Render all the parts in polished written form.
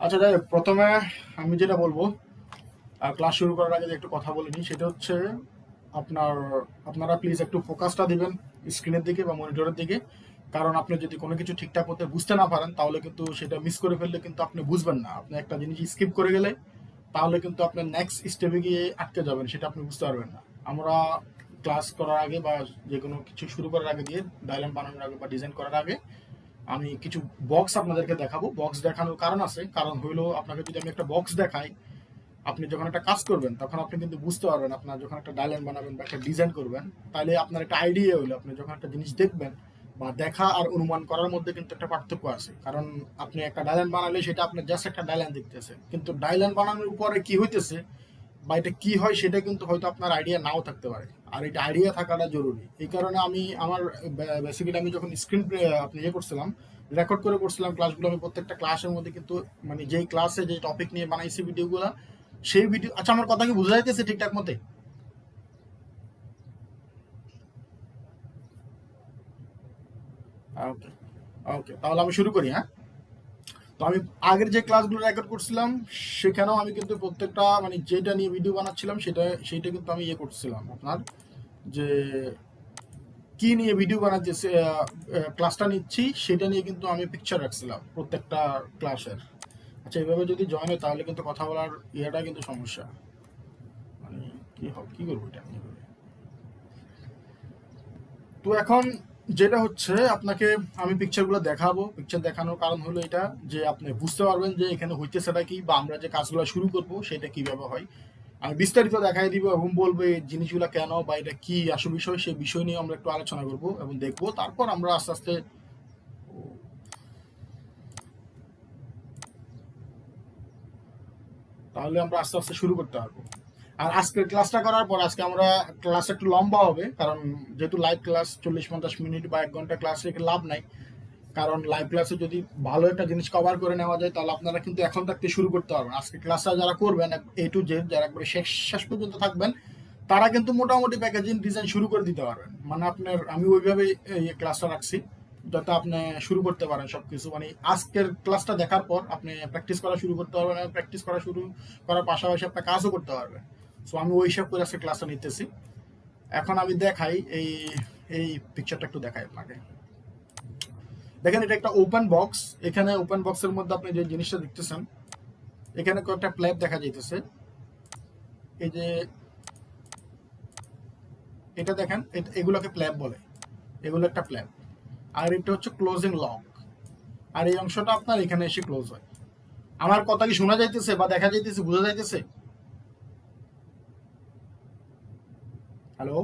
আচ্ছা, যাই হোক, প্রথমে আমি যেটা বলবো, ক্লাস শুরু করার আগে যে একটু কথা বলে নিই, সেটা হচ্ছে আপনার আপনারা প্লিজ একটু ফোকাসটা দিবেন স্ক্রিনের দিকে বা মনিটরের দিকে। কারণ আপনি যদি কোনো কিছু ঠিকঠাক মতো বুঝতে না পারেন, তাহলে কিন্তু সেটা মিস করে ফেললে কিন্তু আপনি বুঝবেন না। আপনি একটা জিনিস স্কিপ করে গেলে তাহলে কিন্তু আপনার নেক্সট স্টেপে গিয়ে আটকে যাবেন, সেটা আপনি বুঝতে পারবেন না। আমরা ক্লাস করার আগে বা যে কোনো কিছু শুরু করার আগে দিয়ে ডায়াগ্রাম বানানোর আগে বা ডিজাইন করার আগে আমি কিছু বক্স আপনাদেরকে দেখাবো। বক্স দেখানোর কারণ আছে, কারণ হইলো আপনাকে যদি আমি একটা বক্স দেখাই, আপনি যখন একটা কাজ করবেন তখন আপনি কিন্তু বুঝতে পারবেন। আপনার যখন একটা ডায়াগ্রাম বানাবেন বা একটা ডিজাইন করবেন, তাহলে আপনার একটা আইডিয়া হলো, আপনি যখন একটা জিনিস দেখবেন বা দেখা আর অনুমান করার মধ্যে কিন্তু একটা পার্থক্য আছে। কারণ আপনি একটা ডায়াগ্রাম বানালে সেটা আপনি জাস্ট একটা ডায়াগ্রাম দেখতেছে, কিন্তু ডায়াগ্রাম বানানোর উপরে কি হইতেছে বা এটা কি হয় সেটা কিন্তু হয়তো আপনার আইডিয়া নাও থাকতে পারে। আর এটা আইডিয়া থাকাটা জরুরি। এই কারণে আমি আমার বেসিক্যালি আমি যখন স্ক্রিন আপনি ইয়ে করছিলাম, রেকর্ড করে করছিলাম ক্লাসগুলো, আমি প্রত্যেকটা ক্লাসের মধ্যে কিন্তু মানে যেই ক্লাসে যে টপিক নিয়ে বানাইছি ভিডিওগুলো, সেই ভিডিও, আচ্ছা আমার কথা কি বোঝা যাইতেছে ঠিকঠাক মতে? ওকে, ওকে, তাহলে আমি শুরু করি, হ্যাঁ। তো আমি আগের যে ক্লাসগুলো রেকর্ড করছিলাম, সেখানেও আমি কিন্তু প্রত্যেকটা মানে যেটা নিয়ে ভিডিও বানাচ্ছিলাম সেইটা কিন্তু আমি ইয়ে করছিলাম আপনার, যে কি নিয়ে ভিডিও বানাচ্ছি, ক্লাসটা নিচ্ছি সেটা নিয়ে কিন্তু আমি পিকচার রাখছিলাম প্রত্যেকটা ক্লাসের। আচ্ছা, এইভাবে যদি জয়েন হয় তাহলে কিন্তু কথা বলার ইয়েটা কিন্তু সমস্যা। মানে কি হবে, কি করবো এটা আমি এভাবে? তো এখন যেটা হচ্ছে, আপনাকে আমি পিকচারগুলো দেখাবো। পিকচার দেখানোর কারণ হলো এটা, যে আপনি বুঝতে পারবেন যে এখানে হইতেছেটা কি বা আমরা যে কাজগুলো শুরু করব সেটা কিভাবে হয়। আমি বিস্তারিত দেখাই দিব এবং বলবো এই জিনিসগুলো কেন বা এটা কি আসল বিষয়, সেই বিষয় নিয়ে আমরা একটু আলোচনা করব এবং দেখবো। তারপর আমরা আস্তে আস্তে, তাহলে আমরা আস্তে আস্তে শুরু করতে পারবো। আর আজকের ক্লাসটা করার পর আজকে আমরা ক্লাস একটু লম্বা হবে, কারণ যেহেতু লাইভ ক্লাস 40-50 মিনিট বা 1 ঘন্টা ক্লাস রেখে লাভ নাই। কারণ লাইভ ক্লাসে যদি ভালো একটা জিনিস কভার করে নেওয়া যায়, তাহলে আপনারা কিন্তু এখন থাকতে শুরু করতে পারবেন। আজকে ক্লাসটা যারা করবেন এ টু জেড, যারা একবারে শেষ শেষ পর্যন্ত থাকবেন, তারা কিন্তু মোটামুটি প্যাকেজিং ডিজাইন শুরু করে দিতে পারবেন। মানে আপনার আমি ওইভাবেই এই ক্লাসটা রাখছি, যাতে আপনি শুরু করতে পারেন সবকিছু। মানে আজকের ক্লাসটা দেখার পর আপনি প্র্যাকটিস করা শুরু করতে পারবেন, এবং প্র্যাকটিস করা শুরু করার পাশাপাশি আপনার কাজও করতে পারবেন। সো আমি ওই হিসাব করে আজকে ক্লাসটা নিতেছি। এখন আমি দেখাই এই এই পিকচারটা একটু দেখাই আপনাকে। দেখেন, এটা একটা ওপেন বক্স। এখানে ওপেন বক্সের মধ্যে আপনি যে জিনিসটা দেখতেছেন, এখানে কয়েকটা প্ল্যাব দেখা যাইতেছে। এই যে এটা দেখেন, এগুলোকে প্ল্যাব বলে, এগুলো একটা প্ল্যাব। আর এটা হচ্ছে ক্লোজিং লক। আর এই অংশটা আপনার এখানে এসে ক্লোজ হয়। আমার কথা কি শোনা যাইতেছে বা দেখা যাইতেছে, বোঝা যাইতেছে? হ্যালো,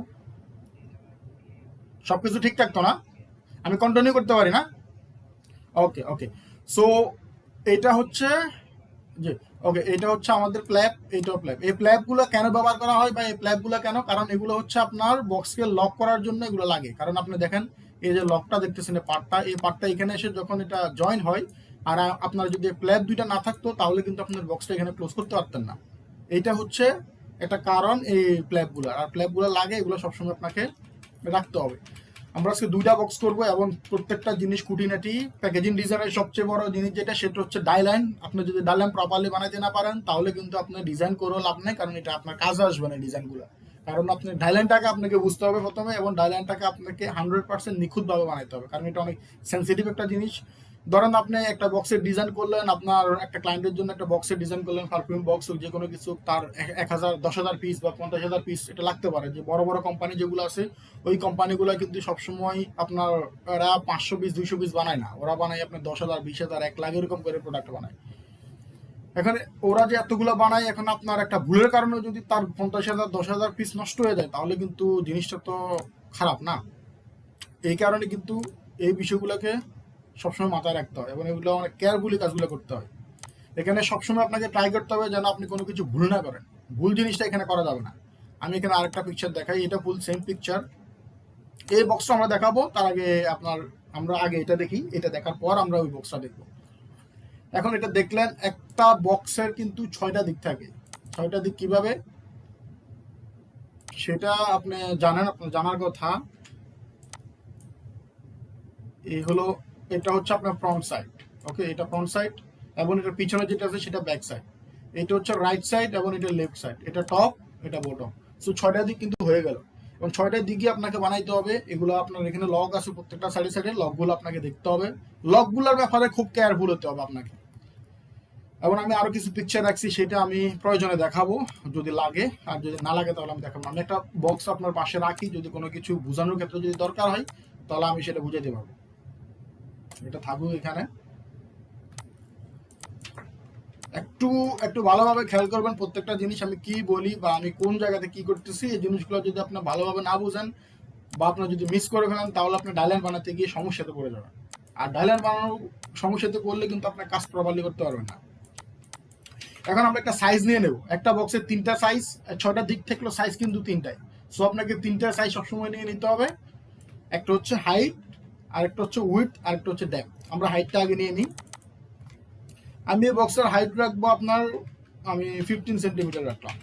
সবকিছু ঠিকঠাক তো না? আমি কন্টিনিউ করতে পারি না? ওকে, ওকে। সো এটা হচ্ছে, জি, ওকে, এটা হচ্ছে আমাদের প্ল্যাব, এইটাও প্ল্যাব। এই প্ল্যাবগুলো কেন ব্যবহার করা হয় বা এই প্ল্যাবগুলো কেন? কারণ এগুলো হচ্ছে আপনার বক্সকে লক করার জন্য এগুলো লাগে। কারণ আপনি দেখেন, এই যে লকটা দেখতেছেন, এই পার্টটা এখানে এসে যখন এটা জয়েন হয়, আর আপনার যদি প্ল্যাব দুইটা না থাকতো তাহলে কিন্তু আপনার বক্সটা এখানে ক্লোজ করতে পারতেন না। এইটা হচ্ছে একটা কারণ এই প্ল্যাবগুলো। আর প্ল্যাবগুলো লাগে, এগুলো সবসময় আপনাকে রাখতে হবে। আমরা আজকে দুইটা বক্স করবো এবং প্রত্যেকটা জিনিস খুঁটিনাটি। প্যাকেজিং ডিজাইনের সবচেয়ে বড় জিনিস যেটা, সেটা হচ্ছে ডাইলাইন। আপনি যদি ডাইলাইন প্রপারলি বানাইতে না পারেন, তাহলে কিন্তু আপনার ডিজাইন করেও লাভ নেই, কারণ এটা আপনার কাজে আসবে না ডিজাইনগুলো। কারণ আপনি ডাইলাইনটাকে আপনাকে বুঝতে হবে প্রথমে, এবং ডাইলাইনটাকে আপনাকে 100% নিখুঁতভাবে বানাইতে হবে, কারণ এটা অনেক সেন্সিটিভ একটা জিনিস। ধরেন আপনি একটা বক্সের ডিজাইন করলেন, আপনার একটা ক্লায়েন্টের জন্য একটা বক্সের ডিজাইন করলেন, পারফিউম বক্স হোক, যে কোনো কিছু, তার 1,000 10,000 পিস বা 50,000 পিস এটা লাগতে পারে। যে বড় বড় কোম্পানি যেগুলো আছে, ওই কোম্পানিগুলো কিন্তু সবসময় আপনার, ওরা 500 পিস 200 পিস বানায় না, ওরা বানায় আপনার 10,000 20,000 1 লাখ এরকম করে প্রোডাক্ট বানায়। এখানে ওরা যে এতগুলো বানায়, এখন আপনার একটা ভুলের কারণে যদি তার 50,000 10,000 পিস নষ্ট হয়ে যায়, তাহলে কিন্তু জিনিসটা তো খারাপ না। এই কারণে কিন্তু এই বিষয়গুলোকে সবসময় মাথায় রাখতে হয় এবং এগুলো অনেক কেয়ারফুলি কাজগুলো করতে হয়। এখানে সবসময় আপনাকে ট্রাই করতে হবে যেন আপনি কোনো কিছু ভুল না করেন। ভুল জিনিসটা এখানে করা যাবে না। আমি এখানে আরেকটা পিকচার দেখাই, এটা ফুল সেম পিকচার। এই বক্সটা আমরা দেখাবো, তার আগে আপনার, আমরা আগে এটা দেখি, এটা দেখার পর আমরা ওই বক্সটা দেখবো। এখন এটা দেখলেন, একটা বক্সের কিন্তু 6টা দিক থাকে। 6টা দিক কিভাবে সেটা আপনি জানেন, আপনার জানার কথা। এই হলো, এটা হচ্ছে আপনার ফ্রন্ট সাইড। ওকে, এটা ফ্রন্ট সাইড। এবং এটার পিছনে যেটা আছে সেটা ব্যাক সাইড, এটা হচ্ছে রাইট সাইড এবং এটা লেফট সাইড, এটা টপ এটা বটম। সো 6টা দিক কিন্তু হয়ে গেল, এবং 6টা দিকই আপনাকে বানাইতে হবে। এগুলো আপনার এখানে লক আছে প্রত্যেকটা সাইডে সাইডে, লকগুলো আপনাকে দেখতে হবে, লকগুলোর ব্যাপারে খুব কেয়ারফুল হতে হবে আপনাকে। এবং আমি আরো কিছু পিকচার রাখছি, সেটা আমি প্রয়োজনে দেখাবো যদি লাগে, আর যদি না লাগে তাহলে আমি দেখাবো। আমি একটা বক্স আপনার পাশে রাখি, যদি কোনো কিছু বোঝানোর ক্ষেত্রে যদি দরকার হয় তাহলে আমি সেটা বুঝাইতে পারবো। এটা থাকুক এখানে। একটু একটু ভালোভাবে খেয়াল করবেন প্রত্যেকটা জিনিস আমি কি বলি বা আমি কোন জায়গাতে কি করতেছি, এই জিনিসগুলো যদি আপনার ভালোভাবে না বুঝেন বা আপনার যদি মিস করে ফেলেন তাহলে আপনি ডায়লাইন বানাতে গিয়ে সমস্যাতে পড়ে যাবেন। আর ডায়লাইন বানানোর সমস্যাতে পড়লে কিন্তু আপনার কাজ প্রপারলি করতে পারবেন না। এখন আমরা একটা সাইজ নিয়ে নেব, একটা বক্সের 3টা সাইজ, 6টা দিক থাকলো সাইজ কিন্তু 3টাই। সো আপনাকে 3টা সাইজ সবসময় নিয়ে নিতে হবে। একটা হচ্ছে হাইট, আরেকটা হচ্ছে উইডথ, আরেকটা হচ্ছে ডেপথ। আমরা হাইটটা আগে নিয়ে নিই। আমি এই বক্সের হাইট রাখবো আপনার, আমি 15 সেন্টিমিটার রাখলাম।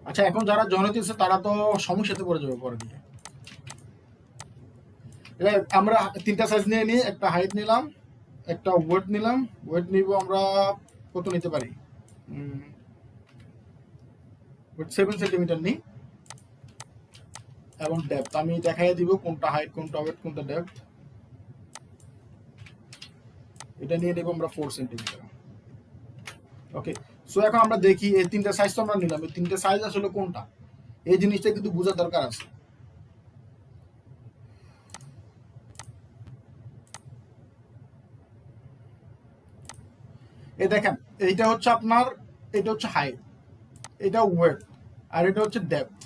আচ্ছা, এখন যারা জয়েন হতেছে তারা তো সমস্যাতে পড়ে যাবে পরে দিয়ে। আমরা 3টা সাইজ নিয়ে নিই, একটা হাইট নিলাম, একটা ওয়েট নিলাম। ওয়েট নিব আমরা কত নিতে পারি, 7 সেন্টিমিটার নিই। এবং ডেপথ আমি দেখাই দিব কোনটা হাইট কোনটা ওয়েট কোনটা ডেপথ। এটা নিয়ে নেব আমরা 4 সেন্টিমিটার। ওকে, সো এখন আমরা দেখি এই 3টা সাইজ তো আমরা নিলাম, এই 3টা সাইজ আসলে কোনটা, এই জিনিসটা কিন্তু বোঝার দরকার আছে। এই দেখেন, এইটা হচ্ছে আপনার, এটা হচ্ছে হাইট, এটা ওয়েট, আর এটা হচ্ছে ডেপথ।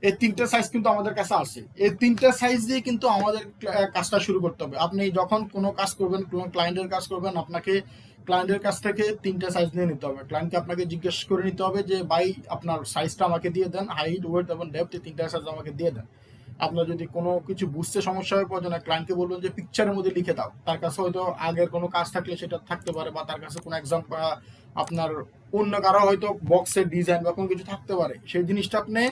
এই 3টা সাইজ কিন্তু আমাদের কাছে আছে। এই 3টা সাইজ দিয়ে কিন্তু আমাদের কাজটা শুরু করতে হবে। আপনি যখন কোনো কাজ করবেন, কোনো ক্লায়েন্টের কাজ করবেন, আপনাকে ক্লায়েন্টের কাছ থেকে 3টা সাইজ নিয়ে নিতে হবে। ক্লায়েন্টকে আপনাকে জিজ্ঞেস করে নিতে হবে যে ভাই আপনার সাইজটা আমাকে দিয়ে দেন, হাইট ওয়েট এবং ডেপথ, এই 3টা সাইজ আমাকে দিয়ে দেন। আপনার যদি কোনো কিছু বুঝতে সমস্যা হয় প্রয়োজনে ক্লায়েন্টকে বলবেন যে পিকচারের মধ্যে লিখে দাও। তার কাছে হয়তো আগের কোনো কাজ থাকলে সেটা থাকতে পারে, বা তার কাছে কোনো এক্সাম আপনার অন্য কারো হয়তো বক্সের ডিজাইন বা কোনো কিছু থাকতে পারে, সেই জিনিসটা আপনি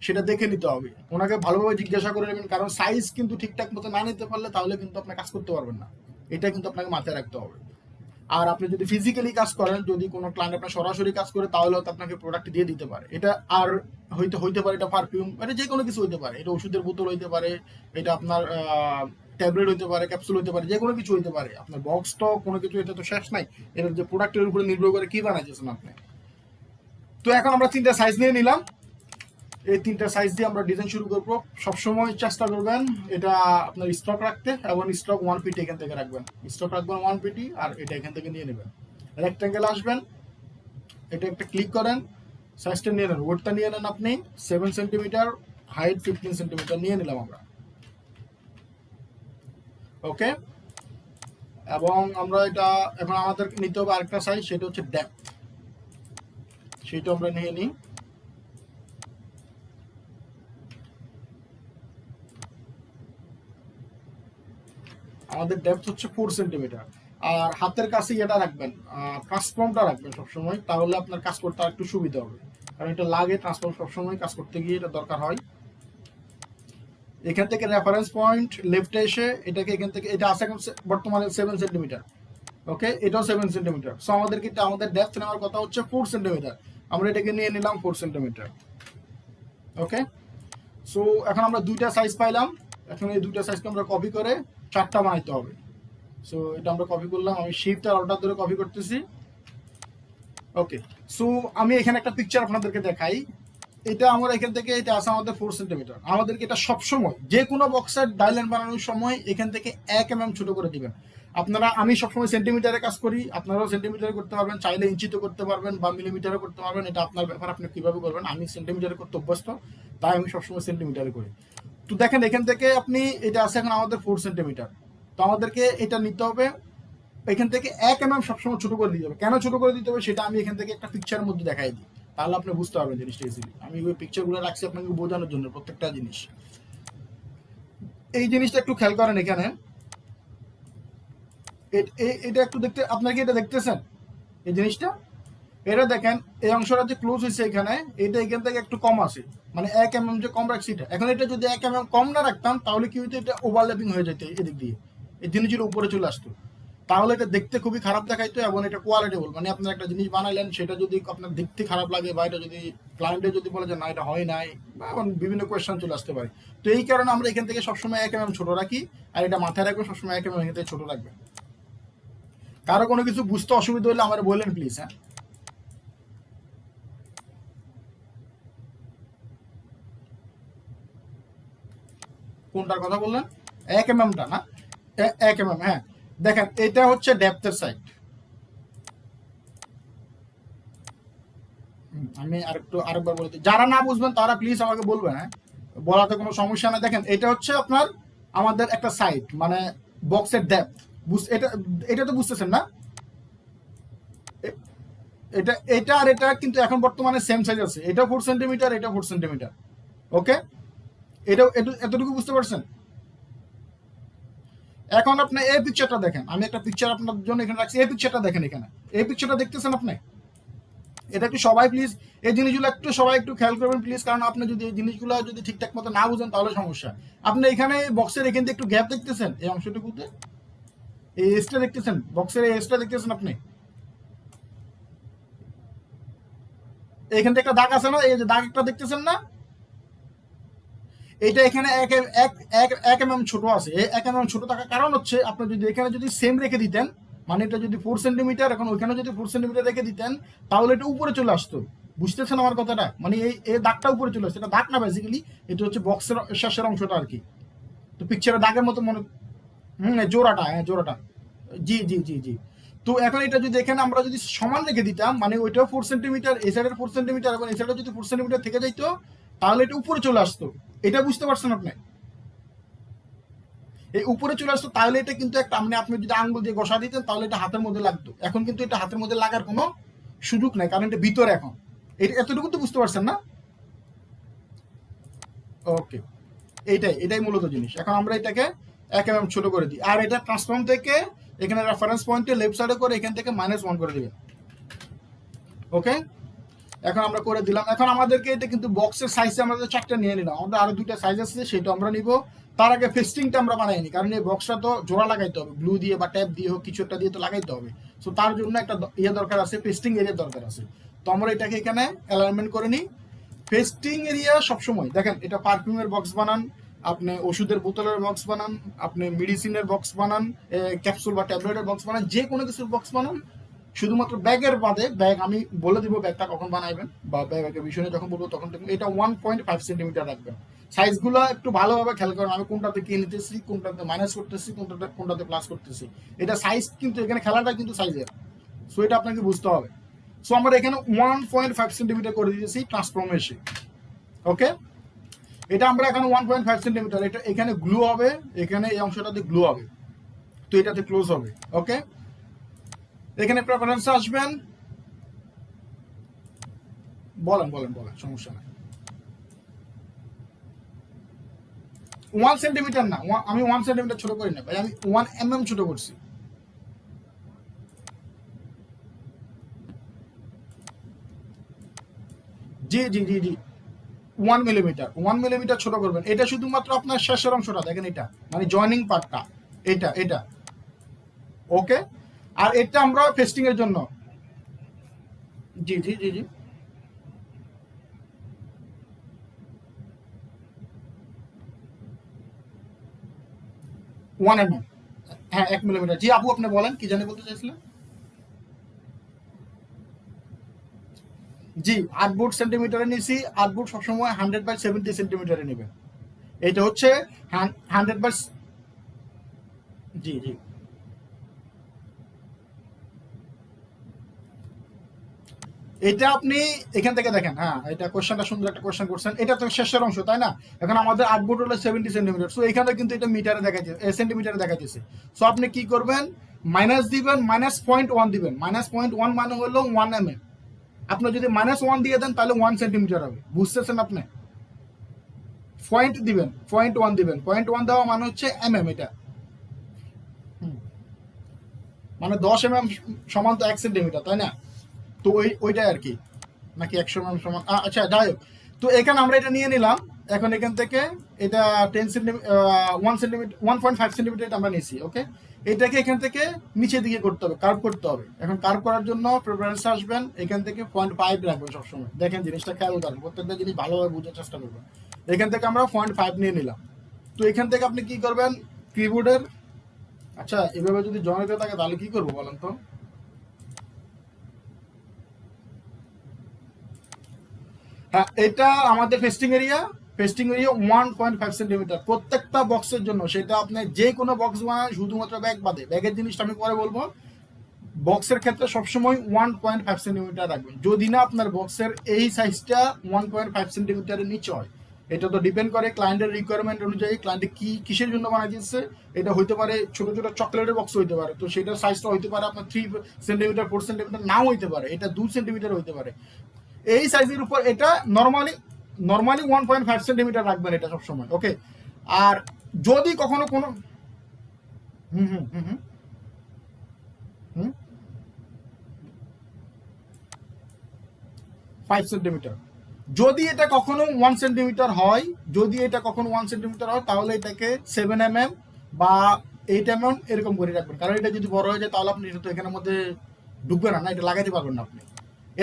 সেটা দেখে নিতে হবে। ওনাকে ভালোভাবে জিজ্ঞাসা করে নেবেন, কারণ সাইজ কিন্তু ঠিকঠাক মতো না নিতে পারলে তাহলে কিন্তু আপনি কাজ করতে পারবেন না। এটা কিন্তু আপনাকে মাথায় রাখতে হবে। আর আপনি যদি ফিজিক্যালি কাজ করেন, যদি কোনো ক্লায়েন্ট আপনার সরাসরি কাজ করে, তাহলে হয়তো আপনাকে প্রোডাক্ট দিয়ে দিতে পারে। এটা আর হইতে পারে এটা পারফিউম, এটা যে কোনো কিছু হইতে পারে, এটা ওষুধের বোতল হইতে পারে, এটা আপনার ট্যাবলেট হইতে পারে, ক্যাপসুল হইতে পারে, যে কোনো কিছু হইতে পারে। আপনার বক্স তো কোনো কিছু, এটা তো শেষ নাই, এটা যে প্রোডাক্টের উপরে নির্ভর করে কি বানাইতেছেন আপনি। তো এখন আমরা 3টা সাইজ নিয়ে নিলাম, এই 3টা সাইজ দিয়ে আমরা ডিজাইন শুরু করবো। সবসময় চেষ্টা করবেন এটা আপনার স্টক রাখতে, এবং স্টক 1 ফিট এখান থেকে রাখবেন, স্টক রাখবেন 1 ফিটই, আর এটা এখান থেকে নিয়ে নেবেন। রেক্ট্যাঙ্গেল আসবেন, এটা একটা ক্লিক করেন, সাইজটা নিয়ে নেন, ওয়েটটা নিয়ে নেন আপনি 7 সেন্টিমিটার, হাইট 15 সেন্টিমিটার নিয়ে নিলাম আমরা। ওকে, এবং আমরা এটা এখন আমাদের নিতে হবে আরেকটা সাইজ, সেটা হচ্ছে ডেপথ, সেটা আমরা নিয়ে নিই। আমাদের ডেপথ হচ্ছে 4 সেন্টিমিটার। আর হাতের কাছে এটা রাখবেন, ট্রান্সফর্মটা রাখবেন সবসময়, তাহলে আপনার কাজ করতে আর একটু সুবিধা হবে, কারণ এটা লাগে ট্রান্সফর্ম সবসময় কাজ করতে গিয়ে এটা দরকার হয়। এখান থেকে রেফারেন্স পয়েন্ট লেফটে এসে এটাকে এখান থেকে, এটা আছে এখন বর্তমানে 7 সেন্টিমিটার। ওকে, এটাও 7 সেন্টিমিটার। সো আমাদেরকে এটা আমাদের ডেপথ নেওয়ার কথা হচ্ছে 4 সেন্টিমিটার, আমরা এটাকে নিয়ে নিলাম 4 সেন্টিমিটার। ওকে, সো এখন আমরা 2টা সাইজ পাইলাম। এখন এই 2টা সাইজকে আমরা কপি করে 4টা বানাইতে হবে। সো এটা আমরা কপি করলাম, আমি শিফট আর অল্টার ধরে কপি করতেছি। ওকে, সো আমি এখানে একটা পিকচার আপনাদেরকে দেখাই। এটা আমার এখান থেকে, এটা আছে আমাদের 4 সেন্টিমিটার। আমাদেরকে এটা সবসময় যে কোনো বক্সের ডাইল্যান্ড বানানোর সময় এখান থেকে 1 mm ছোট করে দিবেন আপনারা। আমি সবসময় সেন্টিমিটারে কাজ করি, আপনারাও সেন্টিমিটারে করতে পারবেন, চাইলে ইঞ্চিতে করতে পারবেন বা মিলিমিটারে করতে পারবেন, এটা আপনার ব্যাপার, আপনি কিভাবে করবেন। আমি সেন্টিমিটারে করতে অভ্যস্ত, তাই আমি সবসময় সেন্টিমিটারে করি। তো দেখেন এখান থেকে আপনি, এটা আছে এখন আমাদের 4 সেন্টিমিটার। তো আমাদেরকে এটা নিতে হবে, এখান থেকে 1 mm সবসময় ছোট করে দিতে হবে। কেন ছোট করে দিতে হবে সেটা আমি এখান থেকে একটা পিকচারের মধ্যে দেখাই দিই, তাহলে আপনি বুঝতে পারবেন জিনিসটা ইজিলি। আমি ওই পিকচারগুলো রাখছি আপনাকে বোঝানোর জন্য প্রত্যেকটা জিনিস। এই জিনিসটা একটু খেয়াল করেন, এখানে এটা একটু দেখতে, আপনারা কি এটা দেখতেছেন এই জিনিসটা? এটা দেখেন, এই অংশটা যে ক্লোজ হয়েছে এখানে, এটা এখান থেকে একটু কম আছে, মানে 1 mm যে কম রাখছি এটা। এখন এটা যদি 1 mm কম না রাখতাম তাহলে কি হইতো, এটা ওভারল্যাপিং হয়ে যেত এদিক দিয়ে, এই জিনিসগুলো উপরে চলে আসতো, তাহলে এটা দেখতে খুবই খারাপ দেখাইতো এবং এটা কোয়ালিটেবল, মানে আপনার একটা জিনিস বানাইলেন সেটা যদি আপনার দেখতে খারাপ লাগে বা এটা যদি ক্লায়েন্টে যদি বলে যে না এটা হয় নাই, বা এখন বিভিন্ন কোয়েশ্চেন চলে আসতে পারে। তো এই কারণে আমরা এখান থেকে সবসময় 1 mm ছোট রাখি, আর এটা মাথায় রাখবো সবসময় 1 mm এখান থেকে ছোট রাখবে। কারো কোনো কিছু বুঝতে অসুবিধা হলে আমার বললেন প্লিজ। হ্যাঁ, কোনটার কথা বললেন? 1 mm না? 1 mm, হ্যাঁ। দেখেন এটা হচ্ছে ডেপথের সাইড। আমি আরেকবার বলতে, যারা না বুঝবেন তারা প্লিজ আমাকে বলবেন, হ্যাঁ, বলাতে কোনো সমস্যা না। দেখেন এটা হচ্ছে আপনার আমাদের একটা সাইড, মানে বক্সের ডেপথ। এটা এটা তো বুঝতেছেন না? এটা এটা আর এটা কিন্তু এখন বর্তমানে সেম সাইজ আছে, এটা 4 সেন্টিমিটার, এটা 4 সেন্টিমিটার। ওকে, এটা এতটুকু বুঝতে পারছেন? এখন আপনি এই পিকচারটা দেখেন, আমি একটা পিকচার আপনার জন্য এখানে রাখছি, এই পিকচারটা দেখেন এখানে, এই পিকচারটা দেখতেছেন আপনি? এটা একটু সবাই প্লিজ এই জিনিসগুলো একটু সবাই একটু খেয়াল করবেন প্লিজ, কারণ আপনি যদি এই জিনিসগুলো যদি ঠিকঠাক মতো না বুঝেন তাহলে সমস্যা। আপনি এখানে বক্সের এখান থেকে একটু গ্যাপ দেখতেছেন, এই অংশটুকুতে এই এসটা দেখতেছেন, বক্সের এই এসটা দেখতেছেন আপনি? এখান থেকে একটা দাগ আছে না, এই যে দাগ একটা দেখতেছেন না, এইটা এখানে এক এক এক এক এম এম ছোট আছে। এই 1 mm ছোট থাকার কারণ হচ্ছে আপনি যদি এখানে যদি সেম রেখে দিতেন, মানে এটা যদি 4 সেন্টিমিটার, এখন ওইখানে যদি 4 সেন্টিমিটার রেখে দিতেন তাহলে এটা উপরে চলে আসতো। বুঝতেছেন আমার কথাটা? মানে এই দাগটা উপরে চলে আসছে, এটা দাগ না বেসিক্যালি, এটা হচ্ছে বক্সের শেষের অংশটা আর কি। তো পিকচারে দাগের মতো মনে, জোড়াটা, হ্যাঁ জোড়াটা। জি জি জি জি। তো এখন এটা যদি এখানে আমরা যদি সমান রেখে দিতাম, মানে ওইটাও 4 সেন্টিমিটার, এই সাইডের 4 সেন্টিমিটার এবং এই সাইডে যদি 4 সেন্টিমিটার থেকে যাইতো, তাহলে এটা উপরে চলে আসতো। এটা বুঝতে পারছেন আপনি? এই উপরে চলে আসতো, তাহলে এটা কিন্তু একটা, মানে আপনি যদি আঙ্গুল দিয়ে ঘষা দিতেন তাহলে এটা হাতের মধ্যে লাগতো। এখন কিন্তু এটা হাতের মধ্যে লাগার কোনো সুযোগ নাই, কারণ এটা ভিতরে এখন। এটা এতটুকু তো বুঝতে পারছেন না? ওকে, এটাই মূলত জিনিস। এখন আমরা এটাকে 1 mm ছোট করে দিই, আর এটা ট্রান্সফর্ম থেকে এখানে রেফারেন্স পয়েন্টে লেফট সাইডে করে এখান থেকে -1 করে দিবেন। ওকে, এখন আমরা করে দিলাম। এখন আমাদেরকে এটা কিন্তু বক্সের সাইজে আমাদের 4টা নিয়ে নিলাম, আমাদের আরো 2টা সাইজ আছে সেটা আমরা নিব। তার আগে ফেস্টিংটা আমরা বানাইনি, কারণ এই বক্সটা তো জোড়া লাগাইতে হবে, গ্লু দিয়ে বা ট্যাপ দিয়ে হোক, কিছু একটা দিয়ে তো লাগাইতে হবে। সো তার জন্য একটা ইয়ে দরকার আছে, পেস্টিং এরিয়া দরকার আছে। তো আমরা এটাকে এখানে অ্যালাইনমেন্ট করে নিই। পেস্টিং এরিয়া সবসময় দেখেন, এটা পারফিউমের বক্স বানান, আপনি ওষুধের বোতলের বক্স বানান, আপনি মেডিসিনের বক্স বানান, ক্যাপসুল বা ট্যাবলেটের বক্স বানান, যে কোনো কিছুর বক্স বানান, শুধুমাত্র ব্যাগের বাদে, ব্যাগ আমি বলে দিব ব্যাগটা কখন বানাইবেন, বা ব্যাগের বিষয়ে যখন বলবো তখন এটা 1.5 সেন্টিমিটার রাখবেন। সাইজগুলো একটু ভালোভাবে খেয়াল করেন, আমি কোনটাতে কি নিতেছি, কোনটাতে মাইনাস করতেছি, কোনটাতে প্লাস করতেছি। এটা সাইজ কিন্তু এখানে খেলাটা কিন্তু সাইজের, সো এটা আপনাকে বুঝতে হবে। সো আমরা এখানে 1.5 সেন্টিমিটার করে দিয়েছি ট্রান্সফরমেশন। ওকে, এটা আমরা এখানে 1.5 সেন্টিমিটার, এটা এখানে গ্লু হবে, এখানে এই অংশটাতে গ্লু হবে, তো এটাতে ক্লোজ হবে। ওকে, এখানে প্রেফারেন্স আসবেন, বলেন সমস্যা নাই। 1 সেন্টিমিটার না, আমি 1 সেন্টিমিটার ছোট করি না ভাই, আমি 1 mm ছোট করছি। জি জি জি জি, 1 মিলিমিটার ছোট করবেন। এটা শুধুমাত্র আপনার শেষের অংশটা দেখেন, এটা মানে জয়নিং পার্টটা, এটা। ওকে, আর এটা আমরা ফেস্টিং এর জন্য, জি জি জি জি, 1 mm, হ্যাঁ 1 মিলিমিটার। জি আপু আপনি বলেন কি জানি বলতে চাইছিলেন? জি, 8 সেন্টিমিটারে নিছি। 8 সবসময় 100/70 সেন্টিমিটারে নেবেন। এটা হচ্ছে 100 জি জি, এটা আপনি এখান থেকে দেখেন। হ্যাঁ, এটা কোশ্চেনটা সুন্দর একটা কোশ্চেন করছেন, এটা তো শেষের অংশ তাই না? এখন আমাদের 8 হলো 70 সেন্টিমিটার, সো এখানে কিন্তু এটা মিটারে দেখাচ্ছে, সেন্টিমিটারে দেখাচ্ছে। সো আপনি কি করবেন, মাইনাস দিবেন, -0.1 দিবেন। -0.1 মানে হলো 1 mm। আপনি যদি -1 দিয়ে দেন তাহলে 1 সেন্টিমিটার হবে, বুঝতেছেন আপনি? পয়েন্ট ওয়ান দিবেন, 0.1 দেওয়া মানে হচ্ছে mm এটা। মানে 10 mm সমান তো 1 সেন্টিমিটার, তাই না? তো ওইটাই আর কি, নাকি 100 mm সমান, আচ্ছা যাই হোক। তো এখানে আমরা এটা নিয়ে নিলাম। এখন এখান থেকে এটা 10 সেন্টিমিটার, 1 সেন্টিমিটার, 1.5 সেন্টিমিটার এটা আমরা নিয়েছি। ওকে, এটাকে এখান থেকে নিচের দিকে করতে হবে, কার্ভ করতে হবে। এখন কার্ভ করার জন্য প্রেফারেন্স আসবেন, এখান থেকে 0.5 রাখবেন সবসময়। দেখেন জিনিসটা খেয়াল করেন, প্রত্যেকটা জিনিস ভালোভাবে বোঝার চেষ্টা করবেন। এখান থেকে আমরা 0.5 নিয়ে নিলাম। তো এখান থেকে আপনি কি করবেন, কিবোর্ডের, আচ্ছা এভাবে যদি জয়েন্ট থাকে তাহলে কি করবো বলেন তো? হ্যাঁ, এটা আমাদের পেস্টিং এরিয়া 1.5 সেন্টিমিটার প্রত্যেকটা বক্সের জন্য। সেটা আপনি যে কোনো বক্স বানান, শুধুমাত্র ব্যাগ বাদে। ব্যাগের জিনিসটা আমি পরে বলবো। বক্সের ক্ষেত্রে সবসময় 1.5 সেন্টিমিটার রাখবেন, যদি না আপনার বক্সের এই সাইজটা 1.5 সেন্টিমিটারের নিচে হয়। এটা তো ডিপেন্ড করে ক্লায়েন্টের রিকোয়ারমেন্ট অনুযায়ী, ক্লায়েন্ট কি কিসের জন্য বানাই দিচ্ছে। এটা হইতে পারে ছোট ছোট চকলেটের বক্স হইতে পারে, তো সেটার সাইজটা হইতে পারে আপনার 3 সেন্টিমিটার 4 সেন্টিমিটার নাও হইতে পারে, এটা 2 সেন্টিমিটার হইতে পারে। এই সাইজের উপর এটা নর্মালি 1.5 সেন্টিমিটার রাখবেন এটা সবসময়। ওকে, আর যদি কখনো কোনো হুম হুম হুম হুম হুম 5 সেন্টিমিটার। যদি এটা কখনো 1 সেন্টিমিটার হয়, তাহলে এটাকে 7 mm বা 8 mm এরকম করে রাখবেন। কারণ এটা যদি বড় হয়ে যায় তাহলে আপনি এটা তো এখানের মধ্যে ঢুকবে না, এটা লাগাইতে পারবেন না আপনি।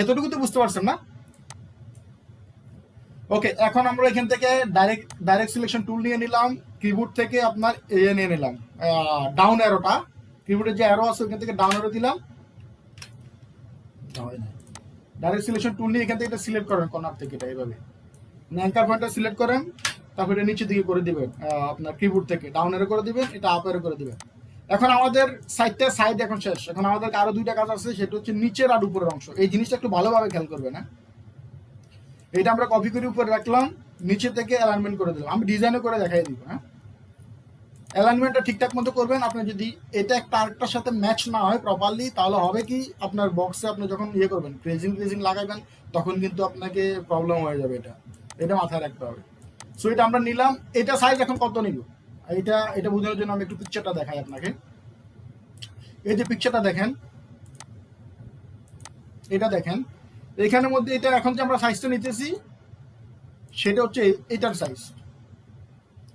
এতটুকু তো বুঝতে পারছেন না? ওকে, এখন আমরা এখান থেকে ডাইরেক্ট সিলেকশন টুল নিয়ে নিলাম। কিবোর্ড থেকে আপনার নিয়ে নিলাম ডাউন অ্যারোটা। কিবোর্ডের যে অ্যারো আছে ওখান থেকে ডাউন অ্যারো দিলাম। ডাইরেক্ট সিলেকশন টুল নিয়ে এখান থেকে এটা সিলেক্ট করেন কর্নার থেকে, এটা এইভাবে অ্যাঙ্কার পয়েন্টটা সিলেক্ট করেন। তারপর এটা নিচের দিকে করে দিবেন, আপনার কিবোর্ড থেকে ডাউন অ্যারো করে দিবেন, এটা আপ অ্যারো করে দিবেন। এখন আমাদের সাইড এখন শেষ। এখন আমাদের আরো দুইটা কাজ আছে, সেটা হচ্ছে নিচের আর উপরের অংশ। এই জিনিসটা একটু ভালোভাবে খেয়াল করবেন। হ্যাঁ, এটা আমরা কপি করে উপরে রাখলাম, নিচে থেকে অ্যালাইনমেন্ট করে দিলাম। আমি ডিজাইনও করে দেখাই দিব। হ্যাঁ, অ্যালাইনমেন্টটা ঠিকঠাক মতো করবেন। আপনি যদি এটা একটা আরেকটার সাথে ম্যাচ না হয় প্রপারলি, তাহলে হবে কি, আপনার বক্সে আপনি যখন করবেন ক্রেজিং লাগাবেন, তখন কিন্তু আপনাকে প্রবলেম হয়ে যাবে। এটা মাথায় রাখতে হবে। সো এটা আমরা নিলাম। এটা সাইজ এখন কত নিব, এটা বোঝানোর জন্য আমি একটু পিকচারটা দেখাই আপনাকে। এই যে পিকচারটা দেখেন, এটা দেখেন, এখানের মধ্যে এটা এখন যে আমরা সাইজটা নিতেছি সেটা হচ্ছে এটার সাইজ,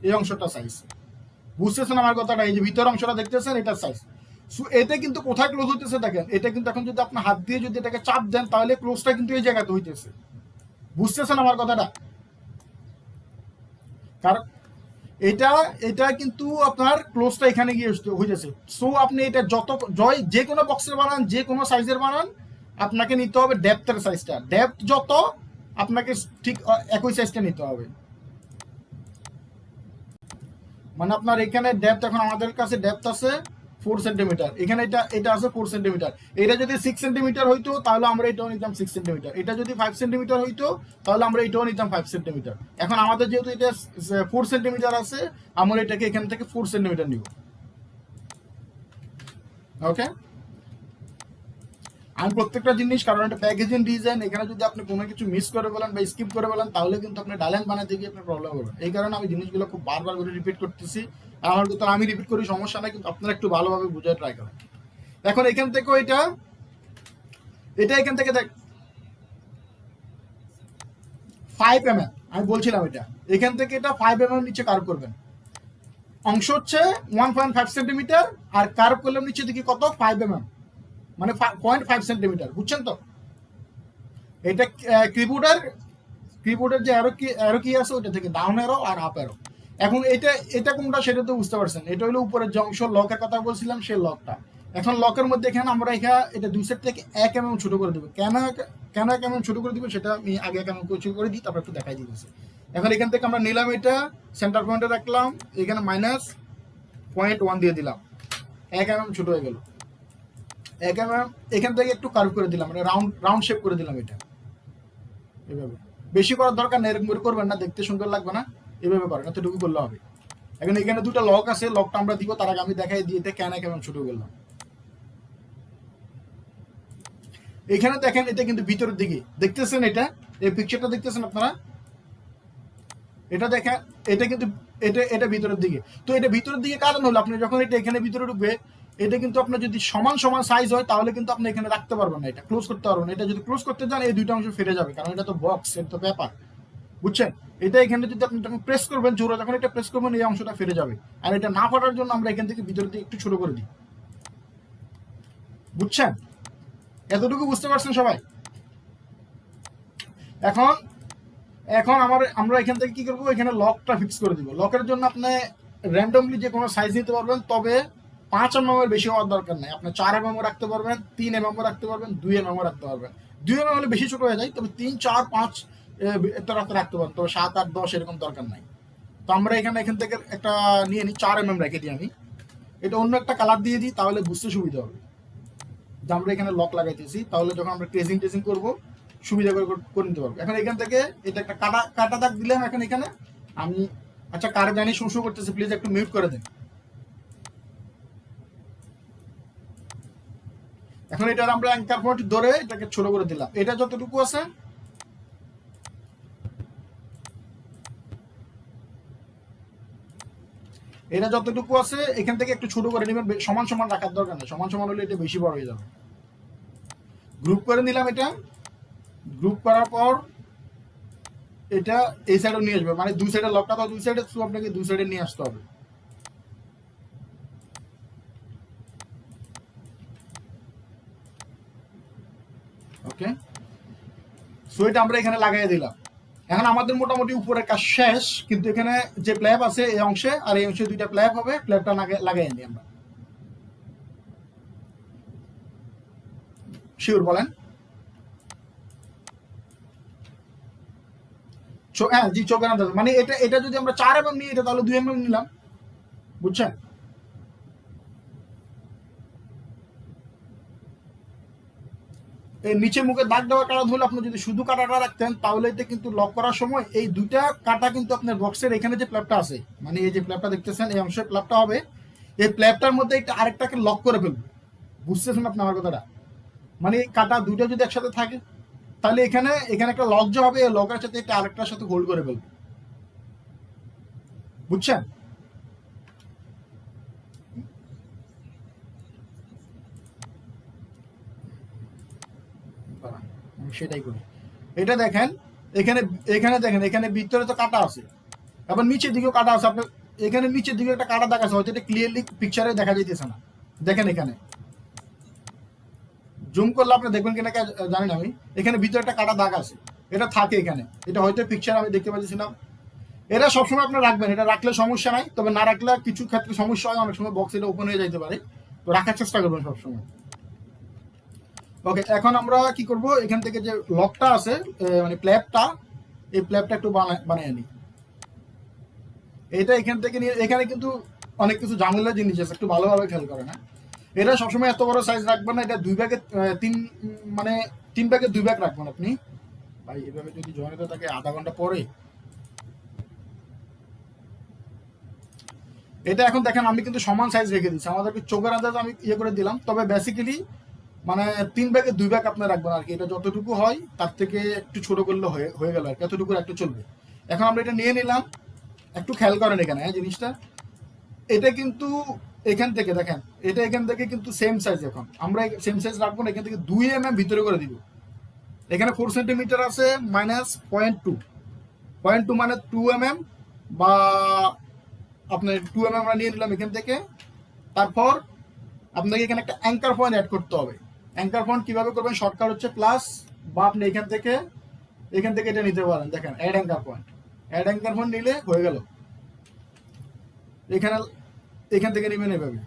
এই অংশটা সাইজ। বুঝতেছেন আমার কথাটা? এই যে ভিতর অংশটা দেখতেছেন, এটার সাইজ। সো এতে কিন্তু কোথায় ক্লোজ হইতেছে দেখেন, এটা কিন্তু এখন যদি আপনার হাত দিয়ে যদি এটাকে চাপ দেন, তাহলে ক্লোজটা কিন্তু এই জায়গাতে হইতেছে। বুঝতেছেন আমার কথাটা? কারণ এটা এটা কিন্তু আপনার ক্লোজটা এখানে গিয়ে হইতেছে। সো আপনি এটা যে কোনো বক্সের বানান, যে কোনো সাইজের বানান, আপনাকে নিতে হবে ডেপথের সাইজটা। ডেপথ যত, আপনাকে ঠিক একই সাইজটা নিতে হবে। মানে আপনার এখানে ডেপথ, এখন আমাদের কাছে ডেপথ আছে 4 সেন্টিমিটার, এখানে এটা আছে 4 সেন্টিমিটার। এটা যদি 6 সেন্টিমিটার হইতো তাহলে আমরা এটাও নিতাম 6 সেন্টিমিটার। এটা যদি 5 সেন্টিমিটার হইতো তাহলে আমরা এটাও নিতাম 5 সেন্টিমিটার। এখন আমাদের যেহেতু এটা 4 সেন্টিমিটার আছে, আমরা এটাকে এখান থেকে 4 সেন্টিমিটার নিব। ওকে, আমি প্রত্যেকটা জিনিস, কারণ এটা প্যাকেজিং ডিজাইন, এখানে যদি আপনি কোনো কিছু মিস করে বলেন বা স্কিপ করে বলেন, তাহলে কিন্তু আপনি ডায়লগ বানাতে গিয়ে আপনার প্রবলেম হবে। এই কারণে আমি জিনিসগুলো খুব বারবার করে রিপিট করতেছি। আমার কথা আমি রিপিট করি, সমস্যা নাই, কিন্তু আপনারা একটু ভালোভাবে বুঝে ট্রাই করেন। এখন এখান থেকে এটা এখান থেকে দেখ 5 mm, আমি বলছিলাম এটা এখান থেকে এটা 5 mm নিচে কার্ভ করবেন। অংশ হচ্ছে 1.5 সেন্টিমিটার, আর কার্ভ করলাম নিচে দিকে কত, 5 mm, মানে 0.5 সেন্টিমিটার। বুঝছেন তো? এটা কিবোর্ডের যে অ্যারো কি আছে ওইটা থেকে ডাউন অ্যারো আর আপ অ্যারো। এখন এটা কোনটা সেটা তো বুঝতে পারছেন। এটা হলো উপরের যে অংশ, লকের কথা বলছিলাম, সেই লকটা। এখন লকের মধ্যে এখানে আমরা এটা দুই সাইড থেকে 1 mm ছোট করে দেবো। কেন 1 mm ছোট করে দিব সেটা আমি আগে 1 mm ছোট করে দিই, তারপর একটু দেখাই দিতেছি। এখন এখান থেকে আমরা নিলাম, এটা সেন্টার পয়েন্টে রাখলাম, এখানে -0.1 দিয়ে দিলাম, 1 mm ছোট হয়ে গেল। 1 mm এখান থেকে একটু কার্ভ করে দিলাম, মানে রাউন্ড শেপ করে দিলাম। এটা এভাবে বেশি করার দরকার নেই, এরকম করে করবেন না, দেখতে সুন্দর লাগবে না। এভাবে করেন, এতটুকু করলে হবে। এখন এখানে দুটো লক আছে, লকটা আমরা দিব, তার আগে আমি দেখাই দিয়ে এটা কেমন ছোট করলাম। এখানে দেখেন, এটা কিন্তু ভিতরের দিকে দেখতেছেন, এই পিকচারটা দেখতেছেন আপনারা, এটা দেখেন, এটা কিন্তু এটা ভিতরের দিকে। তো এটা ভিতরের দিকে কারণ হলো, আপনি যখন এটা এখানে ভিতরে ঢুকবে, এটা কিন্তু আপনার যদি সমান সমান সাইজ হয় তাহলে কিন্তু আপনি এখানে রাখতে পারবেন না, এটা ক্লোজ করতে পারবেন না। এটা যদি ক্লোজ করতে যান এই দুইটা অংশ ফেটে যাবে, কারণ এটা তো বক্স, এটা তো পেপার, বুঝছেন? এটা এখানে যদি আপনি যখন প্রেস করবেন জোরে, যখন এটা প্রেস করবেন এই অংশটা ফেটে যাবে। আর এটা না ফাটার জন্য আমরা এখান থেকে ভিতর দিয়ে একটু ছোট করে দিই, বুঝছেন? এতটুকু বুঝতে পারছেন সবাই? এখন এখন আমরা এখান থেকে কি করবো, এখানে লকটা ফিক্স করে দিব। লকের জন্য আপনি র্যান্ডমলি যে কোনো সাইজ নিতে পারবেন, তবে 5 mm এর বেশি হওয়ার দরকার নাই। আপনি 4 mm রাখতে পারবেন, 3 mm রাখতে পারবেন, 2 mm রাখতে পারবেন। 2 mm হলে বেশি ছোট হয়ে যায়, তবে 3, 4, 5 এটা রাখতে পারেন, তবে 7, 8, 10 এরকম দরকার নাই। তো আমরা এখান থেকে একটা নিয়ে নিই, 4 mm রেখে দিই আমি। এটা অন্য একটা কালার দিয়ে দিই, তাহলে বুঝতে সুবিধা হবে যে আমরা এখানে লক লাগাইতেছি, তাহলে যখন আমরা ট্রেসিং করবো সুবিধা করে নিতে পারবো। এখন এখান থেকে এটা একটা কাটা দাগ দিলাম। এখন এখানে আমি, আচ্ছা কারে জানি শো করতেছে, প্লিজ একটু মিউট করে দেন। এখন এটা আমরা অ্যাঙ্কার পয়েন্ট ধরে এটাকে ছোট করে দিলাম। এটা যতটুকু আছে এখান থেকে একটু ছোট করে নেবেন, সমান সমান রাখার দরকার নেই, সমান সমান হলে এটা বেশি বড় হয়ে যাবে। গ্রুপ করে নিলাম। এটা গ্রুপ করার পর এটা এই সাইডে নিয়ে আসবে, মানে দুই সাইডে লকটা তো দুই সাইডে, তো আপনাকে দুই সাইডে নিয়ে আসতে হবে। ওকে, সো এটা আমরা এখানে লাগাই দিলাম। এখন আমাদের মোটামুটি উপরের কাজ শেষ, কিন্তু এখানে যে প্ল্যাব আছে এই অংশে আর এই অংশে দুইটা প্ল্যাব হবে, প্ল্যাবটা লাগাই নিই আমরা। শিওর বলেন? হ্যাঁ জি, চোখের আন্দাজ, মানে এটা যদি আমরা 4 mm নিই, এটা তাহলে 2 mm নিলাম, বুঝছেন? এই নিচে মুখে দাগ দেওয়ার কারণ হলো, আপনি যদি শুধু কাটাটা রাখতেন তাহলে এটা কিন্তু লক করার সময় এই দুইটা কাটা কিন্তু আপনার বক্সের এখানে যে প্ল্যাবটা আছে, মানে এই যে প্ল্যাবটা দেখতেছেন এই অংশের প্ল্যাবটা হবে, এই প্ল্যাবটার মধ্যে এটা আরেকটাকে লক করে ফেলবে। বুঝতেছেন আপনি আমার কথাটা? মানে এই কাটা দুইটা যদি একসাথে থাকে তাহলে এখানে একটা লক যে হবে, এই লকের সাথে এটা আরেকটার সাথে হোল্ড করে ফেলবে, বুঝছেন? সেটাই করি। এটা দেখেন, এখানে দেখেন, এখানে ভিতরে তো কাটা আছে, আবার নিচের দিকেও কাটা আছে। আপনার এখানে নিচের দিকে একটা কাটা দাগ আছে, হয়তো এটা ক্লিয়ারলি পিকচারে দেখা যাইতেছে না। দেখেন এখানে জুম করলে আপনি দেখবেন কিনা জানি না আমি, এখানে ভিতরে একটা কাটা দাগ আছে, এটা থাকে এখানে, এটা হয়তো পিকচার আমি দেখতে পাচ্ছি না। এটা সবসময় আপনার রাখবেন, এটা রাখলে সমস্যা নাই, তবে না রাখলে কিছু ক্ষেত্রে সমস্যা হয়, অনেক সময় বক্স এটা ওপেন হয়ে যাইতে পারে, তো রাখার চেষ্টা করবেন সবসময়। ওকে, এখন আমরা কি করব, এখান থেকে যে লকটা আছে মানে প্ল্যাবটা, এই প্ল্যাবটা একটু বানিয়ে নিই। এটা এখান থেকে নিয়ে, এখানে কিন্তু অনেক কিছু ঝামেলার জিনিস আছে, একটু ভালোভাবে খেয়াল করেন। হ্যাঁ, এটা সবসময় এত বড় সাইজ রাখবেন না, এটা 2 ভাগে 3 ভাগে 2 ভাগ রাখবেন আপনি। ভাই এভাবে যদি জয়েন হতে থাকে আধা ঘন্টা পরে, এটা এখন দেখেন আমি কিন্তু সমান সাইজ রেখে দিচ্ছি, আমাদেরকে চোখের আন্দাজ আমি ইয়ে করে দিলাম, তবে বেসিক্যালি মানে 3 ভাগে 2 ভাগ আপনি রাখবেন আর কি। এটা যতটুকু হয় তার থেকে একটু ছোট করলে হয়ে গেল আর কি, এতটুকু একটু চলবে। এখন আমরা এটা নিয়ে নিলাম, একটু খেয়াল করেন এখানে হ্যাঁ জিনিসটা, এটা কিন্তু এখান থেকে দেখেন, এটা এখান থেকে কিন্তু সেম সাইজ, এখন আমরা সেম সাইজ রাখবো না, এখান থেকে 2 mm ভিতরে করে দিব। এখানে 4 সেন্টিমিটার আছে, -0.2 মানে 2 mm, বা আপনার 2 mm আমরা নিয়ে নিলাম এখান থেকে। তারপর আপনাকে এখানে একটা অ্যাঙ্কার পয়েন্ট অ্যাড করতে হবে। অ্যাঙ্কার পয়েন্ট কিভাবে করবেন, শর্টকাট হচ্ছে প্লাস, বা আপনি এখান থেকে এটা নিতে পারেন। দেখেন অ্যাড অ্যাঙ্কার পয়েন্ট নিলে হয়ে গেল। এখান থেকে নেবেন এভাবে।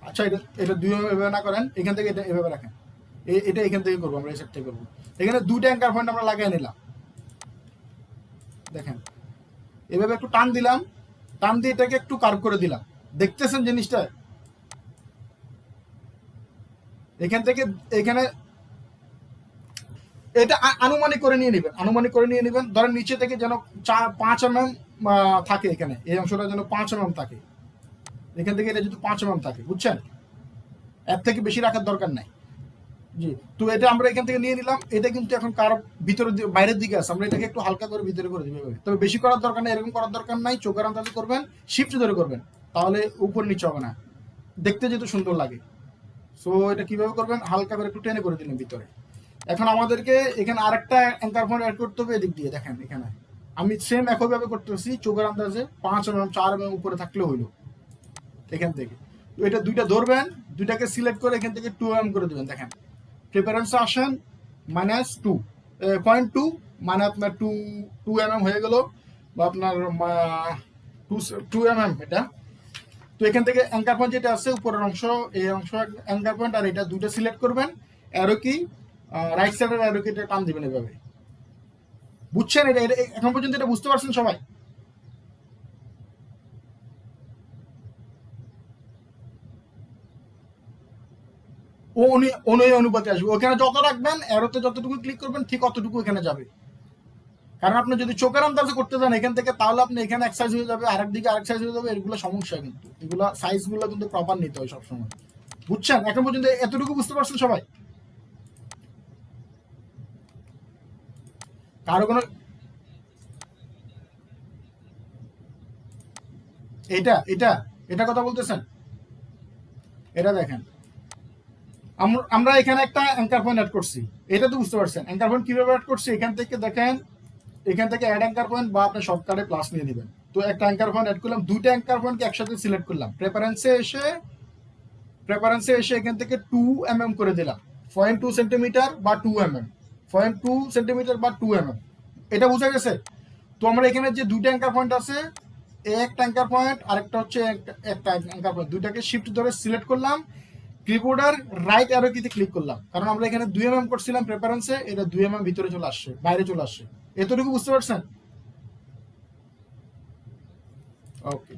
আচ্ছা, এটা 2 mm এভাবে না করেন, এখান থেকে এটা এভাবে রাখেন। এটা এখান থেকে করবো আমরা, এই সাইড থেকে করবো। এখানে 2টা অ্যাঙ্কার পয়েন্ট আমরা লাগিয়ে নিলাম। দেখেন এভাবে একটু টান দিলাম, টান দিয়ে এটাকে একটু কার্ভ করে দিলাম। দেখতেছেন জিনিসটা? এখান থেকে এখানে এটা আনুমানিক করে নিয়ে নেবেন, ধরেন নিচে থেকে যেন 5 mm থাকে, এখানে এই অংশটা যেন 5 mm থাকে, এখান থেকে এটা যদি 5 mm থাকে, বুঝছেন? এর থেকে বেশি রাখার দরকার নাই। জি। তো এটা আমরা এখান থেকে নিয়ে নিলাম। এটা কিন্তু এখন কার ভিতরের বাইরের দিকে আছে, আমরা এটাকে একটু হালকা করে ভিতরে করে দিব। তবে বেশি করার দরকার নেই, এরকম করার দরকার নাই। চোখের আন্দাজে করবেন, শিফট ধরে করবেন, তাহলে উপর নিচে হবে না, দেখতে যেহেতু সুন্দর লাগে। সো এটা কিভাবে করবেন, হালকা করে একটু টেনে করে দিলেন ভিতরে। এখন আমাদেরকে এখানে আরেকটা অ্যাঙ্কার পয়েন্ট অ্যাড করতে হবে এদিক দিয়ে। দেখেন এখানে আমি সেম একইভাবে করতেছি, চোখের আন্দাজে 5 mm 4 mm উপরে থাকলে হইলো এখান থেকে। তো এটা দুইটা ধরবেন, দুইটাকে সিলেক্ট করে এখান থেকে 2 mm করে দেবেন। দেখেন প্রিফারেন্সে আসেন, -2.2 মানে আপনার 2 mm হয়ে গেল, বা আপনার 2 mm এটা। তো এখান থেকে অ্যাঙ্কার পয়েন্ট যেটা আছে উপরের অংশ, এই অংশ অ্যাঙ্কার পয়েন্ট, আর এটা দুটো সিলেক্ট করবেন। অ্যারো কি রাইট সাইডের অ্যারো কিটা টান দিবেন এভাবে। বুঝছেন? এটা এখন পর্যন্ত এটা বুঝতে পারছেন সবাই? ও অনুপাতে আসবে, ওখানে যত রাখবেন অ্যারোতে যতটুকু ক্লিক করবেন ঠিক অতটুকু এখানে যাবে। কারণ আপনি যদি চোখের আন্দাজে করতে যান এখান থেকে, তাহলে আপনি এখানে এক সাইজ হয়ে যাবে, আরেক দিকে আরেক সাইজ হয়ে যাবে, এগুলো সমস্যা। কিন্তু এগুলো সাইজগুলো কিন্তু প্রপার নিতে হয় সবসময়। বুঝছেন? এখন পর্যন্ত এতটুকু বুঝতে পারছেন সবাই? কারো কোনো এটা এটা এটা কথা বলতেছেন? এটা দেখেন, আমরা এখানে একটা অ্যাঙ্কার পয়েন্ট অ্যাড করছি, এটা তো বুঝতে পারছেন। অ্যাঙ্কার পয়েন্ট কিভাবে অ্যাড করছি, এখান থেকে দেখেন, এখান থেকে অ্যাড অ্যাঙ্কার পয়েন্ট বা আপনি শর্টকাটে প্লাস নিয়ে নেবেন। তো একটা অ্যাঙ্কার পয়েন্ট অ্যাড করলাম, দুইটা অ্যাঙ্কার পয়েন্টকে একসাথে সিলেক্ট করলাম। প্রেফারেন্সে এসে এখান থেকে 2 mm করে দিলাম, 0.2 সেন্টিমিটার বা 2 mm, 0.2 সেন্টিমিটার বা 2 mm। এটা বোঝা গেছে? তো আমরা এখানে যে দুইটা অ্যাঙ্কার পয়েন্ট আছে, একটা অ্যাঙ্কার পয়েন্ট আরেকটা হচ্ছে একটা অ্যাঙ্কার পয়েন্ট, দুইটাকে শিফট ধরে সিলেক্ট করলাম, কিবোর্ডের রাইট অ্যারো কিতে ক্লিক করলাম। কারণ আমরা এখানে 2 mm করছিলাম প্রেফারেন্সে, এটা 2 mm ভিতরে চলে আসছে, বাইরে চলে আসছে। এতটুকু বুঝতে পারছেন? ওকে।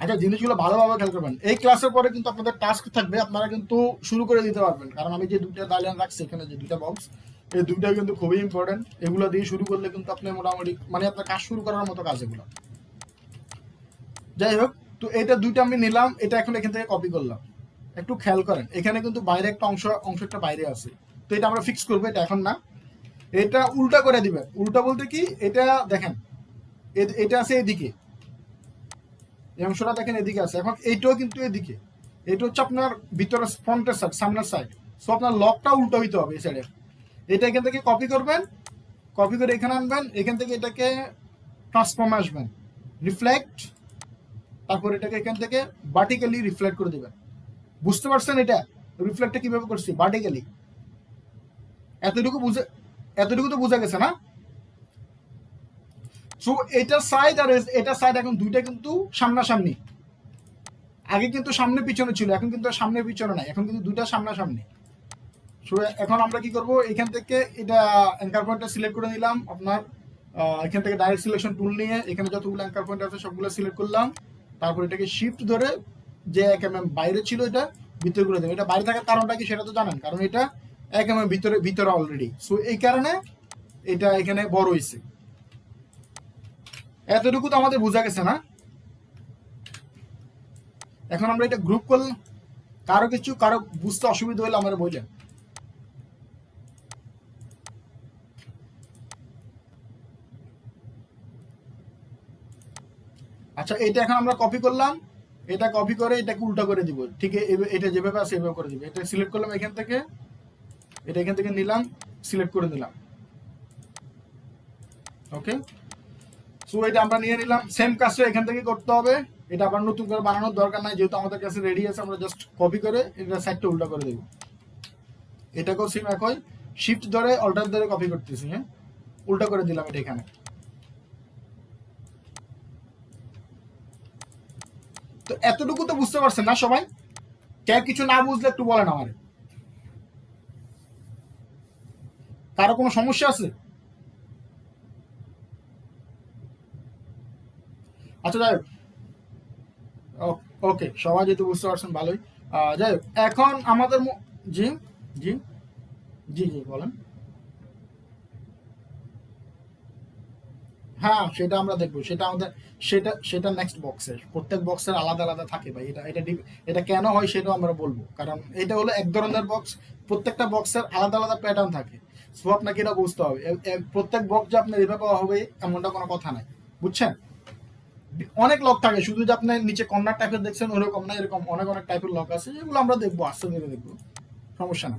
আচ্ছা, জিনিসগুলো ভালোভাবে খেয়াল করবেন। এই ক্লাসের পরে কিন্তু আপনাদের টাস্ক থাকবে, আপনারা কিন্তু শুরু করে দিতে পারবেন। কারণ আমি যে দুইটা গাইডলাইন রাখছি এখানে, যে দুইটা বক্স, এই দুইটা কিন্তু খুবই ইম্পর্টেন্ট। এগুলো দিয়ে শুরু করলে কিন্তু আপনি মোটামুটি মানে আপনার কাজ শুরু করার মতো কাজ এগুলো। যাই হোক, তো এটা দুইটা আমি নিলাম, এটা এখন এখান থেকে কপি করলাম। একটু খেয়াল করেন, এখানে কিন্তু বাইরে একটা অংশ একটা বাইরে আছে। তো এটা আমরা ফিক্স করবো, এটা এখন না। এটা উল্টা করে দিবেন। উল্টা বলতে কি, এটা দেখেন এটা আছে এদিকে, এই অংশটা দেখেন এদিকে আছে। এখন এইটাও কিন্তু এদিকে, এটা হচ্ছে আপনার ভিতরের ফ্রন্টের সাইড, সামনের সাইড। সো আপনার লকটা উল্টো হইতে হবে এই সাইডে। এটা এখান থেকে কপি করবেন, কপি করে এখানে আনবেন, এখান থেকে এটাকে ট্রান্সফর্মে আসবেন, রিফ্লেক্ট, তারপর এটাকে এখান থেকে ভার্টিক্যালি রিফ্লেক্ট করে দেবেন। বুঝতে পারছেন এটা রিফ্লেক্টটা কিভাবে করছি? ভার্টিক্যালি। এতটুকু বুঝে, এতটুকু তো বোঝা গেছে না? সো এটা সাইড আর এটা সাইড এখন দুইটা কিন্তু সামনাসামনি। আগে কিন্তু সামনে পিছনে ছিল, এখন কিন্তু সামনে পিছনে নাই, এখন কিন্তু দুইটা সামনাসামনি। সো এখন আমরা কি করব, এখান থেকে এটা অ্যাঙ্কার পয়েন্টটা সিলেক্ট করে নিলাম। আপনার এখান থেকে ডাইরেক্ট সিলেকশন টুল নিয়ে এখানে যতগুলো অ্যাঙ্কার পয়েন্ট আছে সবগুলো সিলেক্ট করলাম। তারপর এটাকে শিফট ধরে যে 1 mm বাইরে ছিল এটা ভিতরে করে দেবেন। এটা বাইরে থাকার কারণটা কি সেটা তো জানেন, কারণ এটা 1 mm ভিতরে অলরেডি। সো এই কারণে এটা এখানে বড় হয়েছে। এতটুকু তো আমাদের বোঝা গেছে না? এখন আমরা এটা গ্রুপ করলাম। কারো বুঝতে অসুবিধা হলে আমরা বললেন। আচ্ছা, এটা এখন আমরা কপি করলাম, এটা কপি করে এটাকে উল্টা করে দিব। ঠিক এটা যেভাবে আছে এভাবে করে দিব। এটা সিলেক্ট করলাম এখান থেকে, এটা এখান থেকে নিলাম, সিলেক্ট করে নিলাম। ওকে। সো এটা আমরা নিয়ে নিলাম। সেম কাজটা এখান থেকে করতে হবে। এটা আবার নতুন করে বানানোর দরকার নাই, যেহেতু আমাদের কাছে রেডি আছে। আমরা জাস্ট কপি করে এটা সাইডটা উল্টা করে দেব। এটাকেও সেম একই, শিফট ধরে অল্টার ধরে কপি করতেছি। হ্যাঁ, উল্টা করে দিলাম এটা এখানে। তো এতটুকু তো বুঝতে পারছেন না সবাই? কে কিছু না বুঝলে একটু বলেন আমারে। কারো কোনো সমস্যা আছে? আচ্ছা, যাই হোক। ওকে, সবাই যেহেতু বুঝতে পারছেন ভালোই। যাই হোক, এখন আমাদের জি জি জি জি বলেন। হ্যাঁ, সেটা আমরা দেখবো, সেটা আমাদের, সেটা নেক্সট বক্সের, প্রত্যেক বক্সের আলাদা আলাদা থাকে ভাই। এটা কেন হয় সেটাও আমরা বলবো, কারণ এটা হলো এক ধরনের বক্স, প্রত্যেকটা বক্সের আলাদা আলাদা প্যাটার্ন থাকে। সো আপনাকে এটা বুঝতে হবে, প্রত্যেক বক্স যে আপনার এভাবে হবে এমনটা কোনো কথা নাই, বুঝছেন? অনেক লক থাকে, শুধু যে আপনি নিচে কর্নার টাইপের দেখছেন ওরকম না, এরকম অনেক অনেক টাইপের লক আছে, যেগুলো আমরা দেখবো, আস্তে ধীরে দেখবো, সমস্যা না।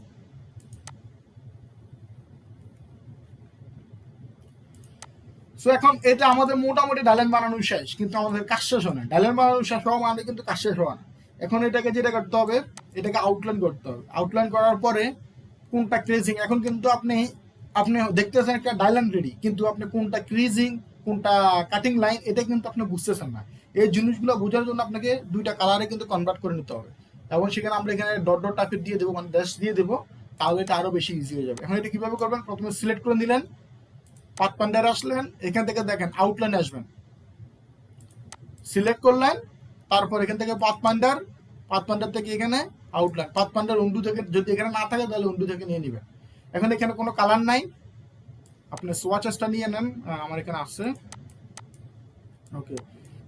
সো এখন এটা আমাদের মোটামুটি ডালেন বানানো শেষ, কিন্তু আমাদের কাজ শেষ হয় না। ডালেন বানানো শেষ হওয়া মানে কিন্তু কাজ শেষ হওয়া না। এখন এটাকে যেটা করতে হবে, এটাকে আউটলাইন করতে হবে। আউটলাইন করার পরে কোনটা ক্রেজিং, এখন কিন্তু আপনি আপনি দেখতেছেন একটা ডাইল্যান্ড রেডি, কিন্তু আপনি কোনটা ক্রিজিং কোনটা কাটিং লাইন এটা কিন্তু আপনি বুঝতেছেন না। এই জিনিসগুলো বোঝার জন্য আপনাকে দুইটা কালারে কিন্তু কনভার্ট করে নিতে হবে, এবং সেখানে আমরা এখানে ডট ডট টাইপের দিয়ে দেবো, মানে ড্যাশ দিয়ে দেবো, তাহলে এটা আরো বেশি ইজি হয়ে যাবে। এখন এটা কিভাবে করবেন, প্রথমে সিলেক্ট করে নিলেন, পাথ পান্ডারে আসলেন, এখান থেকে দেখেন আউটলাইন আসবেন, সিলেক্ট করলেন, তারপর এখান থেকে পাথ পান্ডার থেকে এখানে আউটলাইন, পাথ পান্ডার উন্ডু থেকে যদি এখানে না থাকে তাহলে উন্ডু থেকে নিয়ে নেবেন। এখন এখানে কোনো কালার নাই, আপনি সোয়াচেসটা নিয়ে নেন, আমার এখানে আসছে, ওকে।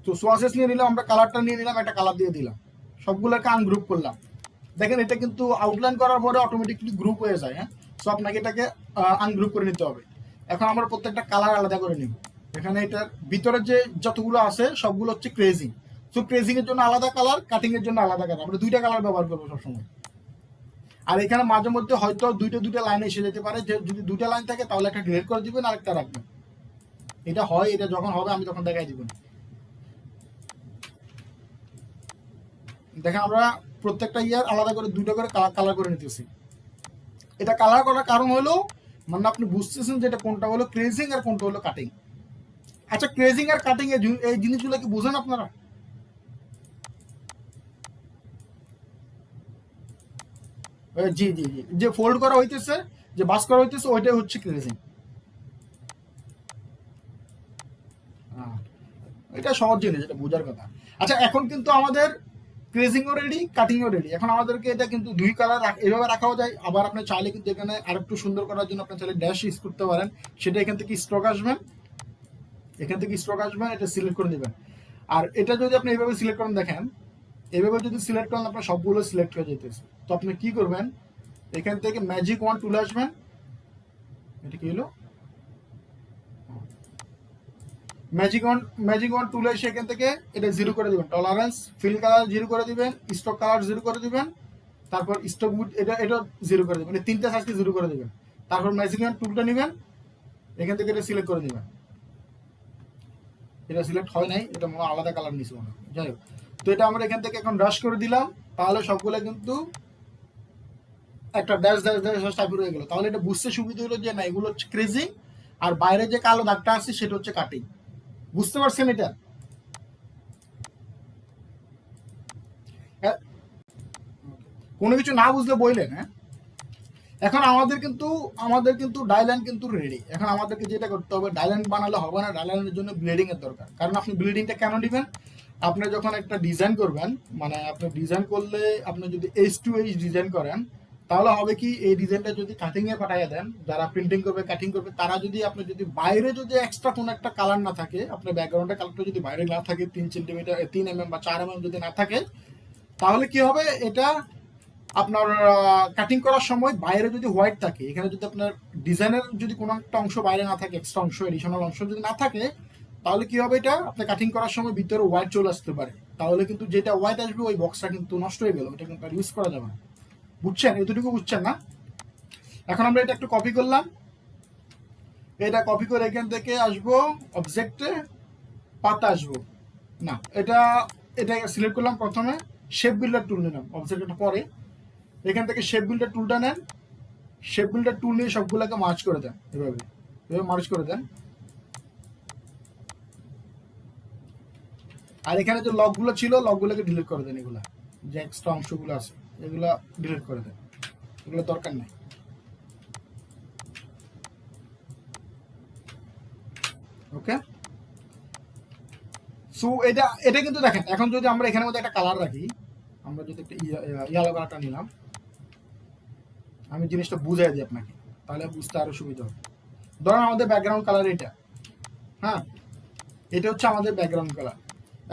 তো সোয়াচেস নিয়ে নিলাম, আমরা কালারটা নিয়ে নিলাম, একটা কালার দিয়ে দিলাম, সবগুলোকে আনগ্রুপ করলাম। দেখেন এটা কিন্তু আউটলাইন করার পরে অটোমেটিকলি গ্রুপ হয়ে যায়, হ্যাঁ। সো আপনাকে এটাকে আনগ্রুপ করে নিতে হবে। এখন আমরা প্রত্যেকটা কালার আলাদা করে নিব। এখানে এটার ভিতরে যে যতগুলো আছে সবগুলো হচ্ছে ক্রেজিং। সো ক্রেজিং এর জন্য আলাদা কালার, কাটিং এর জন্য আলাদা কালার, আমরা দুইটা কালার ব্যবহার করবো সবসময়। আর এখানে মাঝে মধ্যে হয়তো দুইটা লাইন এসে যেতে পারে, যে যদি দুইটা লাইন থাকে তাহলে একটা ডিলিট করে দিবেন, আরেকটা রাখবেন। এটা হয়, এটা যখন হবে আমি তখন দেখাই দিব। দেখেন আমরা প্রত্যেকটা ইয়ার আলাদা করে দুইটা করে কালার করে নিতেছি। এটা কালার করার কারণ হলো, মানে আপনি বুঝতেছেন যে এটা কোনটা হলো ক্রেজিং আর কোনটা হলো কাটিং। আচ্ছা, ক্রেজিং আর কাটিং এই জিনিসগুলো কি বুঝেন আপনারা? জি জি জি, যে ফোল্ড করা হইতেছে, যে বাস করা হইতেছে, ওইটাই হচ্ছে ক্রেজিং। এটা সহজ জিনিস, এটা বোঝার কথা। আচ্ছা, এখন কিন্তু আমাদের ক্রেজিংও রেডি, কাটিংও রেডি। এখন আমাদেরকে এটা কিন্তু দুই কালার এভাবে রাখাও যায়, আবার আপনি চাইলে কিন্তু এখানে আরেকটু সুন্দর করার জন্য আপনি চাইলে ড্যাশ ইউজ করতে পারেন। সেটা এখান থেকে স্ট্রোক আসবেন, এটা সিলেক্ট করে নেবেন। আর এটা যদি আপনি এইভাবে সিলেক্ট করেন, দেখেন এইভাবে যদি সিলেক্ট করেন আপনার সবগুলো সিলেক্ট হয়ে যেতেছে। তো আপনি কি করবেন, এখান থেকে ম্যাজিক ওয়ান টুলে আসবেন, এটা কি হলো, ম্যাজিক ওয়ান টুলে এসে এখান থেকে এটা জিরো করে দিবেন, টলারেন্স ফিল কালার জিরো করে দিবেন, স্টক কালার জিরো করে দিবেন, তারপর স্টক বুট এটা জিরো করে দিবেন, তিনটা সাইজকে জিরো করে দিবেন। তারপর ম্যাজিক ওয়ান টুলটা নেবেন, এখান থেকে এটা সিলেক্ট করে দিবেন। এটা সিলেক্ট হয় নাই, এটা মনে আলাদা কালার নিছে মনে হয়, যাই হোক। তো এটা আমরা এখান থেকে এখন ব্রাশ করে দিলাম, তাহলে সবগুলো কিন্তু একটা ড্যাশ ড্যাশ ড্যাশ টাইপের হয়ে গেল। তাহলে এটা বুঝতে সুবিধা হলো যে না, এগুলো হচ্ছে ক্রেজিং, আর বাইরে যে কালো দাগটা আছে সেটা হচ্ছে কাটিং। বুঝতে পারছেন এটা? হ্যাঁ, কোনো কিছু না বুঝলে বললেন, হ্যাঁ। এখন আমাদের কিন্তু ডাইল্যান্ড কিন্তু রেডি। এখন আমাদেরকে যেটা করতে হবে, ডাইল্যান্ড বানালে হবে না, ডাইল্যান্ডের জন্য ব্লিডিং এর দরকার। কারণ আপনি ব্লিডিংটা কেন দিবেন, আপনি যখন একটা ডিজাইন করবেন, মানে আপনি ডিজাইন করলে আপনি যদি H2H ডিজাইন করেন, তাহলে হবে কি, এই ডিজাইনটা যদি কাটিং এ পাঠিয়ে দেন, যারা প্রিন্টিং করবে কাটিং করবে, তারা যদি আপনি যদি বাইরে যদি এক্সট্রা কোনো একটা কালার না থাকে, আপনার ব্যাকগ্রাউন্ডের কালারটা যদি বাইরে না থাকে, 3 সেন্টিমিটার 3 mm বা 4 mm যদি না থাকে, তাহলে কি হবে, এটা আপনার কাটিং করার সময় বাইরে যদি হোয়াইট থাকে, এখানে যদি আপনার ডিজাইনের যদি কোনো একটা অংশ বাইরে না থাকে, এক্সট্রা অংশ এডিশনাল অংশ যদি না থাকে, তাহলে কি হবে, এটা আপনি কাটিং করার সময় ভিতরে হোয়াইট চলে আসতে পারে। তাহলে কিন্তু যেটা হোয়াইট আসবে ওই বক্সটা কিন্তু নষ্ট হয়ে গেল, ওটা কিন্তু আর ইউজ করা যাবে না। বুঝছেন? এতটুকু বুঝছেন না? এখন আমরা এটা একটু কপি করলাম, এটা কপি করে এখান থেকে আসবো অবজেক্টে, পাতা আসবো না, এটা এটা সিলেক্ট করলাম, প্রথমে শেপ বিল্ডার টুল নিলাম, অবজেক্টটা পরে এখান থেকে শেপ বিল্ডার টুলটা নেন, শেপ বিল্ডার টুল নিয়ে সবগুলোকে মার্জ করে দেন, এভাবে এভাবে মার্জ করে দেন। আর এখানে যে লকগুলো ছিল, লকগুলোকে ডিলিট করে দেন, এগুলা যে এক্সট্রা অংশগুলো আছে এগুলা ডিলিট করে দেন, এগুলো দরকার নেই। ওকে, সো এটা এটা কিন্তু দেখেন, এখন যদি আমরা এখানের মধ্যে একটা কালার রাখি, আমরা যদি একটা ইয়ালো কালারটা নিলাম, আমি জিনিসটা বুঝাই দিই আপনাকে, তাহলে বুঝতে আরো সুবিধা হবে। ধরেন আমাদের ব্যাকগ্রাউন্ড কালার এটা, হ্যাঁ, এটা হচ্ছে আমাদের ব্যাকগ্রাউন্ড কালার।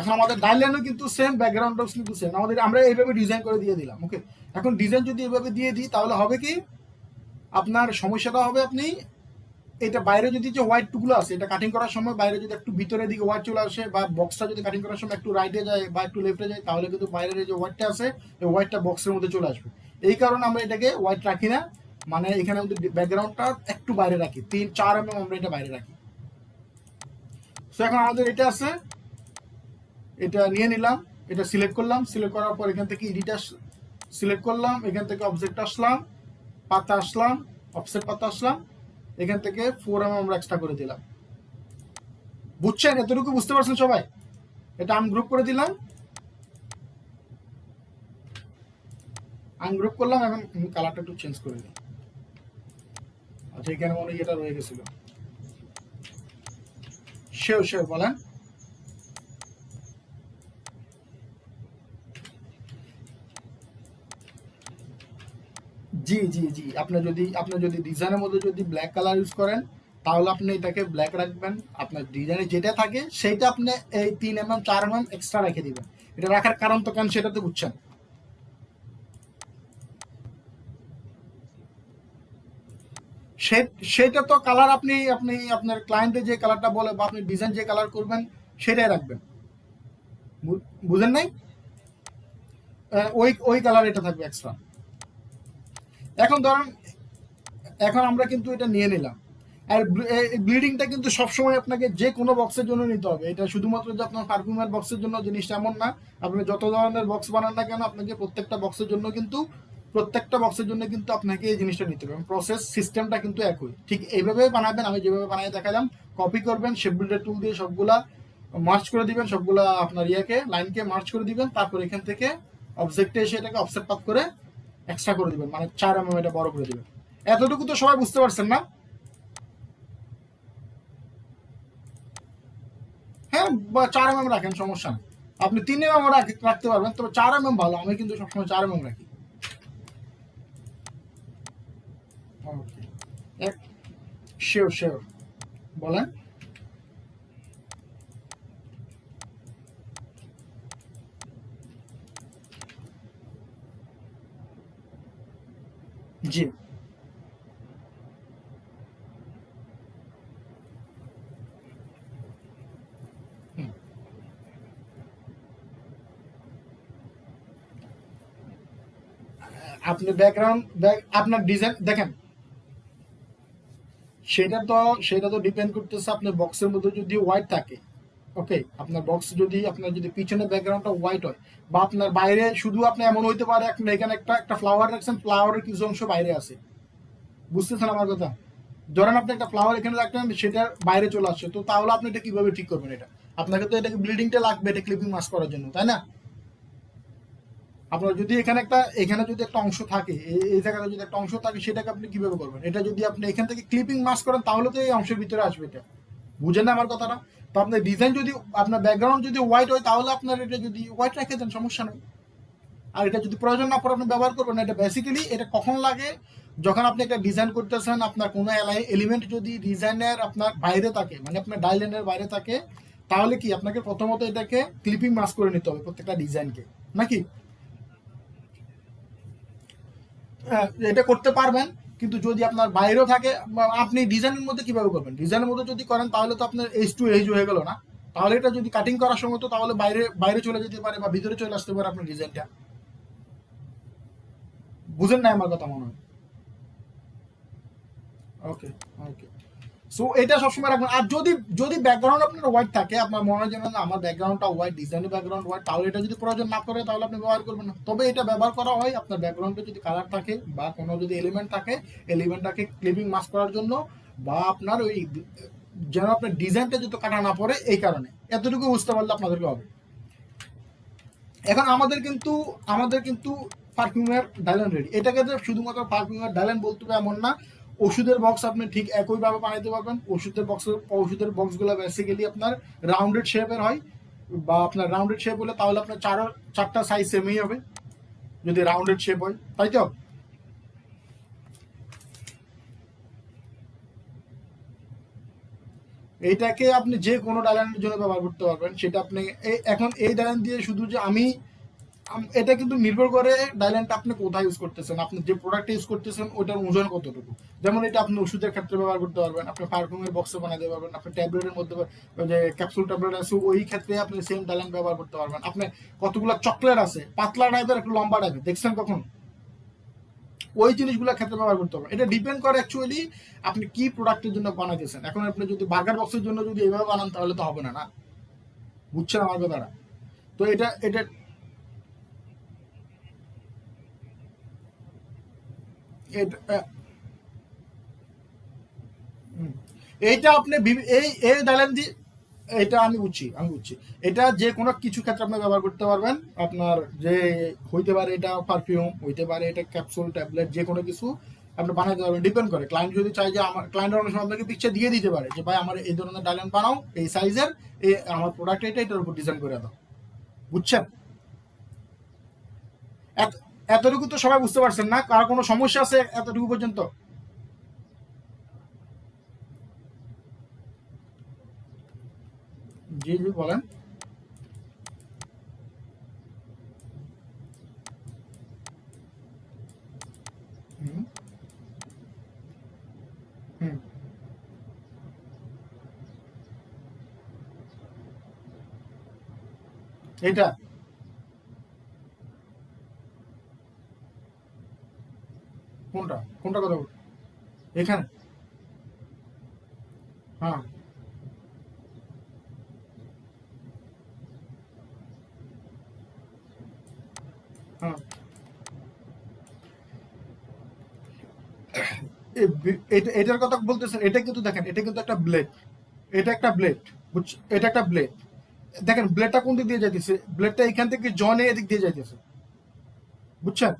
এখন আমাদের ডাইল্যান্ডও কিন্তু সেম, ব্যাকগ্রাউন্ডও কিন্তু সেম, আমরা এইভাবে ডিজাইন করে দিয়ে দিলাম। ওকে, এখন ডিজাইন যদি এইভাবে দিয়ে দিই তাহলে হবে কি, আপনার সমস্যাটা হবে, আপনি এটা বাইরে যদি যে হোয়াইট টুকরো আছে এটা কাটিং করার সময় বাইরে যদি একটু ভিতরের দিকে হোয়াইট চলে আসে, বা বক্সটা যদি কাটিং করার সময় একটু রাইটে যায় বা একটু লেফটে যায়, তাহলে কিন্তু বাইরের যে হোয়াইটটা আছে এই হোয়াইটটা বক্সের মধ্যে চলে আসবে। এই কারণে আমরা এটাকে হোয়াইট রাখি না, মানে এখানে আমাদের ব্যাকগ্রাউন্ডটা একটু বাইরে রাখি, 3-4 mm আমরা এটা বাইরে রাখি। সো এখন আমাদের এটা আছে, এটা নিয়ে নিলাম, এটা সিলেক্ট করলাম, সিলেক্ট করার পর এখান থেকে এডিটটা সিলেক্ট করলাম, এখান থেকে অবজেক্ট আসলাম, পাতা আসলাম, অফসেট পাতা আসলাম, এখান থেকে 4 mm আমরা এক্সট্রা করে দিলাম। বুঝছেন? এতটুকু বুঝতে পারছেন সবাই? এটা আনগ্রুপ করে দিলাম, আনগ্রুপ করলাম, এখন কালারটা একটু চেঞ্জ করে দিই। আচ্ছা, এখানে মনে হয় এটা রয়ে গেছিল। সেও বলেন। জি জি জি, আপনি যদি ডিজাইনের মধ্যে যদি ব্ল্যাক কালার ইউজ করেন তাহলে আপনি এটাকে ব্ল্যাক রাখবেন, আপনার ডিজাইনে যেটা থাকে সেইটা আপনি এই 3 mm 4 mm এক্সট্রা রেখে দিবেন। এটা রাখার কারণ তো কেন সেটা তো বুঝছেন। সেটা তো কালার আপনি আপনি আপনার ক্লায়েন্টে যে কালারটা বলে বা আপনি ডিজাইন যে কালার করবেন সেটাই রাখবেন। বুঝেন নাই? ওই ওই কালার এটা থাকবে এক্সট্রা। এখন ধরেন, এখন আমরা কিন্তু এটা নিয়ে নিলাম, আর ব্লিডিংটা কিন্তু সবসময় আপনাকে যে কোনো বক্সের জন্য নিতে হবে। এটা শুধুমাত্র যে আপনার পারফিউমের বক্সের জন্য জিনিসটা এমন না। আপনি যত ধরনের বক্স বানান না কেন, আপনাকে প্রত্যেকটা বক্সের জন্য কিন্তু আপনাকে এই জিনিসটা নিতে হবে। প্রসেস সিস্টেমটা কিন্তু একই, ঠিক এইভাবে বানাবেন, আমি যেভাবে বানিয়ে দেখালাম। কপি করবেন, শেপ বিল্ডার টুল দিয়ে সবগুলা মার্চ করে দিবেন, সবগুলা আপনার লাইনকে মার্চ করে দিবেন, তারপর এখান থেকে অবজেক্টে এসে এটাকে অফসেট পাত করে এক্সট্রা করে দিবেন, মানে 4 mm এটা বড় করে দিবেন। এতটুকু তো সবাই বুঝতে পারছেন না? হ্যাঁ, বা 4 mm রাখেন, সমস্যা নেই। আপনি 3 mm রাখতে পারবেন, তবে 4 mm ভালো। আমি কিন্তু সবসময় 4 mm রাখি। ওকে, শিওর বলেন। জি, হুম। আপনি ব্যাকগ্রাউন্ড আপনার ডিজাইন দেখেন, সেটা তো সেটা তো ডিপেন্ড করতেছে আপনার বক্সের মধ্যে যদি হোয়াইট থাকে। ওকে, আপনার বক্স যদি আপনার যদি পিছনে ব্যাকগ্রাউন্ডটা হোয়াইট হয়, বা আপনার বাইরে শুধু আপনি এমন হইতে পারে আপনার এখানে একটা একটা ফ্লাওয়ার রাখছেন, ফ্লাওয়ারের কিছু অংশ বাইরে আছে। বুঝতেছেন আমার কথা? ধরেন আপনি একটা ফ্লাওয়ার এখানে রাখলেন, সেটা বাইরে চলে আসছে, তো তাহলে আপনি এটা কিভাবে ঠিক করবেন? এটা আপনাকে তো এটাকে ব্লিডিংটা লাগবে এটা ক্লিপিং মাস্ক করার জন্য, তাই না? আপনার যদি এখানে যদি একটা অংশ থাকে, এই জায়গাটা যদি একটা অংশ থাকে, সেটাকে আপনি কিভাবে করবেন? এটা যদি আপনি এখান থেকে ক্লিপিং মাস্ক করেন তাহলে তো এই অংশের ভিতরে আসবে এটা। বুঝেন না আমার কথাটা? তো আপনার ডিজাইন যদি আপনার ব্যাকগ্রাউন্ড যদি হোয়াইট হয় তাহলে আপনার এটা যদি হোয়াইট রেখে দেন, সমস্যা নেই। আর এটা যদি প্রয়োজন না পড়ে আপনি ব্যবহার করবেন না। এটা বেসিক্যালি এটা কখন লাগে, যখন আপনি একটা ডিজাইন করতেছেন, আপনার কোনো এলিমেন্ট যদি ডিজাইনের আপনার বাইরে থাকে, মানে আপনার ডাইল্যান্ডের বাইরে থাকে, তাহলে কি আপনাকে প্রথমত এটাকে ক্লিপিং মাস্ক করে নিতে হবে প্রত্যেকটা ডিজাইনকে, নাকি? এটা করতে পারবেন, কিন্তু যদি আপনার বাইরেও থাকে, আপনি ডিজাইনের মধ্যে কিভাবে করবেন? ডিজাইনের মধ্যে যদি করেন তাহলে তো আপনার এইচ টু এইচ হয়ে গেল না? তাহলে এটা যদি কাটিং করার সময় তো তাহলে বাইরে বাইরে চলে যেতে পারে বা ভিতরে চলে আসতে পারে আপনার ডিজাইনটা। বুঝেন না আমার কথা মনে হয়? ওকে, ওকে। সো এটা সবসময় রাখবেন। আর যদি যদি ব্যাকগ্রাউন্ড আপনার হোয়াইট থাকে, আপনার মনে হয় যেন না, আমার ব্যাকগ্রাউন্ডটা হোয়াইট, ডিজাইনের ব্যাকগ্রাউন্ড হোয়াইট, তাহলে এটা যদি প্রয়োজন না পড়ে তাহলে আপনি ব্যবহার করবেন না। তবে এটা ব্যবহার করা হয় আপনার ব্যাকগ্রাউন্ডে যদি কালার থাকে বা কোনো যদি এলিমেন্ট থাকে, এলিমেন্টটাকে ক্লিপিং মাস্ক করার জন্য, বা আপনার ওই যেন আপনার ডিজাইনটা যদি কাটা না পড়ে, এই কারণে। এতটুকু বুঝতে পারলে আপনাদেরকে হবে। এখন আমাদের কিন্তু পারফিউমের ডাইল্যান্ড রেডি। এটাকে যে শুধুমাত্র পারফিউমের ডাইল্যান্ড বলতে হবে এমন না। ওষুধের বক্স আপনি ঠিক একইভাবে বানাইতে পারবেন। ওষুধের বক্সগুলো বেসিক্যালি আপনার রাউন্ডেড শেপের হয়, বা আপনার রাউন্ডেড শেপ হলে তাহলে আপনার চারটা সাইজ সেমই হবে যদি রাউন্ডেড শেপ হয়, তাই তো? এইটাকে আপনি যে কোনো ডায়ল্যান্ডের জন্য ব্যবহার করতে পারবেন। সেটা আপনি এখন এই ডায়ল্যান্ড দিয়ে শুধু যে এটা কিন্তু নির্ভর করে ডায়ল্যান্ডটা আপনি কোথায় ইউজ করতেছেন, আপনি যে প্রোডাক্টটা ইউজ করতেছেন ওটার ওজন কতটুকু। যেমন এটা আপনি ওষুধের ক্ষেত্রে ব্যবহার করতে পারবেন, আপনি পারফিউমের বক্সে বানাতে পারবেন, আপনি ট্যাবলেটের মধ্যে যে ক্যাপসুল ট্যাবলেট আছে ওই ক্ষেত্রে আপনি সেম ডায়ল্যান্ড ব্যবহার করতে পারবেন। আপনি কতগুলো চকলেট আছে পাতলা টাইপের একটু লম্বা টাইপের, দেখছেন কখন, ওই জিনিসগুলোর ক্ষেত্রে ব্যবহার করতে পারবেন। এটা ডিপেন্ড করে অ্যাকচুয়ালি আপনি কি প্রোডাক্টের জন্য বানাইতেছেন। এখন আপনি যদি বার্গার বক্সের জন্য যদি এইভাবে বানান তাহলে তো হবে না, না? বুঝছেন আমার কথাটা? তো এটা এটা এটা হুম। এইটা আপনি এই ডায়লগ দিয়ে, এটা আমি বুঝছি এটা যে কোনো কিছু ক্ষেত্রে আপনি ব্যবহার করতে পারবেন। আপনার যে হইতে পারে এটা পারফিউম, হইতে পারে এটা ক্যাপসুল ট্যাবলেট, যে কোনো কিছু আপনি বানাইতে পারবেন। ডিপেন্ড করে ক্লায়েন্ট যদি চাই যে আমার ক্লায়েন্ট অনেক সময় আপনাকে পিকচার দিয়ে দিতে পারে যে ভাই আমার এই ধরনের ডায়লগ বানাও এই সাইজের, এই আমার প্রোডাক্ট এটার উপর ডিজাইন করে দাও। বুঝছেন? এতটুকু তো সবাই বুঝতে পারছেন না? কার কোনো সমস্যা আছে এতটুকু পর্যন্ত? জি জি বলেন। হুম হুম। এটা কোনটা কোনটা কথা বল, এখানে? হ্যাঁ হ্যাঁ। এটার কথা বলতেছেন, এটা কিন্তু দেখেন এটা কিন্তু একটা ব্লেড, এটা একটা ব্লেড, বুঝছ, এটা একটা ব্লেড। দেখেন ব্লেডটা কোন দিক দিয়ে যাইতেছে, ব্লেডটা এখান থেকে জয়েন এদিক দিয়ে যাইতেছে, বুঝছেন?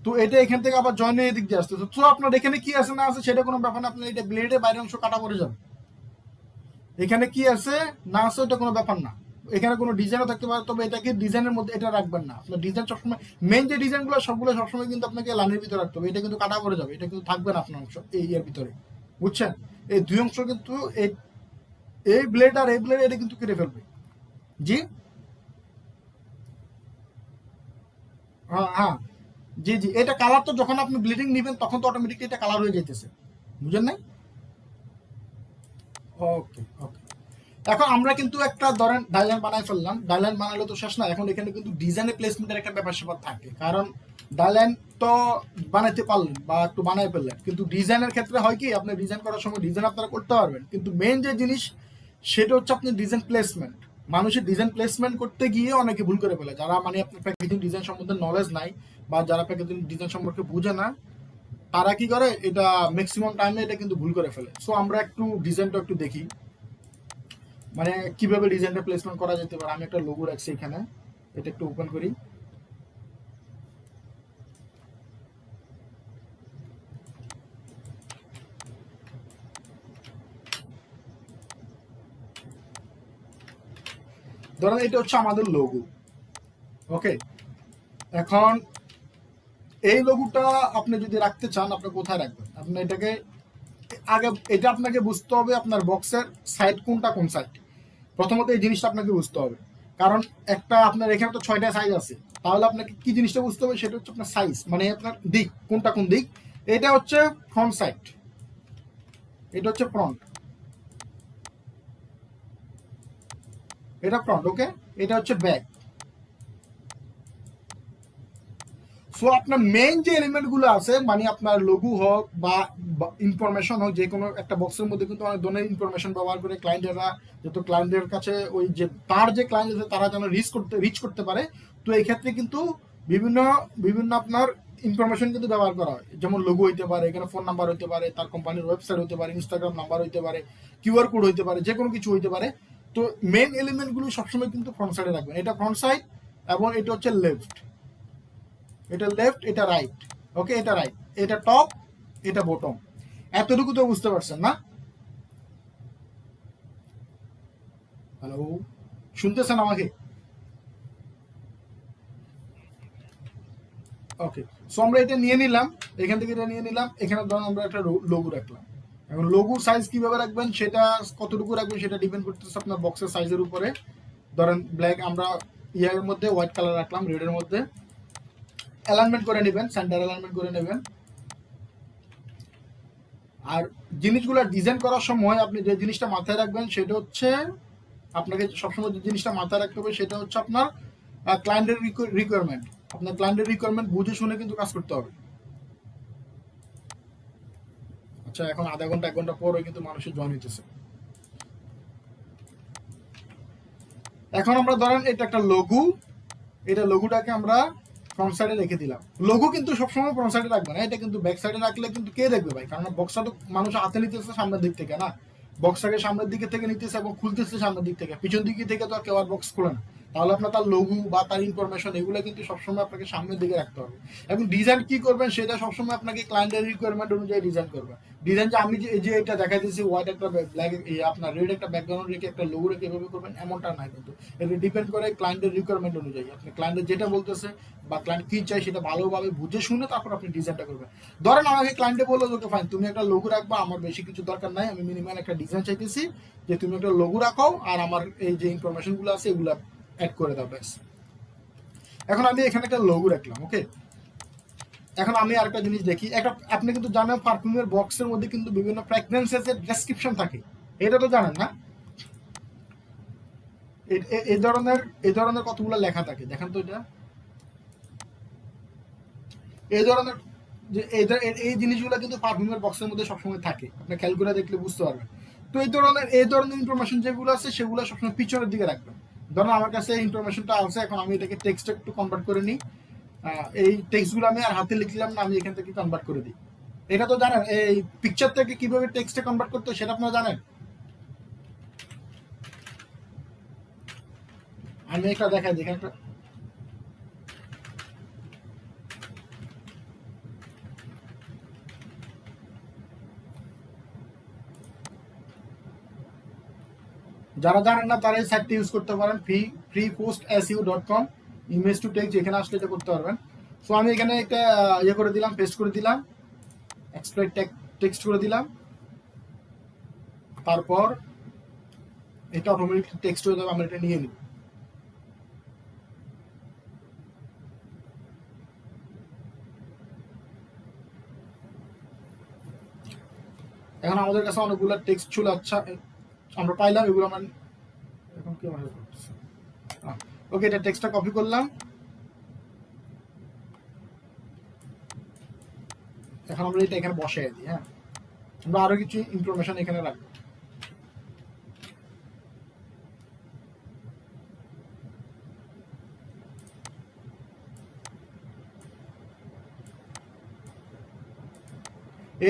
তো এটা এখান থেকে আবার জয়েন এদিক দিয়ে আসতেছে। তো আপনার এখানে কি আছে না আছে সেটা কোনো ব্যাপার না, আপনার এটা ব্লেডের বাইরের অংশ কাটা পড়ে যাবে। এখানে কি আছে না আছে ওটা কোনো ব্যাপার না। এখানে কোনো ডিজাইনও থাকতে পারে, তবে এটাকে ডিজাইনের মধ্যে এটা রাখবেন না। আপনার ডিজাইন সবসময় মেইন যে ডিজাইনগুলো সবগুলো সবসময় কিন্তু আপনাকে লাইনের ভিতরে রাখতে হবে। এটা কিন্তু কাটা পড়ে যাবে, এটা কিন্তু থাকবে না আপনার অংশ এই এর ভিতরে, বুঝছেন? এই দুই অংশ কিন্তু এই ব্লেড আর এই ব্লেড এটা কিন্তু কেটে ফেলবে। জি হ্যাঁ হ্যাঁ। জি জি, এটা কালার তো যখন আপনি ব্লিডিং নেবেন তখন তো অটোমেটিকলি এটা কালার হয়ে যাইতেছে, বুঝেন নাই? ওকে ওকে। এখন আমরা কিন্তু একটা ধরেন ডাইল্যান্ড বানাই ফেললাম, ডাইল্যান্ড বানালে তো শেষ না, এখন এখানে কিন্তু ডিজাইনের প্লেসমেন্টের একটা ব্যাপার স্যাপার থাকে। কারণ ডাইল্যান্ড তো বানাইতে পারলেন বা একটু বানাই ফেললেন, কিন্তু ডিজাইনের ক্ষেত্রে হয় কি আপনি ডিজাইন করার সময় ডিজাইন আপনারা করতে পারবেন, কিন্তু মেইন যে জিনিস সেটা হচ্ছে আপনি ডিজাইন প্লেসমেন্ট। মানুষের ডিজাইন প্লেসমেন্ট করতে গিয়ে অনেকে ভুল করে ফেলে, যারা মানে আপনার প্যাকেজিং ডিজাইন সম্বন্ধে নলেজ নাই বা যারা প্যাকেজিং ডিজাইন সম্পর্কে বুঝে না, তারা কি করে এটা ম্যাক্সিমাম টাইমে এটা কিন্তু ভুল করে ফেলে। সো আমরা একটু ডিজাইনটা একটু দেখি, মানে কিভাবে ডিজাইনটা প্লেসমেন্ট করা যেতে পারে। আমি একটা লোগো রাখছি এখানে, এটা একটু ওপেন করি। ধরেন এটা হচ্ছে আমাদের লোগো, ওকে। এখন এই লোগোটা আপনি যদি রাখতে চান আপনি কোথায় রাখবেন, আপনি এটাকে আগে এটা আপনাকে বুঝতে হবে আপনার বক্সের সাইড কোনটা কোন সাইড। প্রথমত এই জিনিসটা আপনাকে বুঝতে হবে, কারণ একটা আপনার এখানে তো 6টা সাইজ আছে, তাহলে আপনাকে কি জিনিসটা বুঝতে হবে সেটা হচ্ছে আপনার সাইজ, মানে আপনার দিক কোনটা কোন দিক। এটা হচ্ছে ফ্রন্ট সাইড, এটা হচ্ছে ফ্রন্ট, এটা ফ্রন্ট, ওকে। এটা হচ্ছে ব্যাক। সো আপনার মেইন যে এলিমেন্ট গুলো আছে মানে আপনার লঘু হোক বা ইনফরমেশন হোক, যে কোনো একটা বক্সের মধ্যে কিন্তু অনেক ধরনের ইনফরমেশন ব্যবহার করে ক্লায়েন্টেরা, যেহেতু ক্লায়েন্টের কাছে ওই যে তার যে ক্লায়েন্ট আছে তারা যেন রিচ করতে পারে। তো এই ক্ষেত্রে কিন্তু বিভিন্ন বিভিন্ন আপনার ইনফরমেশন কিন্তু ব্যবহার করা হয়, যেমন লোগো হইতে পারে, এখানে ফোন নাম্বার হইতে পারে, তার কোম্পানির ওয়েবসাইট হইতে পারে, ইনস্টাগ্রাম নাম্বার হইতে পারে, কিউআর কোড হইতে পারে, যে কোনো কিছু হইতে পারে। তো মেইন এলিমেন্টগুলো সবসময় কিন্তু ফ্রন্ট সাইডে রাখবেন, এটা ফ্রন্ট সাইড এবং এটা হচ্ছে লেফট, এটা লেফট, এটা রাইট, ওকে, এটা রাইট, এটা টপ, এটা বটম। এতটুকু তো বুঝতে পারছেন না? হ্যালো, শুনতেছেন আমাকে? ওকে। সো আমরা এটা নিয়ে নিলাম, এখান থেকে এটা নিয়ে নিলাম, এখানে ধরুন আমরা একটা লোগো রাখলাম। এখন লোগো সাইজ কিভাবে রাখবেন, সেটা কতটুকু রাখবেন সেটা ডিপেন্ড করতেছে আপনার বক্সের সাইজের উপরে। ধরেন ব্ল্যাক আমরা ইয়ার মধ্যে হোয়াইট কালার রাখলাম, রেডের মধ্যে অ্যালাইনমেন্ট করে নেবেন, সেন্টার অ্যালাইনমেন্ট করে নেবেন। আর জিনিসগুলো ডিজাইন করার সময় আপনি যে জিনিসটা মাথায় রাখবেন সেটা হচ্ছে, আপনাকে সবসময় যে জিনিসটা মাথায় রাখতে হবে সেটা হচ্ছে আপনার ক্লায়েন্টের রিকোয়ারমেন্ট। আপনার ক্লায়েন্টের রিকোয়ারমেন্ট বুঝে শুনে কিন্তু কাজ করতে হবে। আচ্ছা, এখন আধা ঘন্টা 1 ঘন্টা পরে কিন্তু মানুষের জয়েন হইতেছে। এখন আমরা ধরেন এটা একটা লঘু, এটা লঘুটাকে আমরা ফ্রন্ট সাইডে রেখে দিলাম। লঘু কিন্তু সবসময় ফ্রন্ট সাইডে রাখবে না, এটা কিন্তু ব্যাক সাইডে রাখলে কিন্তু কে দেখবে ভাই? কারণ বক্সটা তো মানুষ হাতে নিতেছে সামনের দিক থেকে না, বক্সটাকে সামনের দিকে থেকে নিতেছে এবং খুলতেছে সামনের দিক থেকে, পিছন দিকে থেকে তো আর কেউ আর বক্স খোলে না। তাহলে আপনার তার লঘু বা তার ইনফরমেশন এগুলো কিন্তু সবসময় আপনাকে সামনের দিকে রাখতে হবে। এবং ডিজাইন কি করবেন সেটা সবসময় আপনাকে ক্লায়েন্টের রিকোয়ারমেন্ট অনুযায়ী ডিজাইন করবেন। ডিজাইন যে আমি যে এটা দেখা দিয়েছি হোয়াইট একটা ব্ল্যাক আপনার রেড একটা ব্যাকগ্রাউন্ড রেখে একটা লোগো রেখে এভাবে করবেন এমনটা নাই, কিন্তু এটা ডিপেন্ড করে ক্লায়েন্টের রিকোয়ারমেন্ট অনুযায়ী। আপনি ক্লায়েন্টের যেটা বলতেছে বা ক্লায়েন্ট কি চাই সেটা ভালোভাবে বুঝে শুনে তারপর আপনি ডিজাইনটা করবেন। ধরেন আমাকে ক্লায়েন্টে বললো ওকে ফাইন তুমি একটা লোগো রাখবা, আমার বেশি কিছু দরকার নাই, আমি মিনিমাম একটা ডিজাইন চাইতেছি, যে তুমি একটা লোগো রাখো আর আমার এই যে ইনফরমেশনগুলো আছে এগুলো অ্যাড করে দাও ব্যাস। এখন আমি এখানে একটা লোগো রাখলাম, ওকে। এখন আমি আরেকটা জিনিস দেখি, একটা আপনি কিন্তু জানেন পারফিউমের বক্সের মধ্যে কিন্তু বিভিন্ন ফ্র্যাগনেন্সেস এর ডেসক্রিপশন থাকে, এটা তো জানেন না? এই ধরনের কতগুলো লেখা থাকে, দেখেন তো এটা এই ধরনের যে এই জিনিসগুলো কিন্তু পারফিউমের বক্সের মধ্যে সবসময় থাকে, আপনি খেয়াল করে দেখলে বুঝতে পারবেন। তো এই ধরনের ইনফরমেশন যেগুলো আছে সেগুলো সবসময় পিছনের দিকে রাখবেন। ধরুন আমার কাছে ইনফরমেশনটা আছে, এখন আমি এটাকে টেক্সটে একটু কনভার্ট করে নিই। এই টেক্সটগুলো আমি আর হাতে লিখলাম না, আমি এখান থেকে কনভার্ট করে দিই। এটা তো জানেন এই পিকচার থেকে কিভাবে টেক্সটে কনভার্ট করতে সেটা আপনারা জানেন। আমি একটা দেখাই, দেখেন একটা যারা জানেন না তারা এই সাইটটি ইউজ করতে পারেন, freepostsu.com, ইমেজ টু টেক্সট, এখানে আসলে এটা করতে পারবেন। সো আমি এখানে একটা ইয়ে করে দিলাম, পেস্ট করে দিলাম, এক্সট্রাক্ট টেক্সট করে দিলাম, তারপর এটা অটোমেটিক টেক্সট হয়ে যাবে, আমরা এটা নিয়ে নিব। এখন আমাদের কাছে অনেকগুলো টেক্সট ছিল, আচ্ছা আমরা পাইলাম এগুলো। আমরা এখন কি করতেছি, ওকে, এটা টেক্সটটা কপি করলাম। এখন আমরা এটা এখানে বসাই দিই। হ্যাঁ, আমরা আরো কিছু ইনফরমেশন এখানে রাখবো।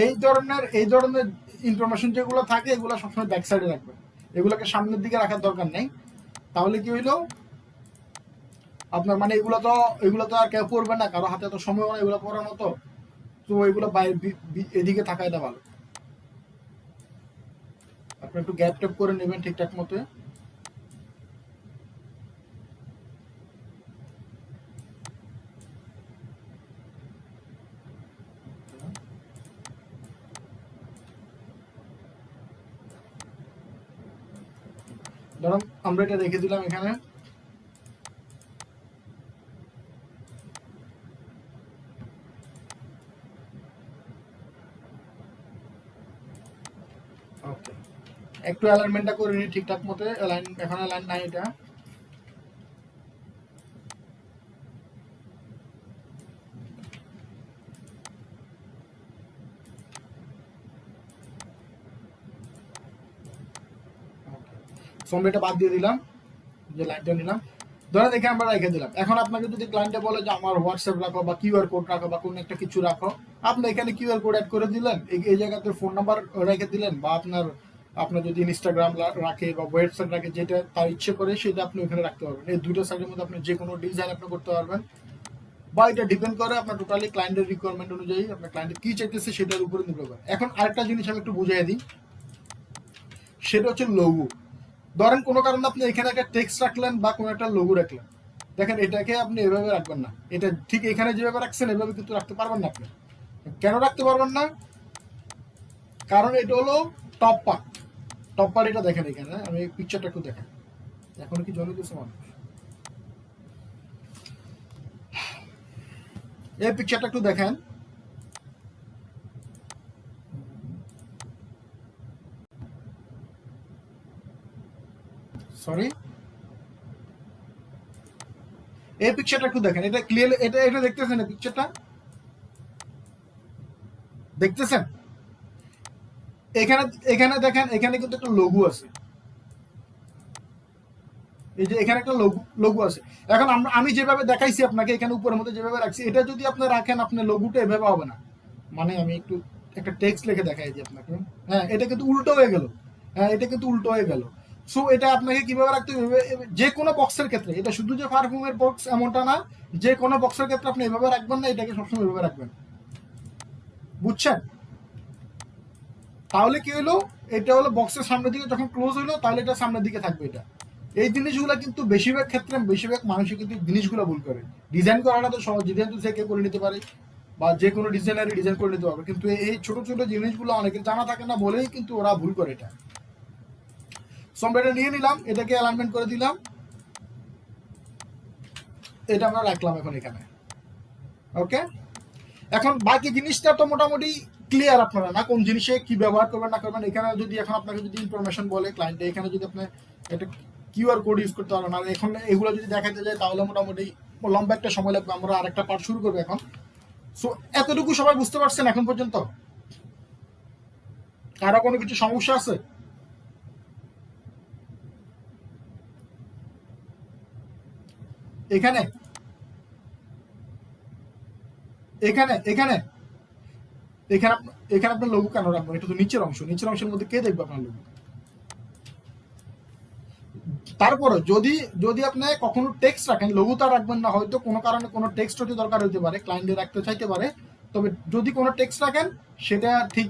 এই ধরনের ইনফরমেশন যেগুলো থাকে এগুলো সবসময় ব্যাক সাইডে রাখবেন, এগুলোকে সামনের দিকে রাখার দরকার নেই। তাহলে কি হইলো আপনার, মানে এগুলো তো আর কেউ পড়বে না, কারো হাতে এত সময় হয় এগুলো পড়ার মতো, তো এগুলো এদিকে থাকাই দেওয়া ভালো। আপনি একটু গ্যাপ ট্যাপ করে নেবেন ঠিকঠাক মতো। ধরুন আমরা এটা রেখে দিলাম এখানে। ওকে, একটু অ্যালাইনমেন্টটা করে নিই ঠিকঠাক মতো। এখন অ্যালাইন নাই এটা। আমরা এটা বাদ দিয়ে দিলাম, যে লাইনটা নিলাম, ধরেন এখানে আমরা রেখে দিলাম। এখন আপনাকে যদি ক্লায়েন্টে বলে যে আমার হোয়াটসঅ্যাপ রাখো বা কিউআর কোড রাখো বা কোনো একটা কিছু রাখো, আপনি এখানে কিউআর কোড অ্যাড করে দিলেন, এই জায়গাতে ফোন নাম্বার রেখে দিলেন, বা আপনার যদি ইনস্টাগ্রাম রাখে বা ওয়েবসাইট রাখে, যেটা তার ইচ্ছে করে সেটা আপনি ওখানে রাখতে পারবেন। এই দুটো সাইডের মধ্যে আপনি যে কোনো ডিজাইন আপনি করতে পারবেন, বা এটা ডিপেন্ড করে আপনার টোটালি ক্লায়েন্টের রিকোয়ারমেন্ট অনুযায়ী, আপনার ক্লায়েন্টের কি চাইতেছে সেটার উপরে নির্ভর করে। এখন আরেকটা জিনিস আমি একটু বুঝিয়ে দিই, সেটা হচ্ছে লোগো। ধরেন কোনো কারণে আপনি এখানে একটা টেক্সট রাখলেন বা কোনো একটা লোগো রাখলেন, দেখেন এটাকে আপনি এভাবে রাখবেন না, এটা ঠিক এখানে যেভাবে রাখছেন এভাবে কিন্তু রাখতে পারবেন না। আপনি কেন রাখতে পারবেন না? কারণ এটা হলো টপ পার্ট। টপ পার্ট এটা দেখেন এখানে, আমি পিকচারটা একটু দেখেন। এখন কি জলে দিচ্ছে মানুষ? এই পিকচারটা একটু দেখেন। সরি, এই পিকচারটা একটু দেখেন। এটা ক্লিয়ার, এটা দেখতেছেন? এই পিকচারটা দেখতেছেন? এখানে এখানে দেখেন, এখানে কিন্তু একটা লোগো আছে। এই যে এখানে একটা লোগো আছে। এখন আমি যেভাবে দেখাইছি আপনাকে, এখানে উপরের মধ্যে যেভাবে রাখছি, এটা যদি আপনি রাখেন, আপনার লোগোটা এভাবে হবে না। মানে আমি একটু একটা টেক্সট লিখে দেখাই দিই আপনাকে। হ্যাঁ, এটা কিন্তু উল্টো হয়ে গেল। হ্যাঁ, এটা কিন্তু উল্টো হয়ে গেল। সো এটা আপনাকে কিভাবে রাখতে হবে, যে কোনো বক্সের ক্ষেত্রে, এটা শুধু যে পারফিউমের বক্স এমনটা না, যে কোনো বক্সের ক্ষেত্রে আপনি এভাবে রাখবেন না, এটাকে সবসময় এভাবে রাখবেন। বুঝছেন? তাহলে কি হলো, এটা হলো বক্সের সামনের দিকে যখন ক্লোজ হলো, তাহলে এটা সামনের দিকে থাকবে। এটা এই জিনিসগুলো কিন্তু বেশিরভাগ ক্ষেত্রে বেশিরভাগ মানুষই কিন্তু জিনিসগুলো ভুল করে। ডিজাইন করাটা তো সহজ, ডিজাইন তো সে কেউ করে নিতে পারে, বা যে কোনো ডিজাইনারই ডিজাইন করে নিতে পারবে, কিন্তু এই ছোট ছোট জিনিসগুলো অনেকের জানা থাকে না বলেই কিন্তু ওরা ভুল করে এটা। সো আমরা এটা নিয়ে নিলাম, এটাকে অ্যালাইনমেন্ট করে দিলাম, এটা আমরা রাখলাম এখন এখানে। ওকে, এখন বাকি জিনিসটা তো মোটামুটি ক্লিয়ার আপনারা, না কোন জিনিসে কি ব্যবহার করবেন না করবেন। এখানে যদি এখন আপনাকে যদি ইনফরমেশন বলে ক্লায়েন্টে, এখানে যদি আপনি একটা কিউআর কোড ইউজ করতে পারেন, আর এখন এগুলো যদি দেখাতে যায় তাহলে মোটামুটি লম্বা একটা সময় লাগবে। আমরা আরেকটা পার্ট শুরু করবো এখন। সো এতটুকু সবাই বুঝতে পারছেন এখন পর্যন্ত? কারো কোনো কিছু সমস্যা আছে? এখানে এখানে এখানে এখানে এখানে আপনার লোগো কেন রাখবেন? এটা তো নিচের অংশ, নিচের অংশের মধ্যে কে দেখবে আপনার লোগো? তারপরে যদি যদি আপনি কখনো টেক্সট রাখেন, লোগো তো রাখবেন না, হয়তো কোনো কারণে কোনো টেক্সট হতে দরকার হতে পারে, ক্লায়েন্টে রাখতে চাইতে পারে। তবে যদি কোনো টেক্সট রাখেন, সেটা ঠিক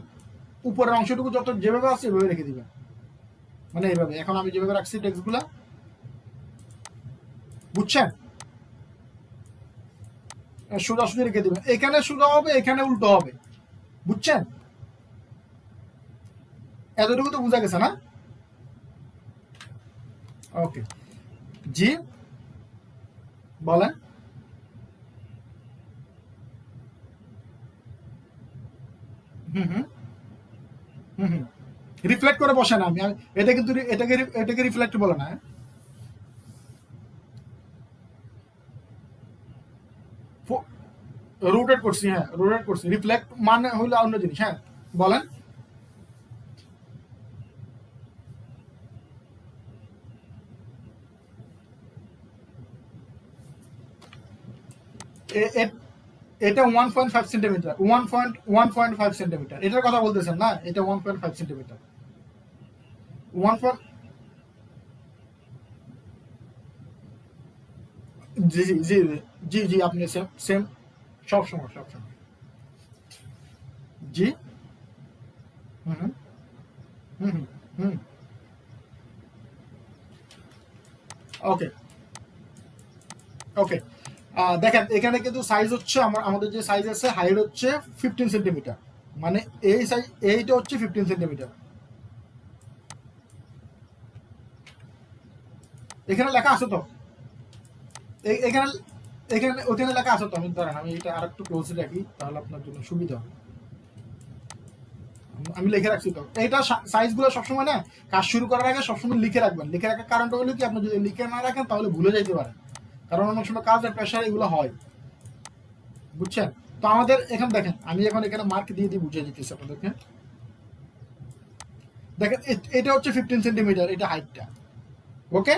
উপরের অংশটুকু যত যেভাবে আছে এভাবে রেখে দিবেন। মানে এইভাবে এখন আমি যেভাবে রাখছি টেক্সটগুলা, বুঝছেন? সোজাসুজি রেখে দিবেন। এখানে সোজা হবে, এখানে উল্টো হবে। বুঝছেন? এতটুকু তো বোঝা গেছে না? ওকে, জি বলেন। হুম হুম হুম হুম রিফ্লেক্ট করে বসে না। আমি এটা কিন্তু এটাকে রিফ্লেক্ট বলে না। রোটেট করছি, হ্যাঁ রোটেট করছি। রিফ্লেক্ট মানে হলো অন্য জিনিস। হ্যাঁ বলেন। এটা 1.5 সেন্টিমিটার, 1.5 সেন্টিমিটার এটার কথা বলতেছেন না? এটা 1.5 সেন্টিমিটার। ওয়ান পয়েন্ট জি জি জি জি জি আপনি সেম সেম সবসময় সবসময়। জি হুম হুম হুম হুম ওকে ওকে। দেখেন এখানে কিন্তু সাইজ হচ্ছে আমাদের যে সাইজ আছে, হাইট হচ্ছে 15 সেন্টিমিটার। মানে এই সাইজ, এইটা হচ্ছে 15 সেন্টিমিটার। এখানে লেখা আছে তো, এখানে এখানে ওখানে লেখা আছে তো। আমি ধরেন আমি এটা আর একটু ক্লোজ রাখি, তাহলে আপনার জন্য সুবিধা হবে। আমি লিখে রাখছি তো এইটা সাইজগুলো সবসময় না, কাজ শুরু করার আগে সবসময় লিখে রাখবেন। লিখে রাখার কারণটা হলো কি, আপনি যদি লিখে না রাখেন তাহলে ভুলে যাইতে পারেন, কারণ অনেক সময় কাজের প্রেশার এগুলো হয়। বুঝছেন? তো আমাদের এখানে দেখেন, আমি এখন এখানে মার্ক দিয়ে দিয়ে বুঝিয়ে দিতেছি আপনাদেরকে। দেখেন এটা হচ্ছে 15 সেন্টিমিটার, এটা হাইটটা। ওকে,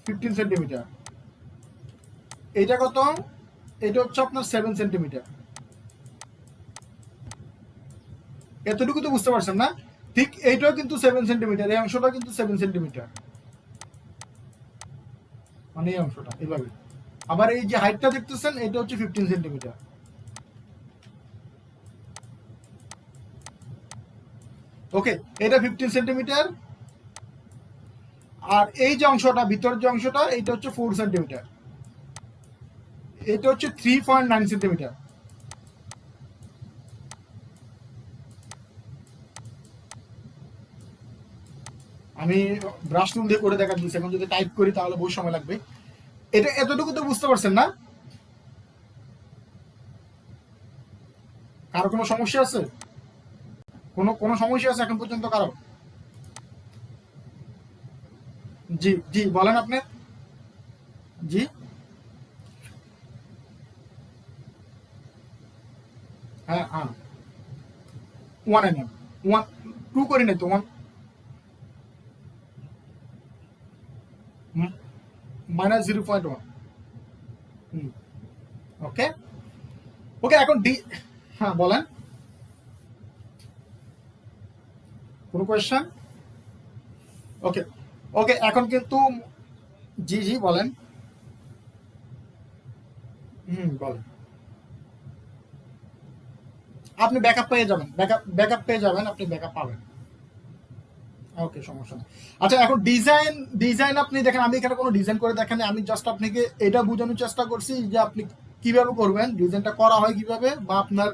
15 সেন্টিমিটার। এটা কত? এটা হচ্ছে আপনার 7 সেন্টিমিটার। এতটুকু তো বুঝতে পারছেন না? ঠিক এইটাও কিন্তু 7 সেন্টিমিটার, এই অংশটা কিন্তু 7 সেন্টিমিটার। মানে এই অংশটা এভাবে। আবার এই যে হাইটটা দেখতেছেন, এটা হচ্ছে 15 সেন্টিমিটার। ওকে, এটা 15 সেন্টিমিটার। আর এই যে অংশটা, ভিতরের যে অংশটা, এটা হচ্ছে 4 সেন্টিমিটার। এটা হচ্ছে 3.9 সেন্টিমিটার। আমি ব্রাশ টুল দিয়ে করে দেখা দিচ্ছি, এখন যদি টাইপ করি তাহলে বহু সময় লাগবে। এটা এতটুকু তো বুঝতে পারছেন না? কারো কোনো সমস্যা আছে? কোনো কোনো সমস্যা আছে এখন পর্যন্ত কারো? জি জি বলেন আপনি। জি, হ্যাঁ 1 mm, 1 2 করি নাই তো, 1 -0.1। ওকে ওকে, এখন ডি, হ্যাঁ বলেন, কোনো কোয়েশ্চেন? ওকে ওকে, এখন কিন্তু, জি জি বলেন। বলেন। আপনি ব্যাকআপ পেয়ে যাবেন, ব্যাকআপ ব্যাকআপ পেয়ে যাবেন, আপনি ব্যাকআপ পাবেন। ওকে, সমস্যা নেই। আচ্ছা, এখন ডিজাইন, ডিজাইন আপনি দেখেন, আমি এখানে কোনো ডিজাইন করে দেখেন, আমি জাস্ট আপনাকে এটা বোঝানোর চেষ্টা করছি যে আপনি কিভাবে করবেন, ডিজাইনটা করা হয় কিভাবে, বা আপনার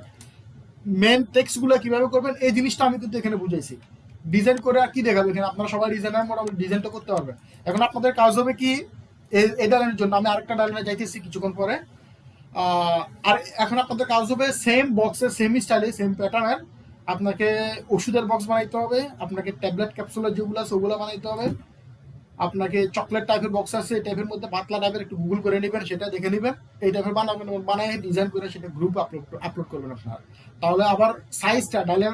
মেন টেক্সটগুলো কিভাবে করবেন, এই জিনিসটা আমি কিন্তু এখানে বুঝাইছি। ডিজাইন করে আর কি দেখাবে এখানে, আপনারা সবাই ডিজাইনার, মোটামুটি ডিজাইনটা করতে পারবেন। এখন আপনাদের কাজ হবে কি, এই ডায়লনের জন্য আমি আরেকটা ডায়লনে যাইতেছি কিছুক্ষণ পরে। আহ, আর এখন আপনাদের কাজ হবে সেম বক্সের, সেম স্টাইলে, সেম প্যাটার্নের আপনাকে ওষুধের বক্স বানাইতে হবে, আপনাকে ট্যাবলেট ক্যাপসুলের যেগুলো আছে ওগুলো বানাইতে হবে, আপনাকে চকলেট টাইপের বক্স আছে এই টাইপের মধ্যে পাতলা টাইপের, একটু গুগল করে নেবেন, সেটা দেখে নেবেন, এই টাইপের বানাবেন, বানিয়ে ডিজাইন করে সেটা গ্রুপ আপলোড আপলোড করবেন আপনার। তাহলে আবার সাইজটা ডাইলে,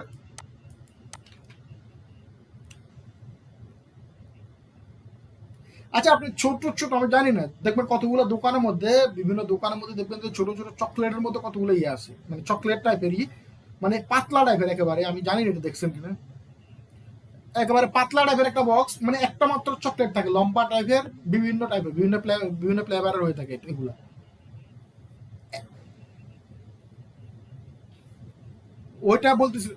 আচ্ছা আপনি ছোট ছোট, আমি জানি না, দেখবেন কতগুলো দোকানের মধ্যে, বিভিন্ন দোকানের মধ্যে দেখবেন যে ছোট ছোট চকলেটের মধ্যে কতগুলো ইয়ে আছে, মানে চকলেট টাইপেরই, মানে পাতলা টাইপের একেবারে, আমি জানি না এটা দেখছেন কিনা, একেবারে পাতলা টাইপের একটা বক্স, মানে একটা মাত্র চকলেট থাকে, লম্বা টাইপের, বিভিন্ন টাইপের, বিভিন্ন ফ্লেভারের হয়ে থাকে এগুলা। ওইটা বলতেছি,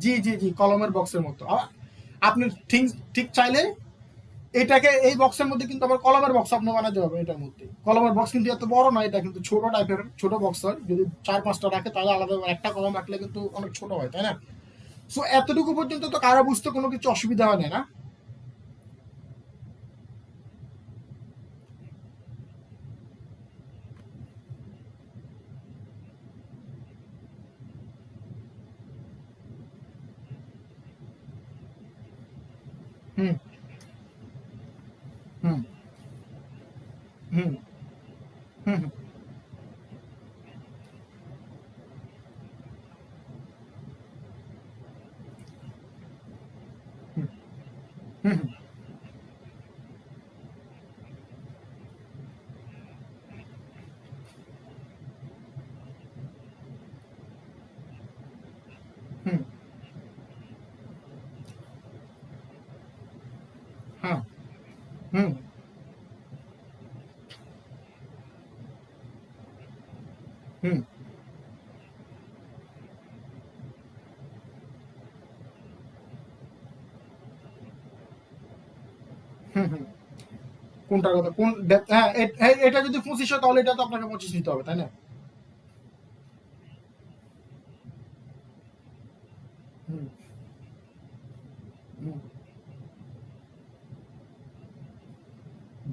জি জি জি, কলমের বক্সের মতো। আপনি ঠিক ঠিক চাইলে এটাকে এই বক্সের মধ্যে কিন্তু আবার কলমের বক্স আপনি বানাতে পারবেন। এটার মধ্যে কলমের বক্স কিন্তু এত বড় নয়, এটা কিন্তু ছোট টাইপের, ছোট বক্স হয়। যদি 4-5টা রাখে তাহলে আলাদা, একটা কলম রাখলে কিন্তু অনেক ছোট হয়, তাই না? সো এতটুকু পর্যন্ত তো কারো বুঝতে কোনো কিছু অসুবিধা হয় না, না? হুম হুম হুম হুম হুম হুম, হ্যাঁ, হুম হুম হুম হুম, কোনটার কথা, কোন হ্যাঁ, এটা যদি 25 হয় তাহলে এটা তো আপনাকে 25 নিতে হবে, তাই না? হুম হুম,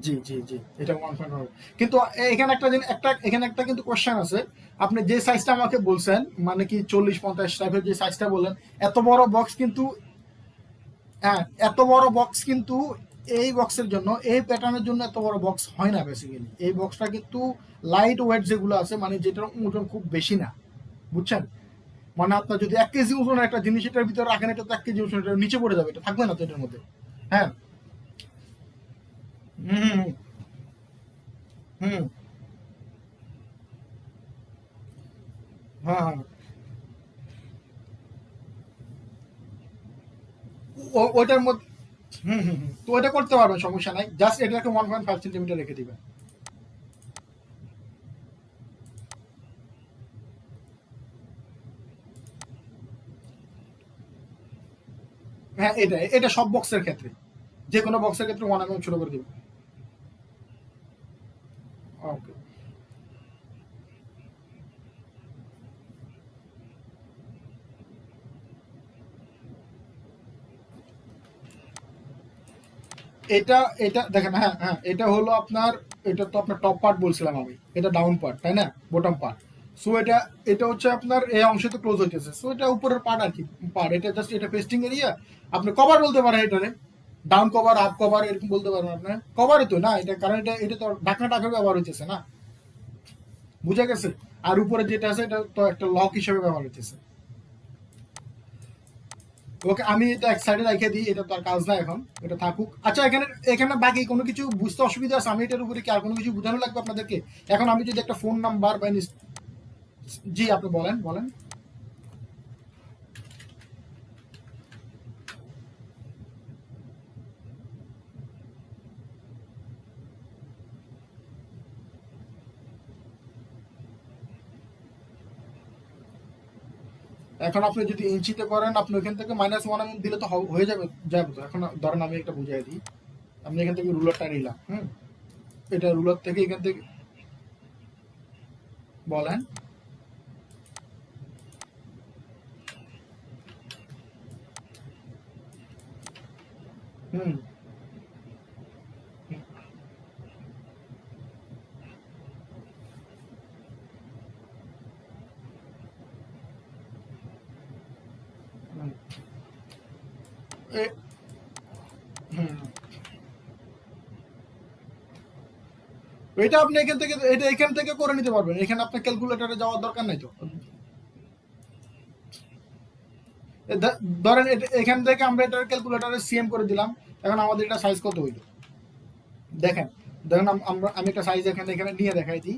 জি জি জি, এটা 1.1 হবে। কিন্তু এখানে একটা একটা এখানে একটা কিন্তু কোশ্চেন আছে। আপনি যে সাইজটা আমাকে বলছেন, মানে কি 40-50 টাইপের যে সাইজটা বললেন, এত বড় বক্স কিন্তু, হ্যাঁ এত বড় বক্স কিন্তু এই বক্সের জন্য, এই প্যাটার্নের জন্য এত বড় বক্স হয় না বেসিক্যালি। এই বক্সটা কিন্তু লাইট ওয়েট যেগুলো আছে, মানে যেটার ওজন খুব বেশি না, বুঝছেন? মানে আপনার যদি 1 কেজি ওজনের একটা জিনিস এটার ভিতরে রাখেন, এটা তো 1 কেজি ওজন, এটা নিচে পড়ে যাবে, এটা থাকবে না তো এটার মধ্যে। হ্যাঁ, হুম হুম, হ্যাঁ হ্যাঁ, ওইটার মধ্যে, তো ওইটা করতে পারবেন, সমস্যা নাই, জাস্ট এটাকে 1.5 সেন্টিমিটার রেখে দিবেন। হ্যাঁ, এটা এটা সব বক্সের ক্ষেত্রে, যে কোনো বক্সের ক্ষেত্রে 1 mm ছোট করে দিবেন। ওকে, এটা এটা দেখেন, হ্যাঁ হ্যাঁ, এটা হলো আপনার, এটা তো আপনার টপ পার্ট বলছিলাম আমি, এটা ডাউন পার্ট তাই না, বটম পার্ট। সো এটা এটা হচ্ছে আপনার এই অংশ তো ক্লোজ হইতেছে, সো এটা উপরের পার্ট আর কি, পার্ট এটা জাস্ট এটা পেস্টিং এরিয়া। আপনি কভার বলতে পারেন এটারে, ডাউন কভার আপ কভার এরকম বলতে পারেন আপনি। কভারই তো না এটা, কারণ এটা এটা তো ঢাকনা টাকা ব্যবহার হইতেছে না, বুঝা গেছে। আর উপরে যেটা আছে এটা তো একটা লক হিসেবে ব্যবহার হইতেছে। ওকে, আমি এটা এক সাইডে রেখে দিই, এটা তো আর কাজ না এখন, এটা থাকুক। আচ্ছা, এখানে এখানে বাকি কোনো কিছু বুঝতে অসুবিধা আছে? আমি এটার উপরে কি আর কোনো কিছু বোঝানো লাগবে আপনাদেরকে? এখন আমি যদি একটা ফোন নাম্বার বা জি আপনি বলেন বলেন। এখন আপনি যদি ইঞ্চিতে করেন, আপনি ওইখান থেকে -1 mm দিলে তো হয়ে যাবে, যাবে তো। এখন ধরেন আমি একটা বুঝাই দিই, আপনি এখান থেকে রুলারটা নিলাম, হুম, এটা রুলার থেকে এখান থেকে বলেন। হুম হুম, হুম, এটা আপনি এখান থেকে, এটা এখান থেকে করে নিতে পারবেন, এখানে আপনার ক্যালকুলেটরে যাওয়ার দরকার নাই তো। ধরেন এখান থেকে আমরা এটার ক্যালকুলেটরে সিএম করে দিলাম, এখন আমাদের এটা সাইজ কত হইল দেখেন। ধরেন আমরা, আমি একটা সাইজ এখানে এখানে নিয়ে দেখাই দিই,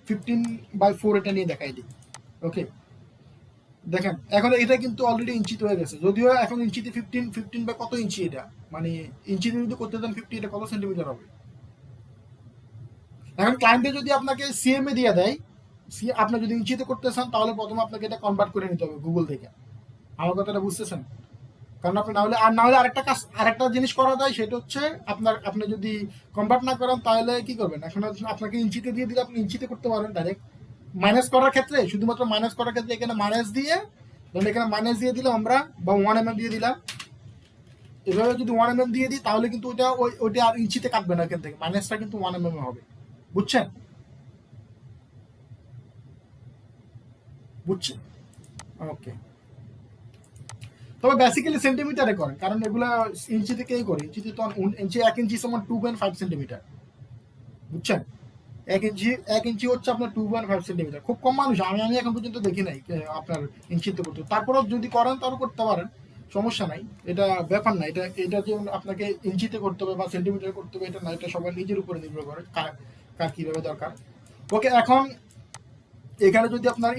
15/4 এটা নিয়ে দেখাই দিই। ওকে, দেখেন এখন এটা কিন্তু অলরেডি ইঞ্চিতে হয়ে গেছে, যদিও এখন ইঞ্চিতে 15 বা কত ইঞ্চি এটা, মানে ইঞ্চিতে যদি করতে দেন 50, এটা কত সেন্টিমিটার হবে? এখন ক্লায়েন্টে যদি আপনাকে সিএমএ দিয়ে দেয়, আপনি যদি ইঞ্চিতে করতে চান তাহলে প্রথমে আপনাকে এটা কনভার্ট করে নিতে হবে গুগল থেকে। আমার কথাটা বুঝতেছেন? কারণ আপনি না হলে, আর না হলে আরেকটা কাজ, আরেকটা জিনিস করা যায়, সেটা হচ্ছে আপনার, আপনি যদি কনভার্ট না করেন তাহলে কি করবেন, এখন আপনাকে ইঞ্চিতে দিয়ে দিলে আপনি ইঞ্চিতে করতে পারেন ডাইরেক্ট। মাইনাস করার ক্ষেত্রে, শুধুমাত্র মাইনাস করার ক্ষেত্রে এখানে মাইনাস দিয়ে, ধরুন এখানে মাইনাস দিয়ে দিলাম আমরা, বা 1 mm দিয়ে দিলাম, এভাবে যদি 1 mm দিয়ে দিই তাহলে কিন্তু ওইটা ওইটা আর ইঞ্চিতে কাটবে না, এখান থেকে মাইনাসটা কিন্তু 1 mm হবে। বুঝছেন? বুঝছেন? ওকে। তবে বেসিক্যালি সেন্টিমিটারে করেন, কারণ এগুলা ইঞ্চি থেকেই করে, ইঞ্চিতে তো ইঞ্চি, 1 ইঞ্চি সমান 2.5 সেন্টিমিটার। বুঝছেন? 1 ইঞ্চি, 1 ইঞ্চি হচ্ছে আপনার 2.5 সেন্টিমিটার। খুব কম মানুষ, আমি আমি এখন পর্যন্ত দেখি নাই আপনার ইঞ্চিতে করতে। তারপরেও যদি করেন তারও করতে পারেন, সমস্যা নাই, এটা ব্যাপার না। এটা এটা যে আপনাকে ইঞ্চিতে করতে হবে বা সেন্টিমিটার করতে হবে এটা না, এটা সবার নিজের উপরে নির্ভর করে কার কার কীভাবে দরকার। ওকে, এখন এখানে যদি আপনার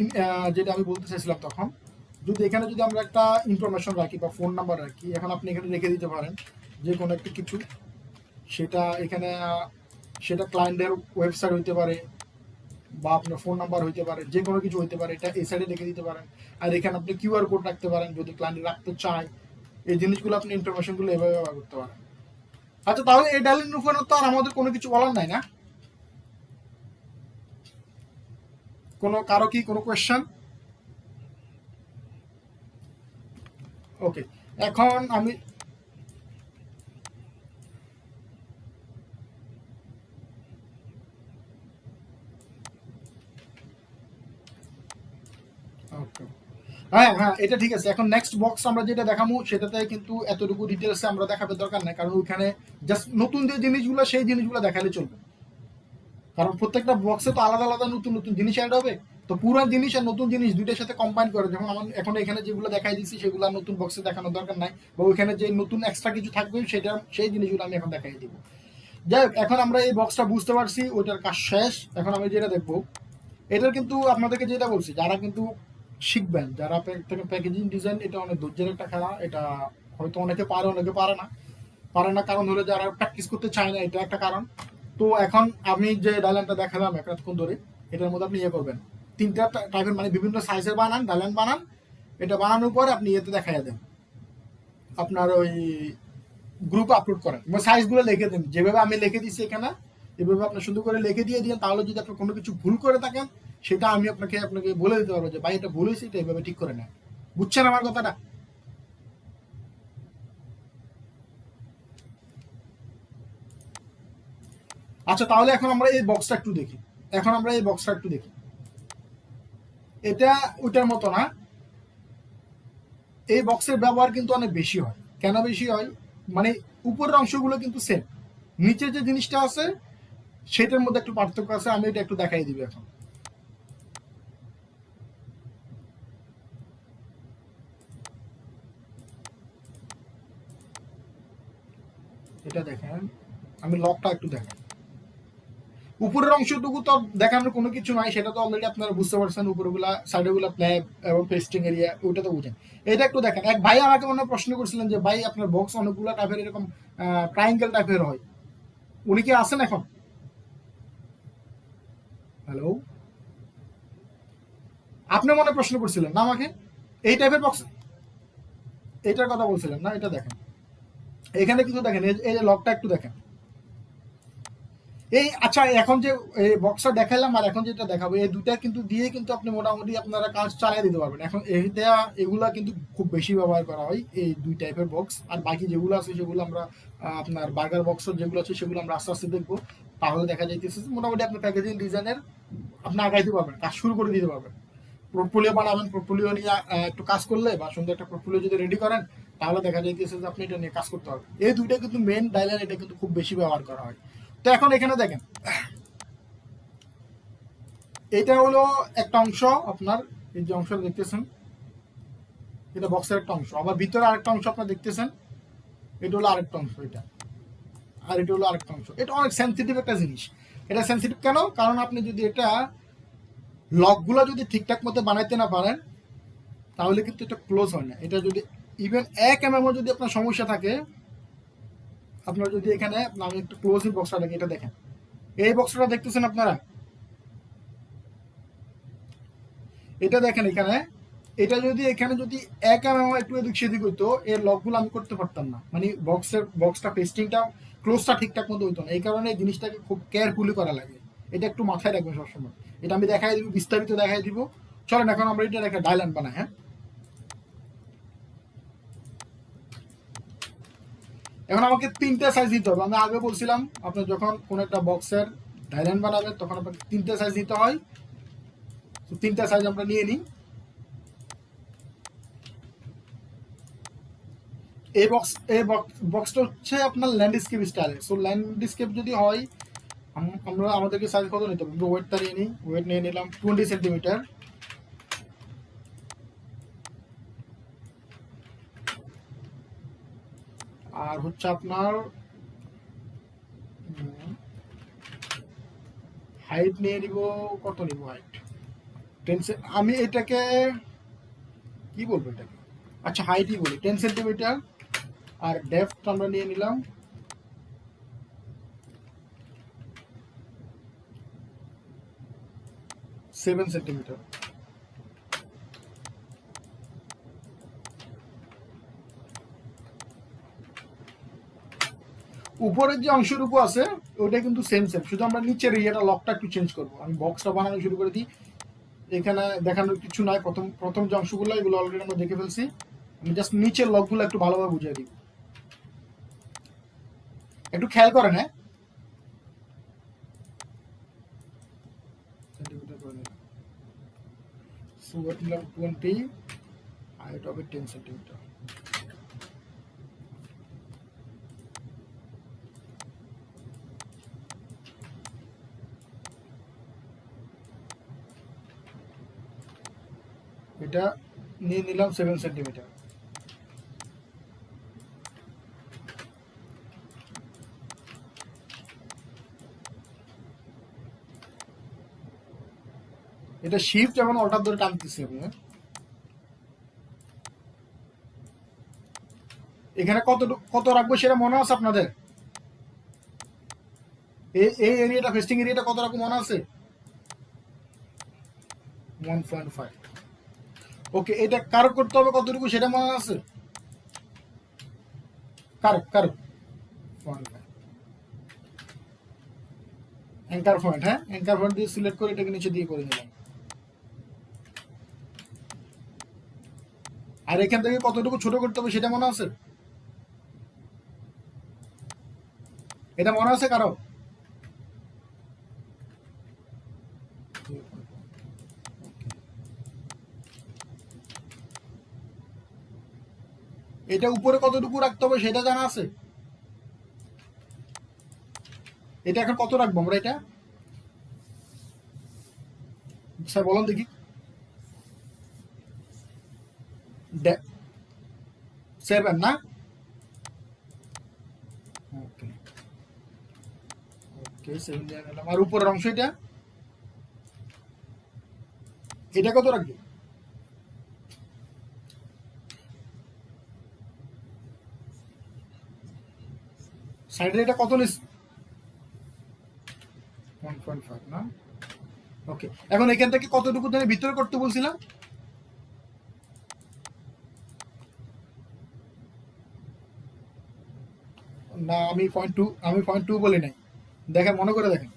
যেটা আমি বলতে চাইছিলাম তখন, যদি এখানে যদি আমরা একটা ইনফরমেশন রাখি বা ফোন নাম্বার রাখি, এখন আপনি এখানে রেখে দিতে পারেন যে কোনো একটা কিছু, সেটা এখানে সেটা ক্লায়েন্টের ওয়েবসাইট হইতে পারে বা আপনার ফোন নাম্বার হইতে পারে, যে কোনো কিছু হইতে পারে, এটা এই সাইডে রেখে দিতে পারেন। আর এখানে আপনি কিউআর কোড রাখতে পারেন যদি ক্লায়েন্ট রাখতে চায়। এই জিনিসগুলো আপনি ইনফরমেশনগুলো এভাবে ব্যবহার করতে পারেন। আচ্ছা, তাহলে এই ডায়ালিং উপরে তো আর আমাদের কোনো কিছু বলার নাই না? কোনো কারো কি কোনো কোয়েশ্চেন? ওকে, এখন আমি, ওকে, হ্যাঁ হ্যাঁ, এটা ঠিক আছে। এখন নেক্সট বক্স আমরা যেটা দেখাবো সেটাতে কিন্তু এতটুকু ডিটেলসে আমরা দেখাবে দরকার নাই, কারণ ওইখানে জাস্ট নতুন যে জিনিসগুলো সেই জিনিসগুলো দেখালে চলবে। কারণ প্রত্যেকটা বক্সে তো আলাদা আলাদা নতুন নতুন জিনিস অ্যাড হবে। তো পুরান জিনিস আর নতুন জিনিস দুইটার সাথে কম্বাইন করে, যেমন আমার এখন এখানে যেগুলো দেখাই দিচ্ছি সেগুলো নতুন বক্সে দেখানোর দরকার নাই, বা ওইখানে যে নতুন এক্সট্রা কিছু থাকবে সেটা, সেই জিনিসগুলো আমি এখন দেখাই দিব। যাই হোক, এখন আমরা এই বক্সটা বুঝতে পারছি, ওইটার কাজ শেষ। এখন আমি যেটা দেখবো, এটার কিন্তু আপনাদেরকে যেটা বলছি, যারা কিন্তু শিখবেন, যারা প্যাকেজিং ডিজাইন, এটা অনেক ধৈর্যের একটা খেলা। এটা হয়তো অনেকে পারে, অনেকে পারে না। পারে না কারণ হলো যারা প্র্যাকটিস করতে চায় না, এটা একটা কারণ। তো এখন আমি যে ডায়লনটা দেখালাম এতক্ষণ ধরে, এটার মধ্যে আপনি ইয়ে করবেন, তিনটা টাইপের, মানে বিভিন্ন সাইজের বানান, ডায়লন বানান। এটা বানানোর পর আপনি ইয়েতে দেখাইয়া দেন, আপনার ওই গ্রুপে আপলোড করেন, সাইজগুলো লিখে দেন যেভাবে আমি লিখে দিচ্ছি এখানে, এভাবে আপনি সুন্দর করে লিখে দিয়ে দিন। তাহলে যদি আপনি কোনো কিছু ভুল করে থাকেন, সেটা আমি আপনাকে আপনাকে বলে দিতে পারবো যে ভাই এটা ভুল হয়েছে, এটা এভাবে ঠিক করে নেন। বুঝছেন আমার কথাটা? আচ্ছা, তাহলে এখন আমরা এই বক্সটা একটু দেখি। এটা ওইটার মতো না, এই বক্সের ব্যবহার কিন্তু অনেক বেশি হয়। কেন বেশি হয়? মানে উপরের অংশগুলো কিন্তু সেম, নিচের যে জিনিসটা আছে সেটার মধ্যে একটু পার্থক্য আছে। আমি এটা একটু দেখাই দিবি এখন। এটা দেখেন, আমি লকটা একটু দেখাই। উপরের অংশটুকু তো দেখানোর কোনো কিছু নাই, সেটা তো অলরেডি আপনারা বুঝতে পারছেন। উপরগুলা সাইডগুলা প্ল্যাব এবং পেস্টিং এরিয়া, ওইটা তো বুঝেন। এটা একটু দেখেন। এক ভাই আমাকে মনে প্রশ্ন করছিলেন যে ভাই আপনার বক্স অনেকগুলো টাইপের এরকম ট্রায়াঙ্গেল টাইপের হয়, উনি কি আছেন এখন? হ্যালো, আপনি মনে প্রশ্ন করছিলেন না আমাকে এই টাইপের বক্স, এইটার কথা বলছিলেন না? এটা দেখেন, এখানে কিন্তু দেখেন, এই যে লকটা একটু দেখেন। এই আচ্ছা, এখন যে এই বক্সটা দেখাইলাম আর এখন যেটা দেখাবো, এই দুইটা কিন্তু দিয়ে কিন্তু আপনি মোটামুটি আপনারা কাজ চালিয়ে দিতে পারবেন। এখন এইটা এগুলা কিন্তু খুব বেশি ব্যবহার করা হয় এই দুই টাইপের বক্স। আর বাকি যেগুলো আছে সেগুলো আমরা আপনার বার্গার বক্সের যেগুলো আছে সেগুলো আমরা আস্তে আস্তে দেখবো। তাহলে দেখা যাইতেছে মোটামুটি আপনি প্যাকেজিং ডিজাইনের আপনি আগাইতে পারবেন, কাজ শুরু করে দিতে পারবেন। পোর্টফোলিও বানাবেন, পোর্টফোলিও নিয়ে একটু কাজ করলে বা সুন্দর একটা পোর্টফোলিও যদি রেডি করেন, তাহলে দেখা যাইতেছে যে আপনি এটা নিয়ে কাজ করতে পারবেন। এই দুইটা কিন্তু মেন ডাইলার, এটা কিন্তু খুব বেশি ব্যবহার করা হয়। তো এখন এখানে দেখেন, এটা হলো একটা অংশ আপনার, এই যে অংশটা দেখতেছেন এটা বক্সের একটা অংশ, আবার ভিতরে আরেকটা অংশ আপনার দেখতেছেন, এটা হলো আরেকটা অংশ, এটা আর এটা হলো আরেকটা অংশ। এটা অনেক সেন্সিটিভ একটা জিনিস। এটা সেন্সিটিভ কেন? কারণ আপনি যদি এটা লকগুলো যদি ঠিকঠাক মতো বানাইতে না পারেন, তাহলে কিন্তু এটা ক্লোজ হয় না। এটা যদি ইভেন 1 mm যদি আপনার সমস্যা থাকে, আপনার যদি এখানে আমি একটু ক্লোজিং বক্সটা দেখি, এটা দেখেন, এই বক্সটা দেখতেছেন আপনারা, এটা দেখেন এখানে, এটা যদি এখানে যদি 1 mm একটু এদিক সেদিক হইতো, এর লকগুলো আমি করতে পারতাম না। মানে বক্সটা পেস্টিংটা ক্লোজটা ঠিকঠাক মতো হইতো না। এই কারণে এই জিনিসটাকে খুব কেয়ারফুলি করা লাগে। এটা একটু মাথায় রাখবেন সবসময়। এটা আমি দেখাই দিব, বিস্তারিত দেখাই দিব। চলেন এখন আমরা এটা একটা ডায়ল্যান্ড বানাই। হ্যাঁ, এখন আমাকে 3টে সাইজ দিতে হবে। আমি আগে বলছিলাম আপনি যখন কোনো একটা বক্সের ডায়ল্যান্ড বানাবেন তখন আপনাকে 3টে সাইজ দিতে হয়। তো 3টে সাইজ আমরা নিয়ে নিই। এই বক্সটা হচ্ছে আপনার ল্যান্ডস্কেপ স্টাইলে। সো ল্যান্ডস্কেপ যদি হয়, আমরা আমাদেরকে সাইজ কত নিতে হবে? ওয়েটটা নিয়ে নিই। ওয়েট নিয়ে নিলাম 20 সেন্টিমিটার। আর হচ্ছে আপনার হাইট নিয়ে নিব, কত নিব হাইট? 10। আমি এটাকে কি বলবো এটাকে, আচ্ছা হাইটই বলি, 10 সেন্টিমিটার। আর ডেপথ আমরা নিয়ে নিলাম 7 সেন্টিমিটার। উপরের যে অংশটুকু আছে ওইটা কিন্তু সেম, শুধু আমরা নিচের ইয়েটা লকটা একটু চেঞ্জ করবো। আমি বক্সটা বানানো শুরু করে দিই। এখানে দেখানোর কিছু নাই, প্রথম প্রথম যে অংশগুলো এগুলো অলরেডি আমরা দেখে ফেলছি। আমি জাস্ট নিচের লকগুলো একটু ভালোভাবে বুঝিয়ে দিই, একটু খেয়াল করেন। হ্যাঁ, সেন্টিমিটার করে নিলাম, সুগার নিলাম 20, হাইট হবে 10 সেন্টিমিটার। এটা নিয়ে নিলাম 7 সেন্টিমিটার। এটা শিফট এবং অল্টার ধরে টানতেছি আমি। এখানে কত কত রাখবো সেটা মনে আছে আপনাদের? এই এরিয়াটা, ফেস্টিং এরিয়াটা কত রকম মনে আছে? 1.5। ওকে, এটা কারো করতে হবে কতটুকু সেটা মনে আছে? কারো কারো 0.5 অ্যাঙ্কার পয়েন্ট। হ্যাঁ, অ্যাঙ্কার পয়েন্ট দিয়ে সিলেক্ট করে এটাকে নিচে দিয়ে করে নিলাম। আর এখান থেকে কতটুকু ছোট করতে হবে সেটা মনে আছে? এটা মনে আছে কারো? এটা উপরে কতটুকু রাখতে হবে সেটা জানা আছে? এটা এখন কত রাখবো আমরা এটা? স্যার বলুন দেখি। 7 না? ওকে ওকে 7 দিয়ে গেলাম। আর উপরের অংশ এটা কত রাখবো? সাইডের এটা কত নিস? 1.5 না? ওকে, এখন এখান থেকে কতটুকু তুমি ভিতরে করতে বলছিলাম? না, আমি 0.2 বলি নাই। দেখেন, মনে করে দেখেন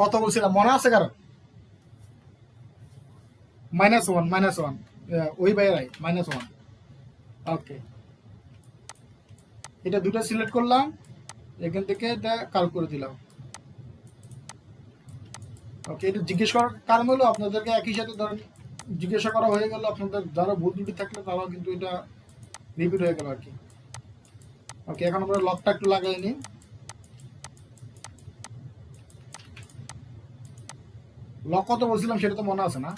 কত বলছিলাম, মনে আছে কারণ? -1 ওই বাইরে -1। ওকে, এটা দুটো সিলেক্ট করলাম, এখান থেকে এটা কার্ভ করে দিলাম। ওকে, এটা জিজ্ঞেস করার কারণ হলো আপনাদেরকে একই সাথে ধরেন জিজ্ঞাসা করা হয়ে গেল, আপনাদের যারা ভুল ত্রুটি থাকলে তারাও কিন্তু এটা রিপিট হয়ে গেল আর কি। ওকে, এখন আমরা লকটা একটু লাগাই নিই। লক কত বলছিলাম সেটা তো মনে আছে না?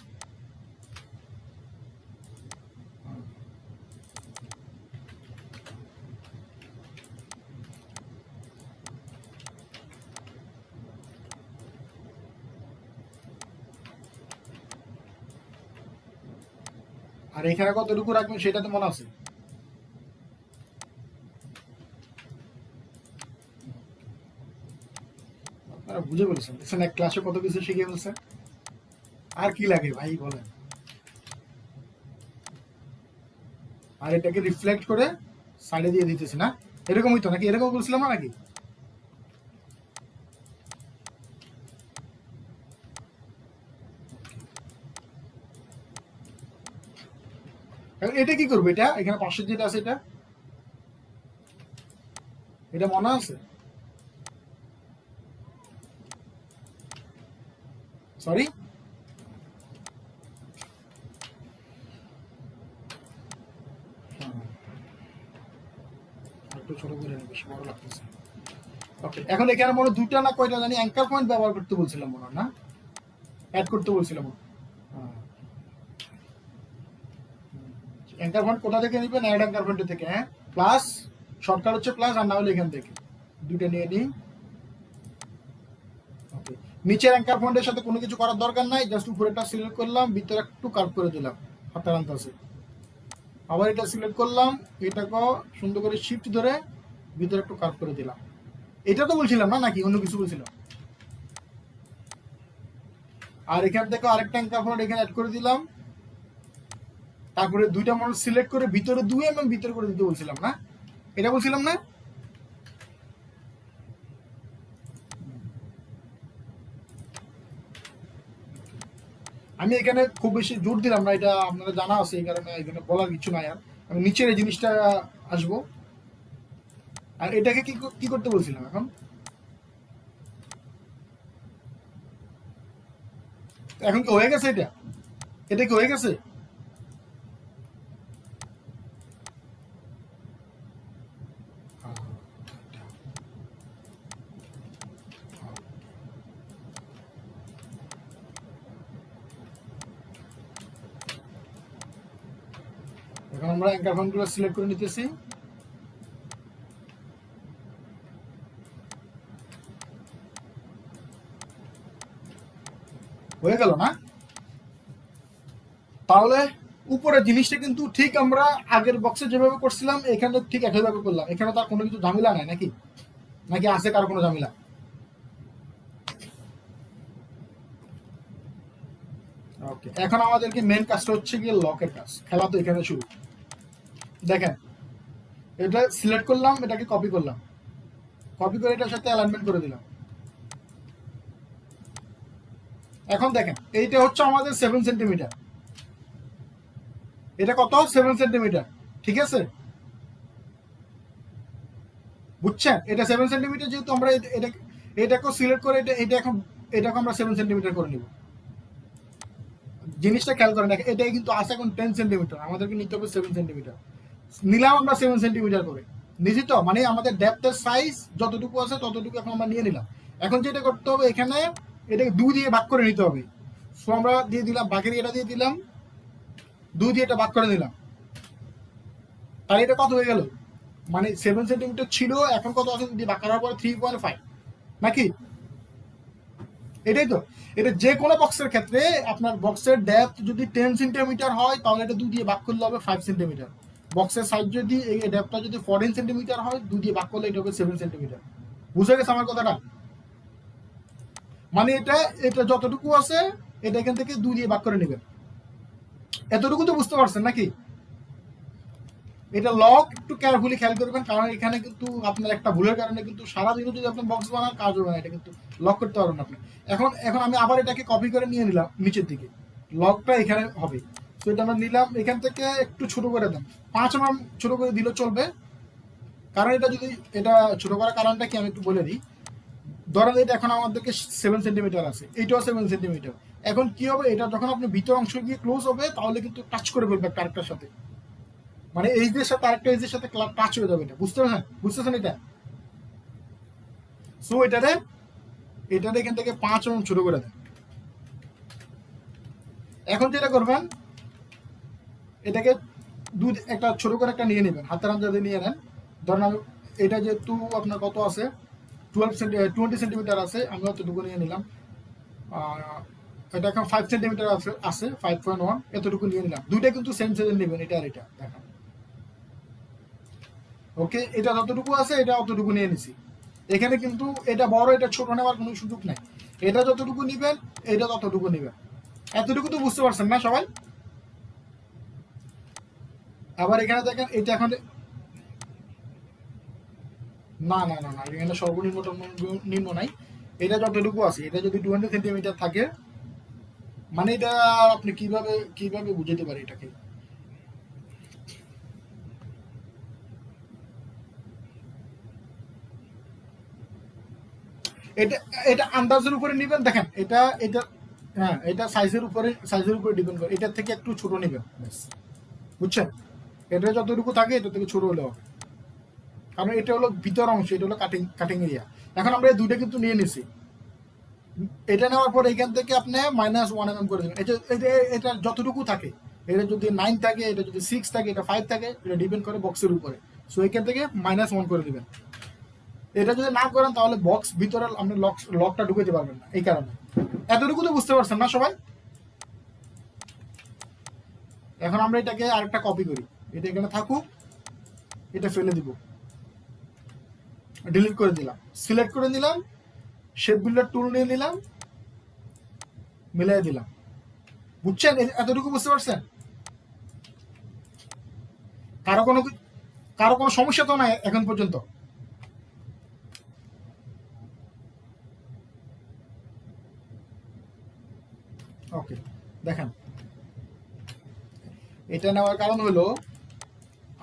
আর এখানে কতটুকু রাখবেন সেটা তো মনে আছে? আপনারা বুঝে বলেছেন, দেখছেন এক ক্লাসে কত কিছু শিখে বলছেন। আর কি লাগে ভাই বলেন? আর এটাকে রিফ্লেক্ট করে সাইডে দিয়ে দিতেছি না? এরকমই তো নাকি? এরকম বলছিলাম না নাকি? এটা কি করবো? এটা এখানে পাশের যেটা আছে এটা মনে আছে? সরি, একটু ছোট করে নিই, বেশি বড় লাগতেছে। ওকে, এখন এখানে মনে দুইটা না কয়টা জানি অ্যাঙ্কার পয়েন্ট ব্যবহার করতে বলছিলাম মনে হয়, না অ্যাড করতে বলছিলাম। অ্যাঙ্কার পয়েন্ট কোথা থেকে নেবেন? অ্যাড অ্যাঙ্কার পয়েন্ট থেকে। হ্যাঁ, প্লাস শর্টকাট হচ্ছে প্লাস, আর না হলে এখান থেকে দুইটা নিয়ে নিই। ওকে, নিচের অ্যাঙ্কার পয়েন্টের সাথে কোনো কিছু করার দরকার নাই, জাস্ট উপরেটা সিলেক্ট করলাম, ভিতরে একটু কার্ভ করে দিলাম হাতের আন্দাজে। আবার এটা সিলেক্ট করলাম, এটাকে সুন্দর করে শিফট ধরে ভিতরে একটু কার্ভ করে দিলাম। এটা তো বলছিলাম না নাকি অন্য কিছু বলছিলাম? আর এখান থেকে আরেকটা অ্যাঙ্কার পয়েন্ট এখানে অ্যাড করে দিলাম। তারপরে দুইটা মডেল সিলেক্ট করে ভিতরে 2 mm ভিতরে করে দিতে বলছিলাম না? এটা বলছিলাম না? আমি এখানে খুব বেশি জোর দিলাম না, এটা আপনারা জানা আছে, এই কারণে এখানে বলার কিছু নাই। আর আমি নিচের এই জিনিসটা আসবো। আর এটাকে কি কি করতে বলছিলাম এখন? এখন কি হয়ে গেছে? এটা কি হয়ে গেছে? এখন আমরা অ্যাঙ্কার পয়েন্টগুলো সিলেক্ট করে নিতেছি। হয়ে গেল না? তাহলে উপরের জিনিসটা কিন্তু ঠিক আমরা আগের বক্সে যেভাবে করছিলাম এখানে ঠিক একইভাবে করলাম। এখানে তার কোনো কিছু ঝামেলা নাই নাকি? নাকি আছে কার কোনো ঝামেলা? ওকে, এখন আমাদেরকে মেন কাজটা হচ্ছে গিয়ে লকের কাজ। খেলা তো এখানে শুরু। দেখেন, এটা সিলেক্ট করলাম, এটাকে কপি করলাম, কপি করে এটার সাথে অ্যালাইনমেন্ট করে দিলাম। এখন দেখেন, এইটা হচ্ছে আমাদের 7 সেন্টিমিটার। এটা কত? 7 সেন্টিমিটার। ঠিক আছে, বুঝছেন? এটা 7 সেন্টিমিটার, যেহেতু আমরা এটাকে সিলেক্ট করে এটা এখন এটাকে আমরা 7 সেন্টিমিটার করে নিব। জিনিসটা খেয়াল করেন, এটাই কিন্তু আছে এখন 10 সেন্টিমিটার, আমাদেরকে নিতে হবে 7 সেন্টিমিটার। নিলাম আমরা 7 সেন্টিমিটার করে নিছি, তো মানে আমাদের ডেপথের সাইজ যতটুকু আছে ততটুকু এখন আমরা নিয়ে নিলাম। এখন যেটা করতে হবে, এখানে এটাকে 2 দিয়ে ভাগ করে নিতে হবে। সো আমরা দিয়ে দিলাম, বাকির এটা দিয়ে দিলাম, 2 দিয়ে এটা ভাগ করে দিলাম। তাহলে এটা কত হয়ে গেল, মানে 7 সেন্টিমিটার ছিল, এখন কত আছে যদি ভাগ করার পরে 3.5 নাকি? এটাই তো। এটা যে কোনো বক্সের ক্ষেত্রে আপনার বক্সের ডেপথ যদি 10 সেন্টিমিটার হয় তাহলে এটা 2 দিয়ে ভাগ করলে হবে 5 সেন্টিমিটার। বক্সের সাইজ যদি এই ডেপথটা যদি 14 সেন্টিমিটার হয় 2 দিয়ে ভাগ করলে এটা হবে 7 সেন্টিমিটার। বুঝে গেছে আমার কথাটা? মানে এটা এটা যতটুকু আছে এটা এখান থেকে 2 দিয়ে ভাগ করে নেবেন। এতটুকু তো বুঝতে পারছেন নাকি? এটা লক একটু কেয়ারফুলি খেয়াল করবেন, কারণ এখানে কিন্তু আপনার একটা ভুলের কারণে কিন্তু সারাদিনও যদি আপনি বক্স বানান কাজ হবে না, এটা কিন্তু লক করতে পারবেন আপনি। এখন এখন আমি আবার এটাকে কপি করে নিয়ে নিলাম নিচের দিকে, লকটা এখানে হবে। তো এটা আমরা নিলাম, এখান থেকে একটু ছোট করে দেন, 5 mm ছোট করে দিলে চলবে। কারণ এটা যদি এটা ছোট করার কারণটা কি আমি একটু বলে দিই। ধরেন এটা এখন আমাদেরকে 7 সেন্টিমিটার আছে, এইটাও 7 সেন্টিমিটার। এখন কি হবে, এটা যখন আপনি ভিতর অংশ গিয়ে ক্লোজ হবে তাহলে কিন্তু টাচ করে ফেলবে আরেকটার সাথে, মানে এইচদের সাথে আরেকটা এইচদের সাথে টাচ হয়ে যাবে। এটা বুঝতেছেন এটা? সো এটারে এখান থেকে 5 mm ছোট করে দেন। এখন যেটা করবেন, এটাকে একটা ছোট করে একটা নিয়ে নেবেন, হাতের আন্দাজে নিয়ে নেন। ধরেন আমি এটা যেহেতু আপনার কত আছে 20 সেন্টিমিটার আছে, আমি অতটুকু নিয়ে নিলাম। এটা এখন 5 সেন্টিমিটার আছে 5.1, এতটুকু নিয়ে নিলাম। দুইটা কিন্তু সেম সাইজের নেবেন, এটা আর এটা দেখেন। ওকে, এটা যতটুকু আছে এটা অতটুকু নিয়ে নিছি। এখানে কিন্তু এটা বড় এটা ছোট নেওয়ার কোনো সুযোগ নাই, এটা যতটুকু নিবেন এটা ততটুকু নিবেন। এতটুকু তো বুঝতে পারছেন না সবাই? আবার এখানে দেখেন এটা এখন না না না না, এখানে সর্বনিম্ন নিম্ন নাই, এটা যতটুকু আছে এটা যদি 20 সেন্টিমিটার থাকে, মানে এটা আপনি কিভাবে কিভাবে বুঝাতে পারি এটাকে। এটা এটা আন্দাজের উপরে নিবেন, দেখেন এটা এটা হ্যাঁ, এটা সাইজের উপরে ডিপেন্ড করে, এটার থেকে একটু ছোট নিবেন ব্যাস। বুঝছেন? এটা যতটুকু থাকে এটা থেকে ছোট হলে হবে, কারণ এটা হলো ভিতর অংশ, এটা হলো কাটিং কাটিং এরিয়া। এখন আমরা এই দুইটা কিন্তু নিয়ে নিছি, এটা নেওয়ার পর এখান থেকে আপনি -1 mm করে দেবেন। এটা যতটুকু থাকে, এটা যদি 9 থাকে, এটা যদি 6 থাকে, এটা 5 থাকে, এটা ডিপেন্ড করে বক্সের উপরে। সো এখান থেকে -1 করে দিবেন। এটা যদি না করেন তাহলে বক্স ভিতরে আপনি লকটা ঢুকাতে পারবেন না, এই কারণে। এতটুকু তো বুঝতে পারছেন না সবাই? এখন আমরা এটাকে আরেকটা কপি করি, এটা এখানে থাকুক, এটা ফেলে দিব, ডিলিট করে দিলাম, সিলেক্ট করে নিলাম, শেপ বিল্ডার টুল নিয়ে নিলাম, মিলাই দিলাম। বুঝছেন? এতটুকু বুঝতে পারছেন? কারো কোনো কারো কোনো সমস্যা তো নাই এখন পর্যন্ত? ওকে, দেখেন এটা নেওয়ার কারণ হলো,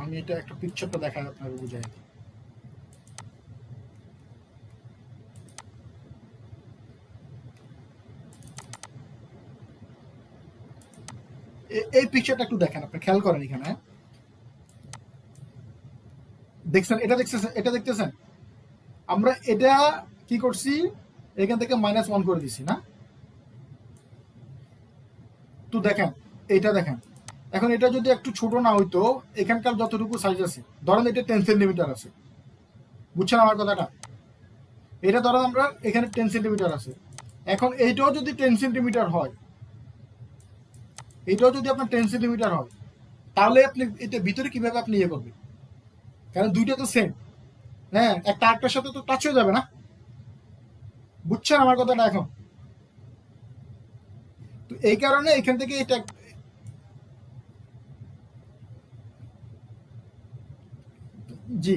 আমি এটা একটা পিকচারটা দেখাই আপনাকে বুঝাই। এই পিকচারটা একটু দেখেন, আপনি খেয়াল করেন এখানে, দেখছেন? এটা দেখতেছেন? আমরা এটা কি করছি, এখান থেকে -1 করে দিছি না? তো দেখেন, এটা দেখেন, এখন এটা যদি একটু ছোট না হইতো, এখানকার যতটুকু সাইজ আছে, ধরেন এটা 10 সেন্টিমিটার আছে, বুঝছেন আমার কথাটা? এটা ধরেন আমরা এখানে 10 সেন্টিমিটার আছে, এখন এইটাও যদি 10 সেন্টিমিটার হয়, এইটাও যদি আপনার 10 সেন্টিমিটার হয়, তাহলে আপনি এটা ভিতরে কিভাবে আপনি ইয়ে করবেন? কারণ দুইটা তো সেম, হ্যাঁ, একটা আরেকটার সাথে তো টাচ হয়ে যাবে না। বুঝছেন আমার কথাটা এখন? তো এই কারণে এখান থেকে এটা, জি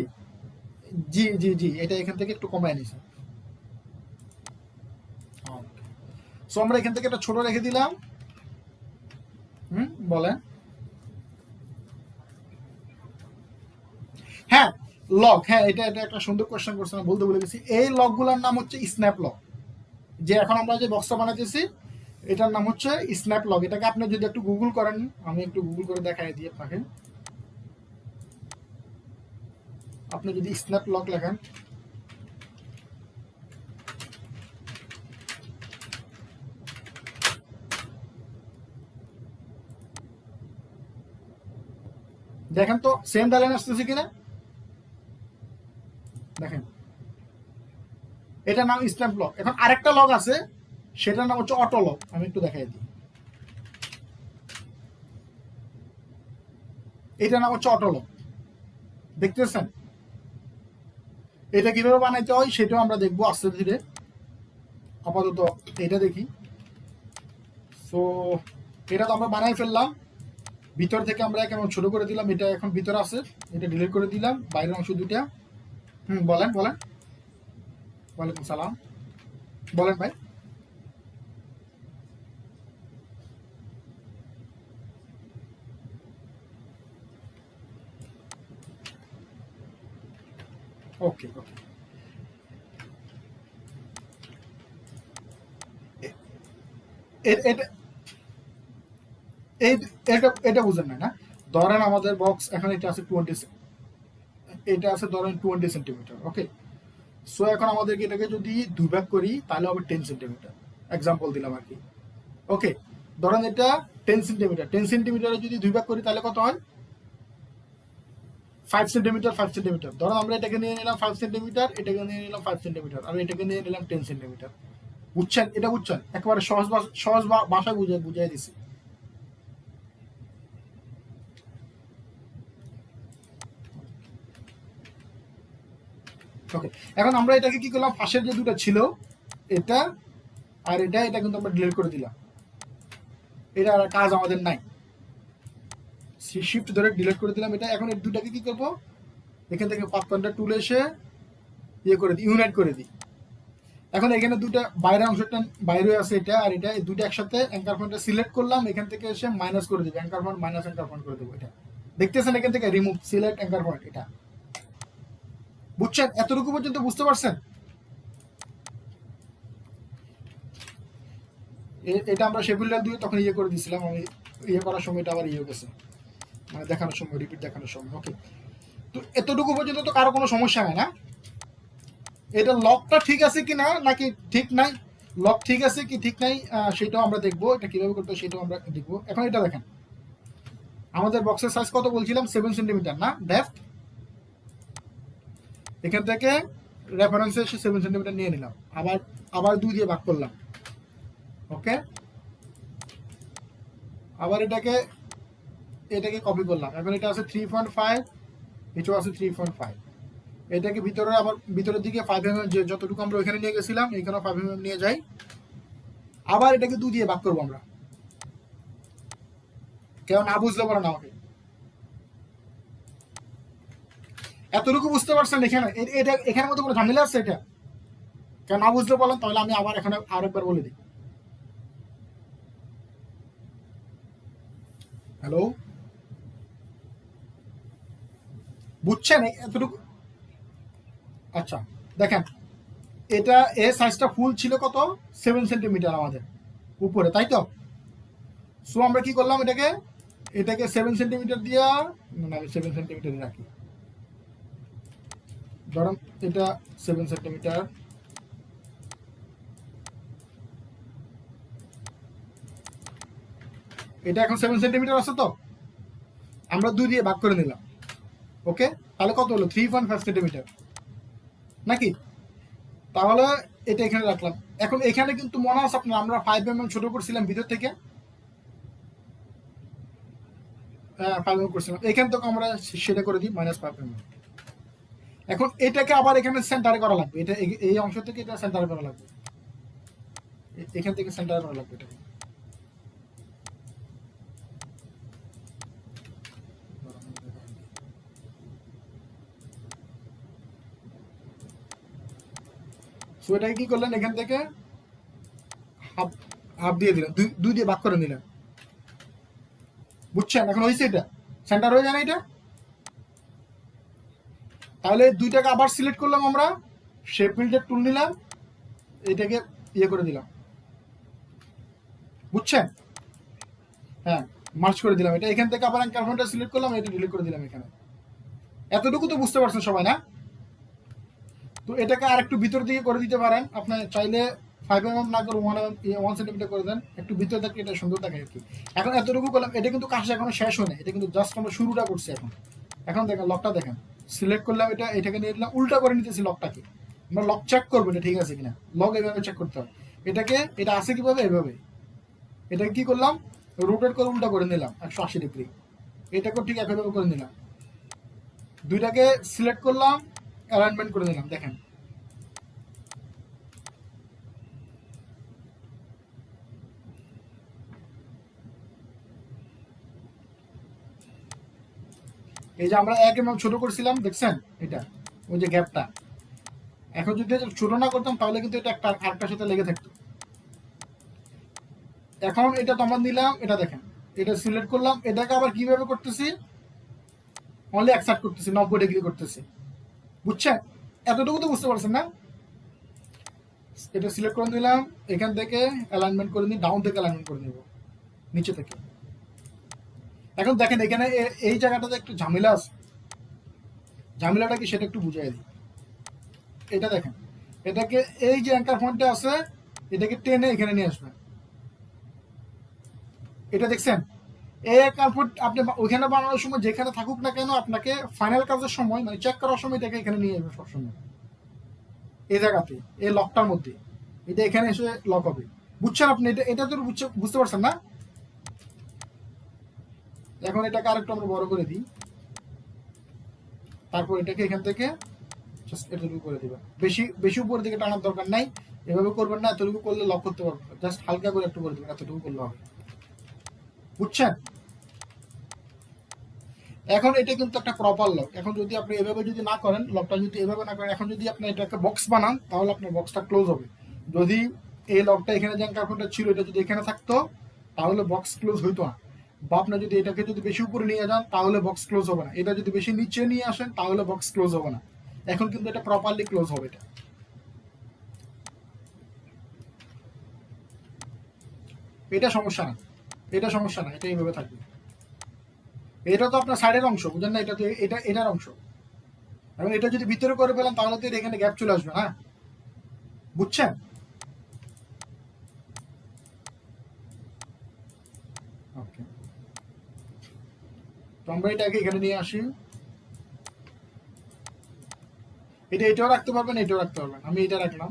জি জি জি, এটা এখান থেকে একটু কমায় নিছি। সো আমরা এখান থেকে একটা ছোট রেখে দিলাম। বলেন। হ্যাঁ, লক, হ্যাঁ, এটা এটা একটা সুন্দর কোয়েশ্চেন করছেন, বলতে ভুলে গেছি। এই লকগুলোর নাম হচ্ছে স্ন্যাপ লক। যে এখন আমরা যে বক্সটা বানাইতেছি এটার নাম হচ্ছে স্ন্যাপ লক। এটাকে আপনি যদি একটু গুগল করেন, আমি একটু গুগল করে দেখাই দিই আপনাকে। আপনি যদি স্ন্যাপ লক লেখেন, দেখেন তো সেম ডালাইন আসতেছে কিনা, দেখেন এটার নাম স্ন্যাপ লক। এখন আরেকটা লক আছে, সেটার নাম হচ্ছে অটো লক। আমি একটু দেখাই দিই, এটার নাম হচ্ছে অটো লক। দেখতেছেন? এটা কিভাবে বানাইতে হয় সেটাও আমরা দেখবো আস্তে ধীরে। আপাতত এটা দেখি। সো এটা তো আমরা বানাই ফেললাম, ভিতর থেকে আমরা কেমন ছোট করে দিলাম, এটা এখন ভিতরে আছে, এটা ডিলিট করে দিলাম বাইরের অংশ দুটা। বলেন বলেন। ওয়ালাইকুম সালাম, বলেন ভাই। ওকে ওকে, এটা এটা এটা বুঝেন না, না? ধরেন আমাদের বক্স এখন এটা আছে 20, এটা আছে ধরেন 20 সেন্টিমিটার। ওকে, সো এখন আমাদেরকে এটাকে যদি দুই ভাগ করি তাহলে হবে 10 সেন্টিমিটার। এক্সাম্পল দিলাম আর কি। ওকে, ধরেন এটা 10 সেন্টিমিটার, 10 সেন্টিমিটারে যদি দুই ভাগ করি তাহলে কত হয়? 5 সেন্টিমিটার, 5 সেন্টিমিটার। ধরো আমরা এটাকে নিয়ে নিলাম 5 সেন্টিমিটার, এটাকে নিয়ে নিলাম 5 সেন্টিমিটার, আর এটাকে নিয়ে নিলাম 10 সেন্টিমিটার। বুঝছেন? এটা বুঝছেন? একেবারে সহজ ভাষায় বুঝাই দিছি। ওকে, এখন আমরা এটাকে কি করলাম, পাশের যে দুটো ছিল এটা আর এটা কিন্তু আমরা ডিলিট করে দিলাম। এটা আর কাজ আমাদের নাই, শিফট ধরে ডিলিট করে দিলাম এটা। এখন এই দুটাকে কি করবো, এখান থেকে পাথ পয়েন্টার টুল এসে ইয়ে করে দিই, ইউনাইট করে দিই। এখন এখানে দুটা বাইরের অংশটা বাইরে আছে, এটা আর এটা, এই দুটো একসাথে অ্যাঙ্কার পয়েন্টটা সিলেক্ট করলাম, এখান থেকে এসে মাইনাস করে দেবো, anchor point minus anchor point করে দেবো। এটা দেখতেছেন এখান থেকে রিমুভ সিলেক্ট অ্যাঙ্কার পয়েন্ট। এটা বুঝছেন? এতটুকু পর্যন্ত বুঝতে পারছেন? এটা আমরা শেফিল্ডার দিয়ে তখন ইয়ে করে দিয়েছিলাম, আমি ইয়ে করার সময় এটা আবার ইয়ে গেছে, মানে দেখানোর সময়, রিপিট দেখানোর সময়। ওকে, তো এতটুকু পর্যন্ত তো কারো কোনো সমস্যা হয় না। এটা লকটা ঠিক আছে কি না, নাকি ঠিক নাই, লক ঠিক আছে কি ঠিক নাই সেটাও আমরা দেখবো, এটা কিভাবে করতে হয় সেটাও আমরা দেখবো। এখন এটা দেখেন, আমাদের বক্সের সাইজ কত বলছিলাম, 7 সেন্টিমিটার না ডেপথ। এখান থেকে রেফারেন্সে এসে 7 সেন্টিমিটার নিয়ে নিলাম, আবার আবার 2 দিয়ে ভাগ করলাম। ওকে, আবার এটাকে কপি করলাম। এখন এটা আছে 3.5, এটাও আছে 3.5। এটাকে ভিতরে আবার ভিতরের দিকে 5 mm, যে যতটুকু আমরা ওইখানে নিয়ে গেছিলাম এখানেও 5 mm নিয়ে যাই। আবার এটাকে 2 দিয়ে ভাগ করবো আমরা। কেউ না বুঝলে বলেন আমাকে। এতটুকু বুঝতে পারছেন? এখানে এটা এখানের মধ্যে কোনো ঝামেলা আছে? এটা কেউ না বুঝলে বলেন, তাহলে আমি আবার এখানে আরেকবার বলে দিই। হ্যালো, বুঝছেন এতটুকু? আচ্ছা দেখেন, এটা এর সাইজটা ফুল ছিল কত, 7 সেন্টিমিটার আমাদের উপরে, তাই তো? সো আমরা কি করলাম, এটাকে 7 সেন্টিমিটার দিয়ে, না আমি 7 সেন্টিমিটারে রাখি, ধরুন এটা 7 সেন্টিমিটার। এটা এখন 7 সেন্টিমিটার আছে তো, আমরা 2 দিয়ে ভাগ করে নিলাম। ওকে, তাহলে কত হলো, 3.5 সেন্টিমিটার নাকি? তাহলে এটা এখানে রাখলাম। এখন এখানে কিন্তু মনে আছে আপনার, আমরা 5 mm ছোট করছিলাম ভিতর থেকে, 5 mm করছিলাম, এখান থেকে আমরা সেটা করে দিই -5 mm। এখন এটাকে আবার এখানে সেন্টারে করা লাগবে, এটা এই অংশ থেকে এটা সেন্টারে করা লাগবে, এখান থেকে সেন্টারে করা লাগবে এটাকে। সো এটাকে কি করলেন, এখান থেকে হাফ হাফ দিয়ে দিলেন, দুই দিয়ে ভাগ করে নিলেন। বুঝছেন? এখন হয়েছে, এটা সেন্টার হয়ে যায় না এটা? তাহলে দুইটাকে আবার সিলেক্ট করলাম আমরা, শেপ বিল্ডার টুল নিলাম, এটাকে ইয়ে করে দিলাম, বুঝছেন? হ্যাঁ, মার্চ করে দিলাম এটা। এখান থেকে আবার অ্যাঙ্কার পয়েন্টটা সিলেক্ট করলাম, এটা ডিলিট করে দিলাম এখানে। এতটুকু তো বুঝতে পারছেন সবাই না? তো এটাকে আর একটু ভিতর দিকে করে দিতে পারেন, আপনি চাইলে 5 mm না করে 1 সেন্টিমিটার করে দেন, একটু ভিতরে থাকলে এটা সুন্দর থাকে আর কি। এখন এতটুকু করলাম, এটা কিন্তু কাজটা এখনো শেষ হয় না, এটা কিন্তু জাস্ট আমরা শুরুটা করছি এখন। এখন দেখেন লকটা দেখেন, সিলেক্ট করলাম এটা, এটাকে নিয়ে দিলাম, উল্টা করে নিতেছি লকটাকে। আমরা লক চেক করবো এটা ঠিক আছে কিনা, লক এভাবে চেক করতে হবে। এটাকে এটা আছে কিভাবে, এভাবে এটাকে কি করলাম, রোটেট করে উল্টা করে নিলাম 180 ডিগ্রি, এটাকেও ঠিক একইভাবে করে নিলাম, দুইটাকে সিলেক্ট করলাম, অ্যালাইনমেন্ট করে নিলাম। দেখেন এই যে আমরা 1 mm ছোট করছিলাম, দেখছেন এটা, ওই যে গ্যাপটা। এখন যদি ছোট না করতাম তাহলে কিন্তু এটা একটা আরেকটার সাথে লেগে থাকতো। এখন এটা তো আমরা নিলাম, এটা দেখেন, এটা সিলেক্ট করলাম, এটাকে আবার কিভাবে করতেছি, অনলি অ্যাকসেপ্ট করতেছি, 90 ডিগ্রি করতেছি, বুঝছেন? এতটুকু তো বুঝতে পারছেন না? এটা সিলেক্ট করে নিলাম, এখান থেকে অ্যালাইনমেন্ট করে নিই, ডাউন থেকে অ্যালাইনমেন্ট করে নিব, নিচে থেকে। এখন দেখেন এখানে এই জায়গাটাতে একটু ঝামেলা আছে, ঝামেলাটা কি সেটা একটু বুঝাই দিই। এটা দেখেন, এটাকে এই যে অ্যাঙ্কার পয়েন্টটা আছে, এটাকে টেনে এখানে নিয়ে আসবেন, এটা দেখছেন? এই অ্যাঙ্কার পয়েন্ট আপনি ওইখানে বানানোর সময় যেখানে থাকুক না কেন, আপনাকে ফাইনাল কাজের সময় মানে চেক করার সময় এটাকে এখানে নিয়ে আসবেন সবসময়, এই জায়গাতে, এই লকটার মধ্যে, এটা এখানে এসে লক হবে, বুঝছেন আপনি? এটা এটা তো বুঝতে পারছেন না? এখন এটাকে আরেকটু আমরা বড় করে দিই, তারপর এটাকে এখান থেকে জাস্ট এতটুকু করে দিবেন, বেশি বেশি উপরের দিকে টানার দরকার নাই, এভাবে করবেন না, এতটুকু করলে লক করতে পারবেন, জাস্ট হালকা করে একটু করে দিবেন, এতটুকু করলে হবে, বুঝছেন? এখন এটা কিন্তু একটা প্রপার লক। এখন যদি আপনি এভাবে যদি না করেন, লকটা যদি এভাবে না করেন, এখন যদি আপনি এটা একটা বক্স বানান, তাহলে আপনার বক্সটা ক্লোজ হবে। যদি এই লকটা এখানে যে অ্যাঙ্কার ছিল, এটা যদি এখানে থাকতো, তাহলে বক্স ক্লোজ হইতো না। বা আপনি যদি এটাকে যদি বেশি উপরে নিয়ে যান, তাহলে বক্স ক্লোজ হবে না। এটা যদি বেশি নিচে নিয়ে আসেন, তাহলে বক্স ক্লোজ হবে না। এখন কিন্তু এটা প্রপারলি ক্লোজ হবে, এটা সমস্যা না, এটা সমস্যা না, এটা এইভাবে থাকবে। এটা তো আপনার সাইডের অংশ, বুঝেন না? এটা তো এটার অংশ। এবং এটা যদি ভিতরে করে ফেলেন, তাহলে তো এখানে গ্যাপ চলে আসবে, হ্যাঁ, বুঝছেন? ওকে, তো আমরা এটাকে এখানে নিয়ে আসি, এটাও রাখতে পারবেন, এটাও রাখতে পারবেন। আমি এটা রাখলাম,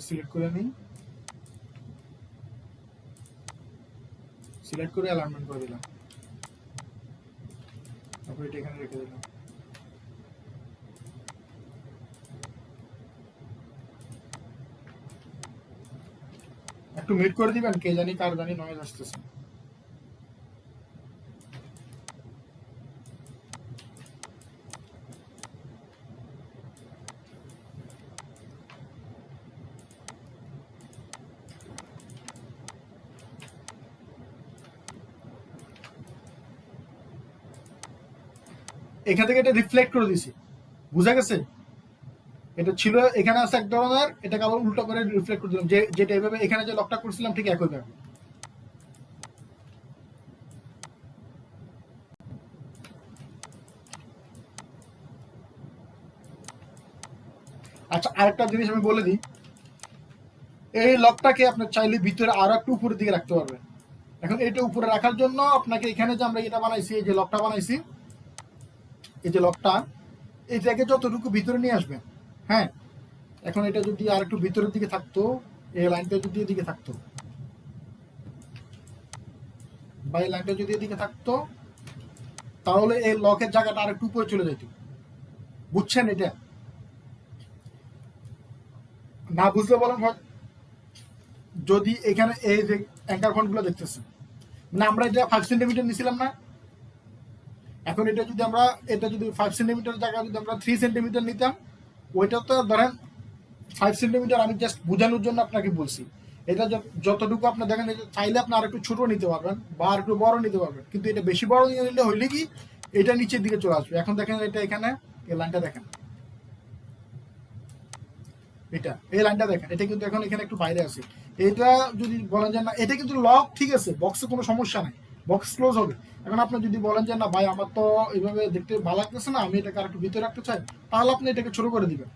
সিলেক্ট করে নিই, সিলেক্ট করে অ্যালাইনমেন্ট করে দিলাম, তারপর এটা এখানে রেখে দিলাম। একটু মিট করে দিবেন, কে জানি কার জানি নয়েজ আসতেছে। এখান থেকে এটা রিফ্লেক্ট করে দিছি, বুঝা গেছে? এটা ছিল এখানে আছে এক ধরনের, এটাকে আবার উল্টো করে রিফ্লেক্ট করে দিলাম, যেটা এভাবে এখানে যে লকটা করছিলাম ঠিক একইভাবে। আচ্ছা, আরেকটা জিনিস আমি বলে দিই, এই লকটাকে আপনার চাইলে ভিতরে আরো একটু উপরের দিকে রাখতে পারবেন। এখন এটা উপরে রাখার জন্য আপনাকে এখানে যে আমরা এটা বানাইছি, এই যে লকটা বানাইছি, এই যে লকটা, এটাকে যতটুকু ভিতরে নিয়ে আসবেন, হ্যাঁ। এখন এটা যদি আর একটু ভিতরের দিকে থাকতো, এই লাইনটা যদি এদিকে থাকতো, বা এই লাইনটা যদি এদিকে থাকতো, তাহলে এই লকের জায়গাটা আর একটু উপরে চলে যেত, বুঝছেন? এটা না বুঝলে বলেন হয়। যদি এখানে এই যে অ্যাঙ্কার পয়েন্টগুলো দেখতেছেন, মানে আমরা এটা 5 সেন্টিমিটার নিছিলাম না, এখন এটা যদি 5 সেন্টিমিটার জায়গায় যদি আমরা 3 সেন্টিমিটার নিতাম, ওইটা তো ধরেন 5 সেন্টিমিটার, আমি জাস্ট বোঝানোর জন্য আপনাকে বলছি। এটা যতটুকু আপনার দেখেন, চাইলে আপনি আর একটু ছোট নিতে পারবেন বা আর একটু বড় নিতে পারবেন, কিন্তু এটা বেশি বড় নিয়ে নিলে হইলে কি, এটা নিচের দিকে চলে আসবে। এখন দেখেন এটা এখানে এই লাইনটা দেখেন, এটা এই লাইনটা দেখেন, এটা কিন্তু এখন এখানে একটু বাইরে আছে। এটা যদি বলেন যে না এটা কিন্তু লক ঠিক আছে, বক্সে কোনো সমস্যা নাই, বক্স ক্লোজ হবে। এখন আপনি যদি বলেন যে না ভাই আমার তো এইভাবে দেখতে ভালো লাগতেছে না, আমি এটাকে আর একটু ভিতরে রাখতে চাই, তাহলে আপনি এটাকে ছোট করে দিবেন।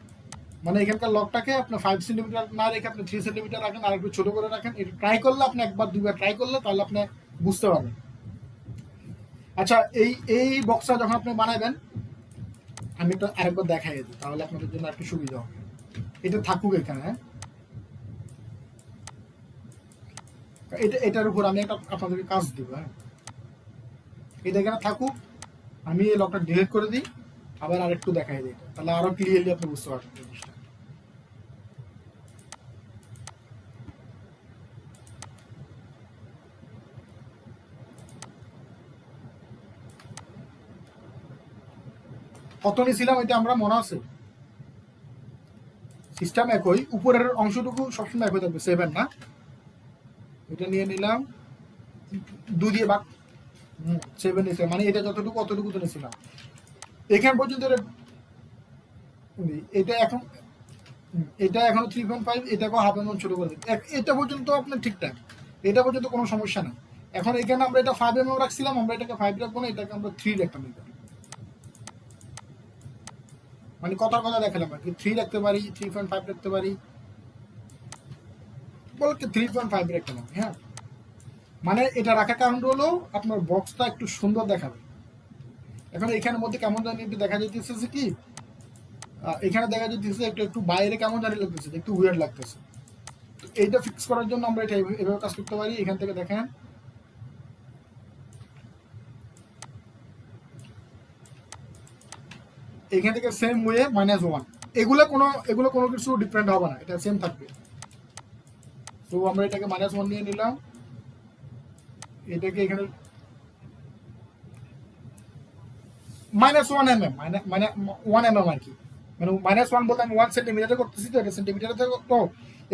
মানে এখানকার লকটাকে আপনি 5 সেন্টিমিটার না রেখে আপনি 3 সেন্টিমিটার রাখেন, আর একটু ছোট করে রাখেন। এটা ট্রাই করলে আপনি একবার দুবার ট্রাই করলে তাহলে আপনি বুঝতে পারবেন। আচ্ছা, এই এই বক্সটা যখন আপনি বানাবেন, আমি এটা আরেকবার দেখাই দিই তাহলে আপনাদের জন্য একটু সুবিধা হবে। এটা থাকুক এখানে, হ্যাঁ, এটার উপর আমি একটা আপনাদেরকে কাজ দিব। হ্যাঁ, এটা এখানে থাকুক, আমি এই লকটা ডিলিট করে দিই, আবার আরেকটু দেখাই দিই, তাহলে আরো ক্লিয়ারলি আপনি বুঝতে পারবেন জিনিসটা। কত নিয়েছিলাম এটা আমরা মনে আছে? সিস্টেম একই, উপরের অংশটুকু সবসময় একই থাকবে, 7 না? এটা নিয়ে নিলাম 2 দিয়ে ভাগ, 7 নিয়েছিলাম, মানে এটা যতটুকু অতটুকু তো নিয়েছিলাম এখান পর্যন্ত। এটা এখন এটা এখনো 3.5, এটাকেও হাফ এমন ছোট করে দিন, এটা পর্যন্ত আপনার ঠিকঠাক, এটা পর্যন্ত কোনো সমস্যা নেই। এখন এখানে আমরা এটা 5 রাখছিলাম, আমরা এটাকে 5 রাখবো না, এটাকে আমরা 3 রাখতাম। মানে কথার কথা দেখালাম আর কি, 3 রাখতে পারি, 3.5 রাখতে পারি, বলতে 3.5 রাখতে পারি। হ্যাঁ, মানে এটা রাখার কারণ হলো আপনার বক্সটা একটু সুন্দর দেখাবে। এখন এখানের মধ্যে কেমন জানি একটু দেখা যেতেছে কি, এখানে দেখা যেতেছে একটু একটু বাইরে কেমন জানি লাগতেছে, একটু উইয়ার্ড লাগতেছে। তো এইটা ফিক্স করার জন্য আমরা এটা এভাবে কাজ করতে পারি। এখান থেকে দেখেন, এখান থেকে সেম ওয়ে -1, এগুলো কোনো কিছু ডিফারেন্ট হবে না, এটা সেম থাকবে। তো আমরা এটাকে -1 নিয়ে নিলাম, এটাকে এখানে -1 mm, মানে 1 mm আর কি। মানে -1 বলতে আমি 1 সেন্টিমিটার করতেছি, তো এটা সেন্টিমিটার তো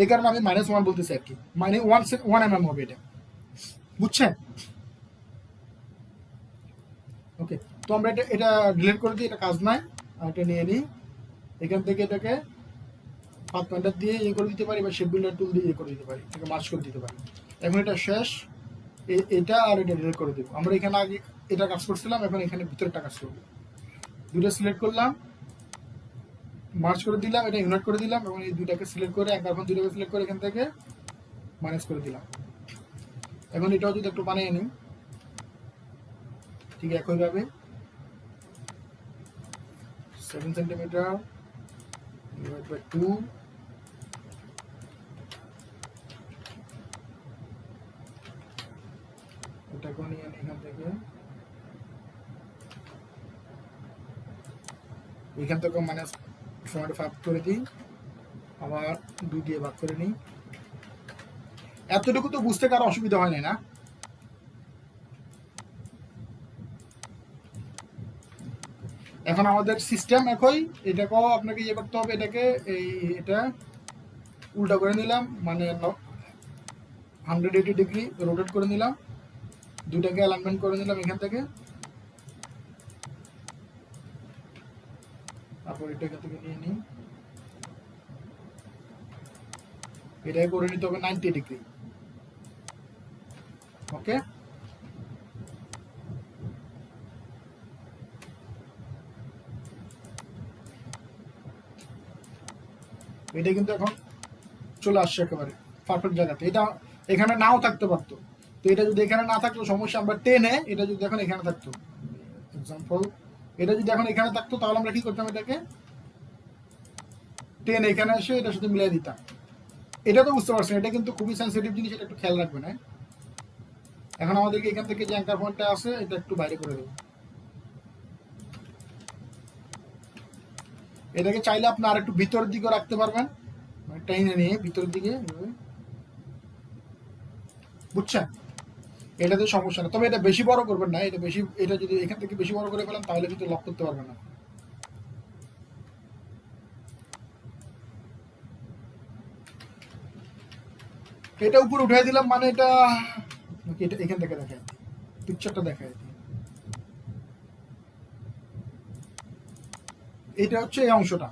এই কারণে আমি -1 বলতেছি আর কি, মানে 1 mm হবে এটা, বুঝছেন? ওকে, তো আমরা এটা এটা ডিলিট করে দিই, এটা কাজ নাই। আর এটা নিয়ে নিই, এখান থেকে এটাকে পাথ পয়েন্টার দিয়ে ইয়ে করে দিতে পারি, বা শেপ বিল্ডার টুল দিয়ে ইয়ে করে দিতে পারি, এটাকে মার্জ করে দিতে পারি। এখন এটা শেষ, এটা আর এটা ডিলিট করে দেবো। আমরা এখানে আগে এটা কাজ করছিলাম, এখন এখানে ভিতরেটা কাজ করবো। দুটো সিলেক্ট করলাম, মার্জ করে দিলাম, এটা ইউনিট করে দিলাম, এবং এই দুইটাকে সিলেক্ট করে এখন দুইটাকে সিলেক্ট করে এখান থেকে মাইনাস করে দিলাম। এখন এটাও যদি একটু বানিয়ে নিই ঠিক একইভাবে, 7 সেন্টিমিটার ডিভাইড বাই 2, এটাকে নিয়ে নিই এখান থেকে, এখান থেকে -5 করে দিই, আবার 2 দিয়ে ভাগ করে নিই। এতটুকু তো বুঝতে কারো অসুবিধা হয় না? এখন আমাদের সিস্টেম একই, এটাকেও আপনাকে ইয়ে করতে হবে, এটাকে এটা উল্টা করে নিলাম, মানে 180 ডিগ্রি রোটেট করে নিলাম, দুটাকে অ্যালাইনমেন্ট করে নিলাম এখান থেকে, তারপর এটা এখান থেকে নিয়ে নিই, এটাকে করে নিতে হবে 90 ডিগ্রি। ওকে, এটা কিন্তু এখন চলে আসছে একেবারে পারফেক্ট জায়গাতে। এটা এখানে নাও থাকতে পারতো, তো এটা যদি এখানে না থাকতো সমস্যা, আমরা টেনে এটা যদি এখন এখানে থাকতো, এক্সাম্পল এটা যদি এখন এখানে থাকতো, তাহলে আমরা কি করতাম, এটাকে টেন এখানে এসে এটার সাথে মিলাই দিতাম। এটা তো বুঝতে পারছেন, এটা কিন্তু খুবই সেন্সিটিভ জিনিস, এটা একটু খেয়াল রাখবেন। হ্যাঁ, এখন আমাদেরকে এখান থেকে যে অ্যাঙ্কার পয়েন্টটা আছে এটা একটু বাইরে করে দেবো। এটাকে চাইলে আপনি আর একটু ভিতরের দিকে রাখতে পারবেন, টাইনে নিয়ে ভিতরের দিকে, বুঝছেন? এটাতে সমস্যা না, তবে এটা বেশি বড় করবেন না, এটা বেশি, এটা যদি এখান থেকে বেশি বড় করে ফেলেন তাহলে কিন্তু লক করতে পারবেন না। এটা উপরে উঠে দিলাম, মানে এটা এটা এখান থেকে দেখায়, পিকচারটা দেখায়। এটা হচ্ছে এই অংশটা,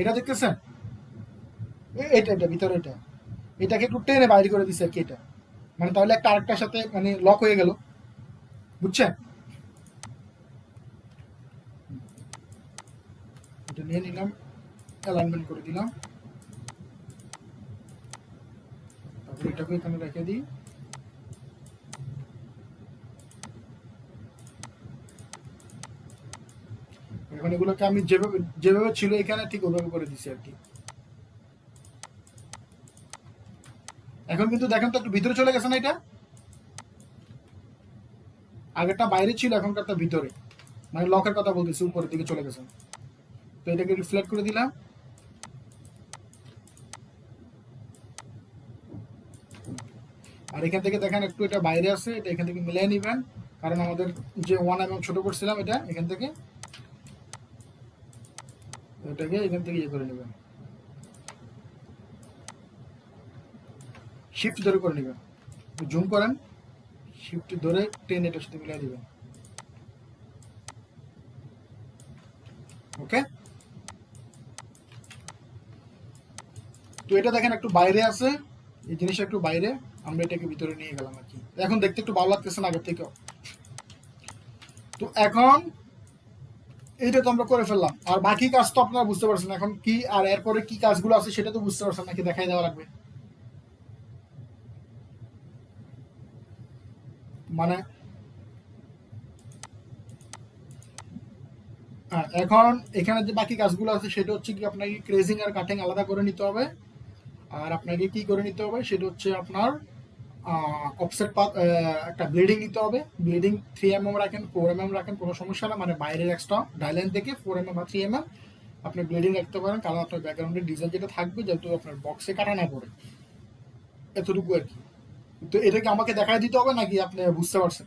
এটা দেখতেছেন, এটা এটা ভিতরে এটা, এটাকে একটু টেনে বাইরে করে দিচ্ছে আর কি। এটা মানে তাহলে একটা আরেকটার সাথে মানে লক হয়ে গেল, বুঝছেন? এটা নিয়ে নিলাম, অ্যালাইনমেন্ট করে দিলাম, তারপর এটাকে এখানে রেখে দিই। এখন এগুলোকে আমি যেভাবে যেভাবে ছিল এখানে ঠিক ওইভাবে করে দিছি আর কি। এখন কিন্তু দেখেন তো একটু ভিতরে চলে গেছে না, এটা আগেরটা বাইরে ছিল, এখনকারটা ভিতরে, মানে লকের কথা বলতেছি, উপরের দিকে চলে গেছে। তো এটাকে রিফ্লেক্ট করে দিলাম। আর এখান থেকে দেখেন একটু এটা বাইরে আছে, এটা এখান থেকে মিলিয়ে নিবেন, কারণ আমাদের যে 1 mm ছোট করছিলাম এটা এখান থেকে, এটাকে এখান থেকে ইয়ে করে নেবেন, শিফট ধরে করে নেবেন, জুম করেন, শিফট ধরে টেন এটার সাথে মিলিয়ে দিবেন। ওকে, তো এটা দেখেন একটু বাইরে আছে, এই জিনিসটা একটু বাইরে, আমরা এটাকে ভিতরে নিয়ে গেলাম আর কি। এখন দেখতে একটু ভালো লাগতেছে না আগের থেকেও। তো এখন এইটা তো আমরা করে ফেললাম, আর বাকি কাজ তো আপনারা বুঝতে পারছেন এখন কি, আর এরপরে কি কাজগুলো আছে সেটা তো বুঝতে পারছেন নাকি দেখাই দেওয়া লাগবে? মানে এখন এখানে যে বাকি কাজগুলো আছে সেটা হচ্ছে কি, আপনাকে ক্রেজিং আর কাটিং আলাদা করে নিতে হবে। আর আপনাকে কি করে নিতে হবে সেটা হচ্ছে আপনার অফসেট পাথ, একটা ব্লিডিং নিতে হবে। ব্লিডিং 3 mm রাখেন, 4 mm রাখেন, কোনো সমস্যা না, মানে বাইরের এক্সট্রা ডাইলাইন থেকে 4 mm বা 3 mm আপনি ব্লিডিং রাখতে পারেন, কারণ আপনার ব্যাকগ্রাউন্ডের ডিজাইন যেটা থাকবে যেহেতু আপনার বক্সে কাটা না পড়ে, এতটুকু আর কি। তো এটাকে আমাকে দেখাই দিতে হবে নাকি আপনি বুঝতে পারছেন?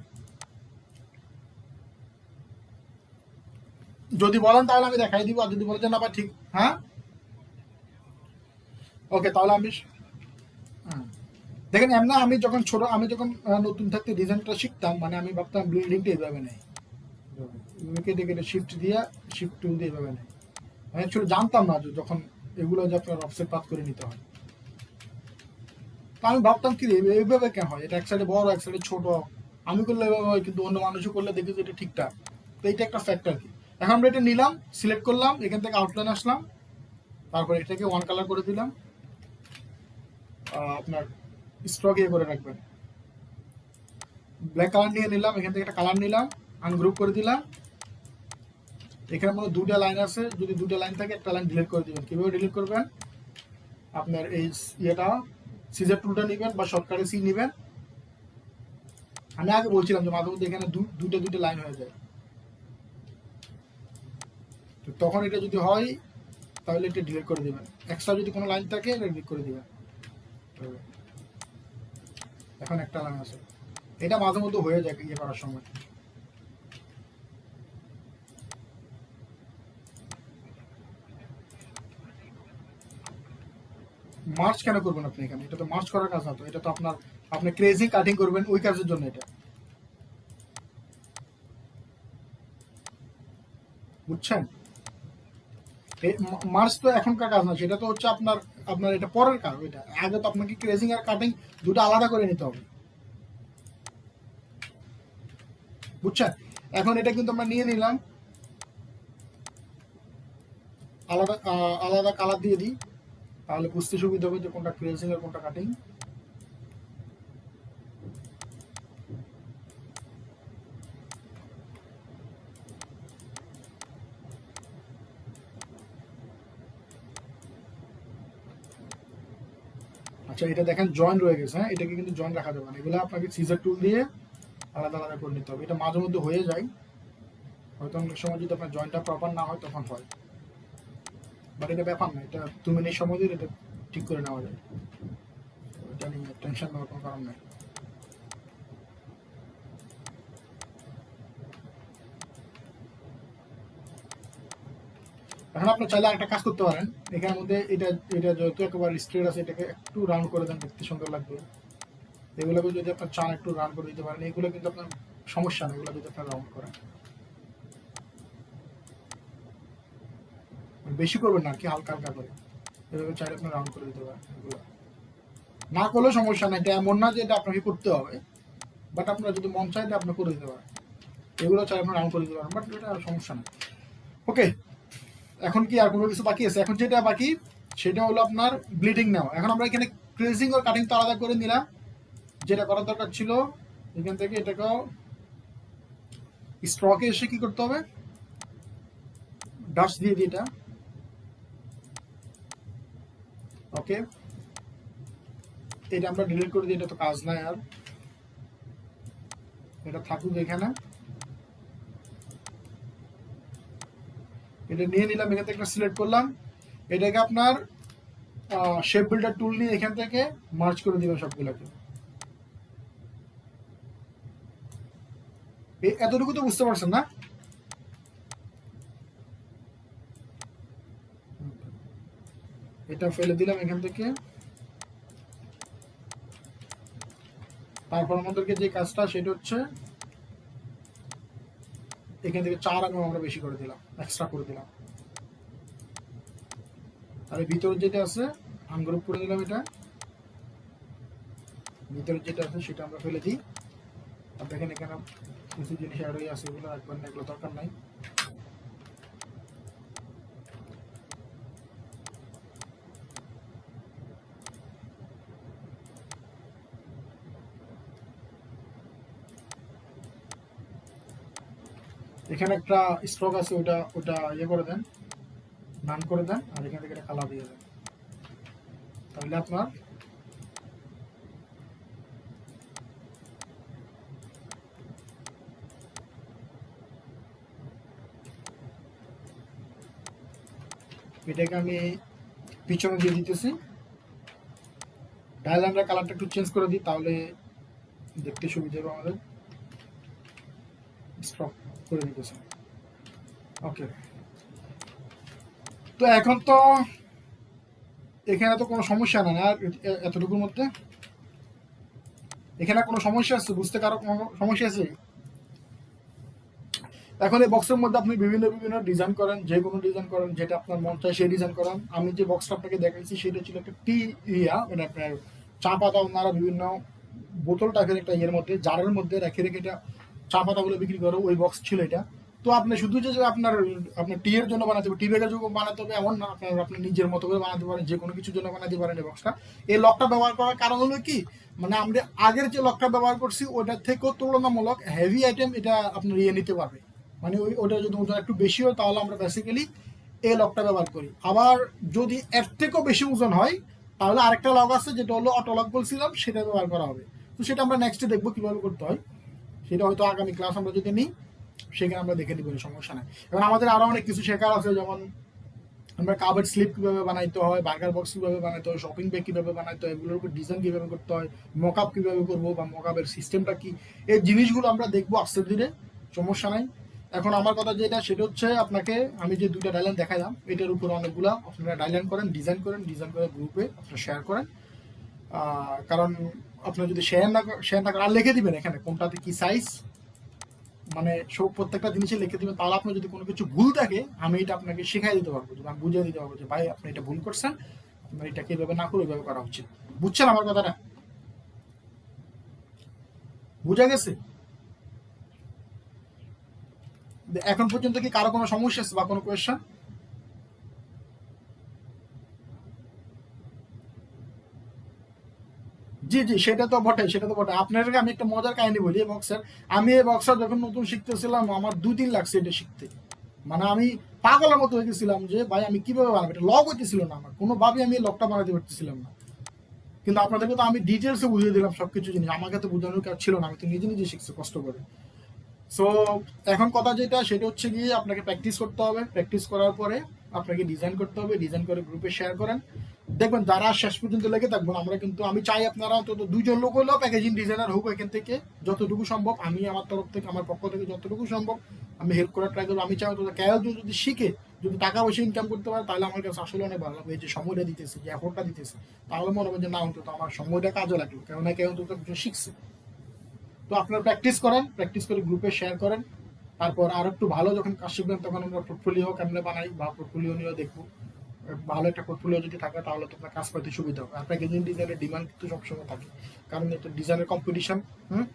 যদি বলেন তাহলে আমি দেখাই দিব, আর যদি বলেন না বা ঠিক, হ্যাঁ ওকে, তাহলে আমি হ্যাঁ। দেখেন এমন না, আমি যখন ছোট, আমি যখন নতুন থাকতে ডিজাইনটা শিখতাম, মানে আমি ভাবতাম বিল্ডিংটা এইভাবে নেই, কেটে কেটে শিফট দিয়ে, শিফট টুল দিয়ে এইভাবে নেই। আমি অ্যাকচুয়ালি জানতাম না যে যখন এগুলো যে আপনার অফসেট পাত করে নিতে হয়। তো আমি ভাবতাম কি এইভাবে কেন হয়, এটা এক সাইডে বড় এক সাইডে ছোট, আমি করলে এভাবে হয় কিন্তু অন্য মানুষও করলে দেখি যে এটা ঠিকঠাক। তো এইটা একটা ফ্যাক্টর কি। এখন আমরা এটা নিলাম, সিলেক্ট করলাম, এখান থেকে আউটলাইন আসলাম, তারপরে এটাকে ওয়ান কালার করে দিলাম, আপনার স্ট্রোক ইয়ে করে রাখবেন, ব্ল্যাক কালার নিয়ে নিলাম, এখান থেকে একটা কালার নিলাম, আনগ্রুপ করে দিলাম। এখানে মধ্যে দুটা লাইন আছে, যদি দুটা লাইন থাকে একটা লাইন ডিলিট করে দিবেন। কিভাবে ডিলিট করবেন, আপনার এই ইয়েটা সিজার টুলটা নেবেন বা শর্টকাটে সি নেবেন। আমি আগে বলছিলাম যে মাঝে মধ্যে এখানে দুটো দুটো লাইন হয়ে যায়, তো তখন এটা যদি হয় তাহলে এটা ডিলিট করে দিবেন। এক্সট্রা যদি কোনো লাইন থাকে এটা ডিলিট করে দিবেন। এখন একটা লাইন আছে, এটা মাঝে মধ্যে হয়ে যায় ইয়ে করার সময়। মার্চ কেন করবেন আপনি এখানে, এটা তো মার্চ করার কাজ না, তো এটা তো আপনার, আপনি ক্রেজি কাটিং করবেন ওই কাজের জন্য এটা, বুঝছেন? মার্চ তো এখনকার কাজ না, সেটা তো হচ্ছে আপনার, আপনার এটা পরের কাজ। এটা আগে তো আপনাকে ক্রেজিং আর কাটিং দুটো আলাদা করে নিতে হবে, বুঝছেন? এখন এটা কিন্তু আমরা নিয়ে নিলাম, আলাদা আলাদা কালার দিয়ে দিই, তাহলে বুঝতে সুবিধা হবে যে কোনটা ক্রেজিং আর কোনটা কাটিং। আচ্ছা, এটা দেখেন জয়েন রয়ে গেছে, হ্যাঁ এটাকে কিন্তু জয়েন রাখা যাবে না, এগুলো আপনাকে সিজার টুল দিয়ে আলাদা আলাদা করে নিতে হবে। এটা মাঝে মধ্যে হয়ে যায়, হয়তো অনেক সময় যদি আপনার জয়েন্টটা প্রপার না হয় তখন হয়, বাট এটা ব্যাপার না, এটা 2 মিনিট সময় দিয়ে এটা ঠিক করে নেওয়া যায়, এটা নিয়ে টেনশন নেওয়ার কোনো কারণ নেই। এখন আপনি চাইলে একটা কাজ করতে পারেন, এখানের মধ্যে এটা, এটা যেহেতু একেবারে স্ট্রেট আছে এটাকে একটু রাউন্ড করে দেন, দেখতে সুন্দর লাগবে। এগুলোকে যদি আপনার চান একটু রাউন্ড করে দিতে পারেন, এগুলো কিন্তু আপনার সমস্যা নেই, এগুলো যদি আপনার রাউন্ড করেন। বেশি করবেন না আর কি, হালকা হালকা করে এভাবে চাইলে আপনি রাউন্ড করে দিতে পারেন। এগুলো না করলেও সমস্যা নাই, এটা এমন না যে এটা আপনাকে করতে হবে, বাট আপনার যদি মন চায় আপনি করে দিতে পারেন। এগুলো চাই আপনি রাউন্ড করে দিতে পারেন, বাট এটা সমস্যা নেই। ওকে, এখন কি আর কোনো কিছু বাকি আছে? এখন যেটা বাকি সেটা হলো আপনার ব্লিডিং নেওয়া। এখন আমরা এখানে ক্রেজিং আর কাটিং তো আলাদা করে নিলাম, যেটা করার দরকার ছিল এখান থেকে এটাকেও স্ট্রকে এসে কি করতে হবে, ডাস্ট দিয়ে দিই এটা। ওকে, এটা আমরা ডিলিট করে দিই, এটা তো কাজ নাই আর, এটা থাকুক এখানে। এটা নিয়ে নিলাম, এখান থেকে সিলেক্ট করলাম, এটাকে আপনার শেপ বিল্ডার টুল নিয়ে এখান থেকে মার্জ করে দিবেন সবগুলোকে। এতটুকু তো বুঝতে পারছেন না? এটা ফেলে দিলাম এখান থেকে। তারপর আমাদেরকে যে কাজটা সেটা হচ্ছে এখান থেকে 4 আমরা বেশি করে দিলাম, এক্সট্রা করে দিলাম। আর ভিতরে যেটা আছে আনগ্রুপ করে দিলাম, এটা ভিতরে যেটা আছে সেটা আমরা ফেলে দিই। আর দেখেন এখানে কিছু জিনিস অ্যাড হয়ে আছে, এগুলো রাখবেন না, এগুলো দরকার নাই। এখানে একটা স্ট্রোক আছে, ওটা ওটা ইয়ে করে দেন, নান করে দেন, আর এখান থেকে একটা কালার দিয়ে দেন, তাহলে আপনার এটাকে আমি পিছনে দিয়ে দিতেছি। ডায়াল আমরা কালারটা একটু চেঞ্জ করে দিই, তাহলে দেখতে সুবিধা হবে আমাদের। স্ট্রক করে দিতেছি। ওকে, তো এখন তো এখানে তো কোনো সমস্যা না, আর এতটুকুর মধ্যে এখানে কোনো সমস্যা আছে? বুঝতে কারো কোনো সমস্যা আছে? এখন এই বক্সের মধ্যে আপনি বিভিন্ন বিভিন্ন ডিজাইন করেন, যে কোনো ডিজাইন করেন, যেটা আপনার মন চায় সেই ডিজাইন করেন। আমি যে বক্সটা আপনাকে দেখাইছি সেটা ছিল একটা টি মানে আপনার চা পাতা ওনারা বিভিন্ন বোতল টাইপের একটা ইয়ের মধ্যে, জারের মধ্যে রেখে রেখে এটা চা পাতাগুলো বিক্রি করে, ওই বক্স ছিল এটা। তো আপনি শুধু যে আপনার আপনার টি এর জন্য বানাতে হবে, টি ব্যাগের জন্য বানাতে হবে এমন না, আপনার আপনি নিজের মতো করে বানাতে পারেন, যে কোনো কিছুর জন্য বানাতে পারেন এই বক্সটা। এই লকটা ব্যবহার করার কারণ হলো কি, মানে আমরা আগের যে লকটা ব্যবহার করছি ওটার থেকেও তুলনামূলক হেভি আইটেম এটা আপনার ইয়ে নিতে পারবে। মানে ওটা যদি ওজন একটু বেশি হয় তাহলে আমরা বেসিক্যালি এই লকটা ব্যবহার করি। আবার যদি এর থেকেও বেশি ওজন হয় তাহলে আরেকটা লক আছে, যেটা হলো অটো লক বলছিলাম, সেটা ব্যবহার করা হবে। তো সেটা আমরা নেক্সটে দেখবো কিভাবে করতে হয়, সেটা হয়তো আগামী ক্লাস আমরা যদি নিই সেখানে আমরা দেখে নিব, সমস্যা নাই। এবার আমাদের আরো অনেক কিছু শেখার আছে, যেমন আমরা কাভার্ড স্লিপ কিভাবে বানাইতে হয়, বার্গার বক্স কিভাবে বানাইতে হয়, শপিং ব্যাগ কিভাবে বানাইতে হয়, এগুলোর উপর ডিজাইন কিভাবে করতে হয়, মকআপ কিভাবে করবো বা মকআপের সিস্টেমটা কি, এই জিনিসগুলো আমরা দেখবো আস্তে ধীরে, সমস্যা নাই। এখন আমার কথা যেটা সেটা হচ্ছে, আপনাকে আমি যে দুইটা ডাইল্যান্ড দেখাইলাম এটার উপর অনেকগুলো আপনারা ডাইল্যান্ড করেন, ডিজাইন করে গ্রুপে আপনারা শেয়ার করেন। কারণ আপনার যদি শেয়ার না করেন আর লিখে দিবেন এখানে কোনটাতে কি সাইজ, মানে সব প্রত্যেকটা জিনিসে লিখে দিবেন, তাহলে আপনার যদি কোনো কিছু ভুল থাকে আমি এটা আপনাকে শেখাই দিতে পারবো, আমি বুঝিয়ে দিতে পারবো যে ভাই আপনি এটা ভুল করছেন, আপনার এটাকে এভাবে না করে এভাবে করা উচিত। বুঝছেন আমার কথাটা? বুঝা গেছে? এখন পর্যন্ত কি কারো কোনো সমস্যা আছে বা কোনো কোয়েশ্চেন? জি জি, সেটা তো বটে, সেটা তো বটে। আপনাদেরকে আমি একটা মজার কাহিনী বলি এই বক্সের। আমি এই বক্সার যখন নতুন শিখতেছিলাম আমার 2 দিন লাগছে এটা শিখতে। মানে আমি পাগলের মতো হয়ে গেছিলাম যে ভাই আমি কিভাবে বানাবো, এটা লক হইতেছিল না, আমার কোনোভাবে আমি লকটা বানাতে পারতেছিলাম না। কিন্তু আপনাদেরকে তো আমি ডিটেলসে বুঝিয়ে দিলাম সবকিছু জিনিস, আমাকে তো বোঝানোর কাজ ছিল না, আমি তো নিজে নিজে শিখছি কষ্ট করে। সো এখন কথা যেটা সেটা হচ্ছে গিয়ে আপনাকে প্র্যাকটিস করতে হবে, প্র্যাকটিস করার পরে আপনাকে ডিজাইন করতে হবে, ডিজাইন করে গ্রুপে শেয়ার করেন। দেখবেন যারা শেষ পর্যন্ত লেগে থাকবেন, আমরা কিন্তু আমি চাই আপনারা অন্তত 2 জন লোক হলেও প্যাকেজিং ডিজাইনার হোক এখান থেকে, যতটুকু সম্ভব আমি আমার তরফ থেকে আমার পক্ষ থেকে যতটুকু সম্ভব আমি হেল্প করার ট্রাই করবো। আমি চাই অন্তত কেউ যদি শিখে যদি টাকা পয়সা ইনকাম করতে পারে তাহলে আমার কাছে আসলে অনেক ভালো লাগবে। এই যে সময়টা দিতেছে, যে এফোর্টটা দিতেছে, তাহলে মনে হবে যে না অন্তত আমার সময়টা কাজে লাগলো, কেননা কেউ অন্তত কিছু শিখছে। তো আপনারা প্র্যাকটিস করেন, প্র্যাকটিস করে গ্রুপে শেয়ার করেন, তারপর আর একটু ভালো যখন কাজ শিখবেন তখন আমরা পোর্টফোলিও কেমনে বানাই বা পোর্টফোলিও নিয়েও দেখবো। ভালো একটা পোর্টফোলিও যদি থাকে তাহলে তো আপনার কাজ পাইতে সুবিধা হবে। আর প্যাকেজিং ডিজাইনের ডিমান্ড কিন্তু সবসময় থাকে, কারণ এটা ডিজাইনের কম্পিটিশন। হুম।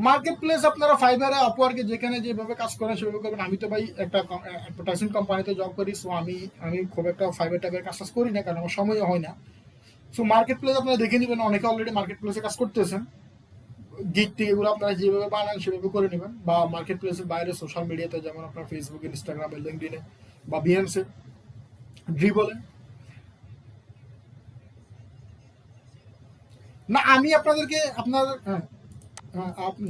মার্কেট প্লেস আপনারা ফাইবারে, আপওয়ার্কে, যেখানে যেভাবে কাজ করেন সেভাবে করবেন। আমি তো ভাই একটা অ্যাডভার্টাইজিং কোম্পানিতে জব করি, সো আমি আমি খুব একটা ফাইবার টাইপের কাজ করি না, কারণ আমার সময় হয় না। সো মার্কেট প্লেস আপনারা দেখে নেবেন, অনেকে অলরেডি মার্কেট প্লেসে কাজ করতেছেন। গিগ টিগ এগুলো আপনারা যেভাবে বানান সেভাবে করে নেবেন, বা মার্কেট প্লেসের বাইরে সোশ্যাল মিডিয়াতে যেমন আপনার ফেসবুকে, ইনস্টাগ্রামে, লিঙ্কডিনে বা বিএমসে, ড্রিবলে। না, আমি আপনাদেরকে আপনার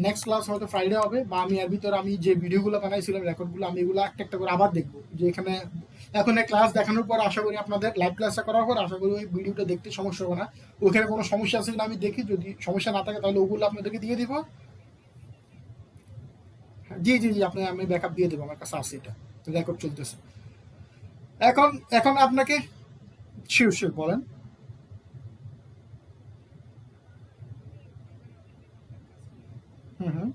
নেক্সট ক্লাস হয়তো ফ্রাইডে হবে, বা আমি এর ভিতরে আমি যে ভিডিওগুলো বানাইছিলাম রেকর্ডগুলো আমি এগুলো একটা একটা করে আবার দেখবো, যে এখানে এখন এই ক্লাস দেখানোর পর আশা করি আপনাদের লাইভ ক্লাসটা করার পর আশা করি ওই ভিডিওটা দেখতে সমস্যা হবে না। ওখানে কোনো সমস্যা আছে কিনা আমি দেখি, যদি সমস্যা না থাকে তাহলে ওগুলো আপনাদেরকে দিয়ে দিব। জি জি জি, আপনি আমি ব্যাকআপ দিয়ে দেবো, আমার কাছে আছে, এটা রেকর্ড চলতেছে। এখন এখন আপনাকে শিওর শিওর বলেন। হুম হুম।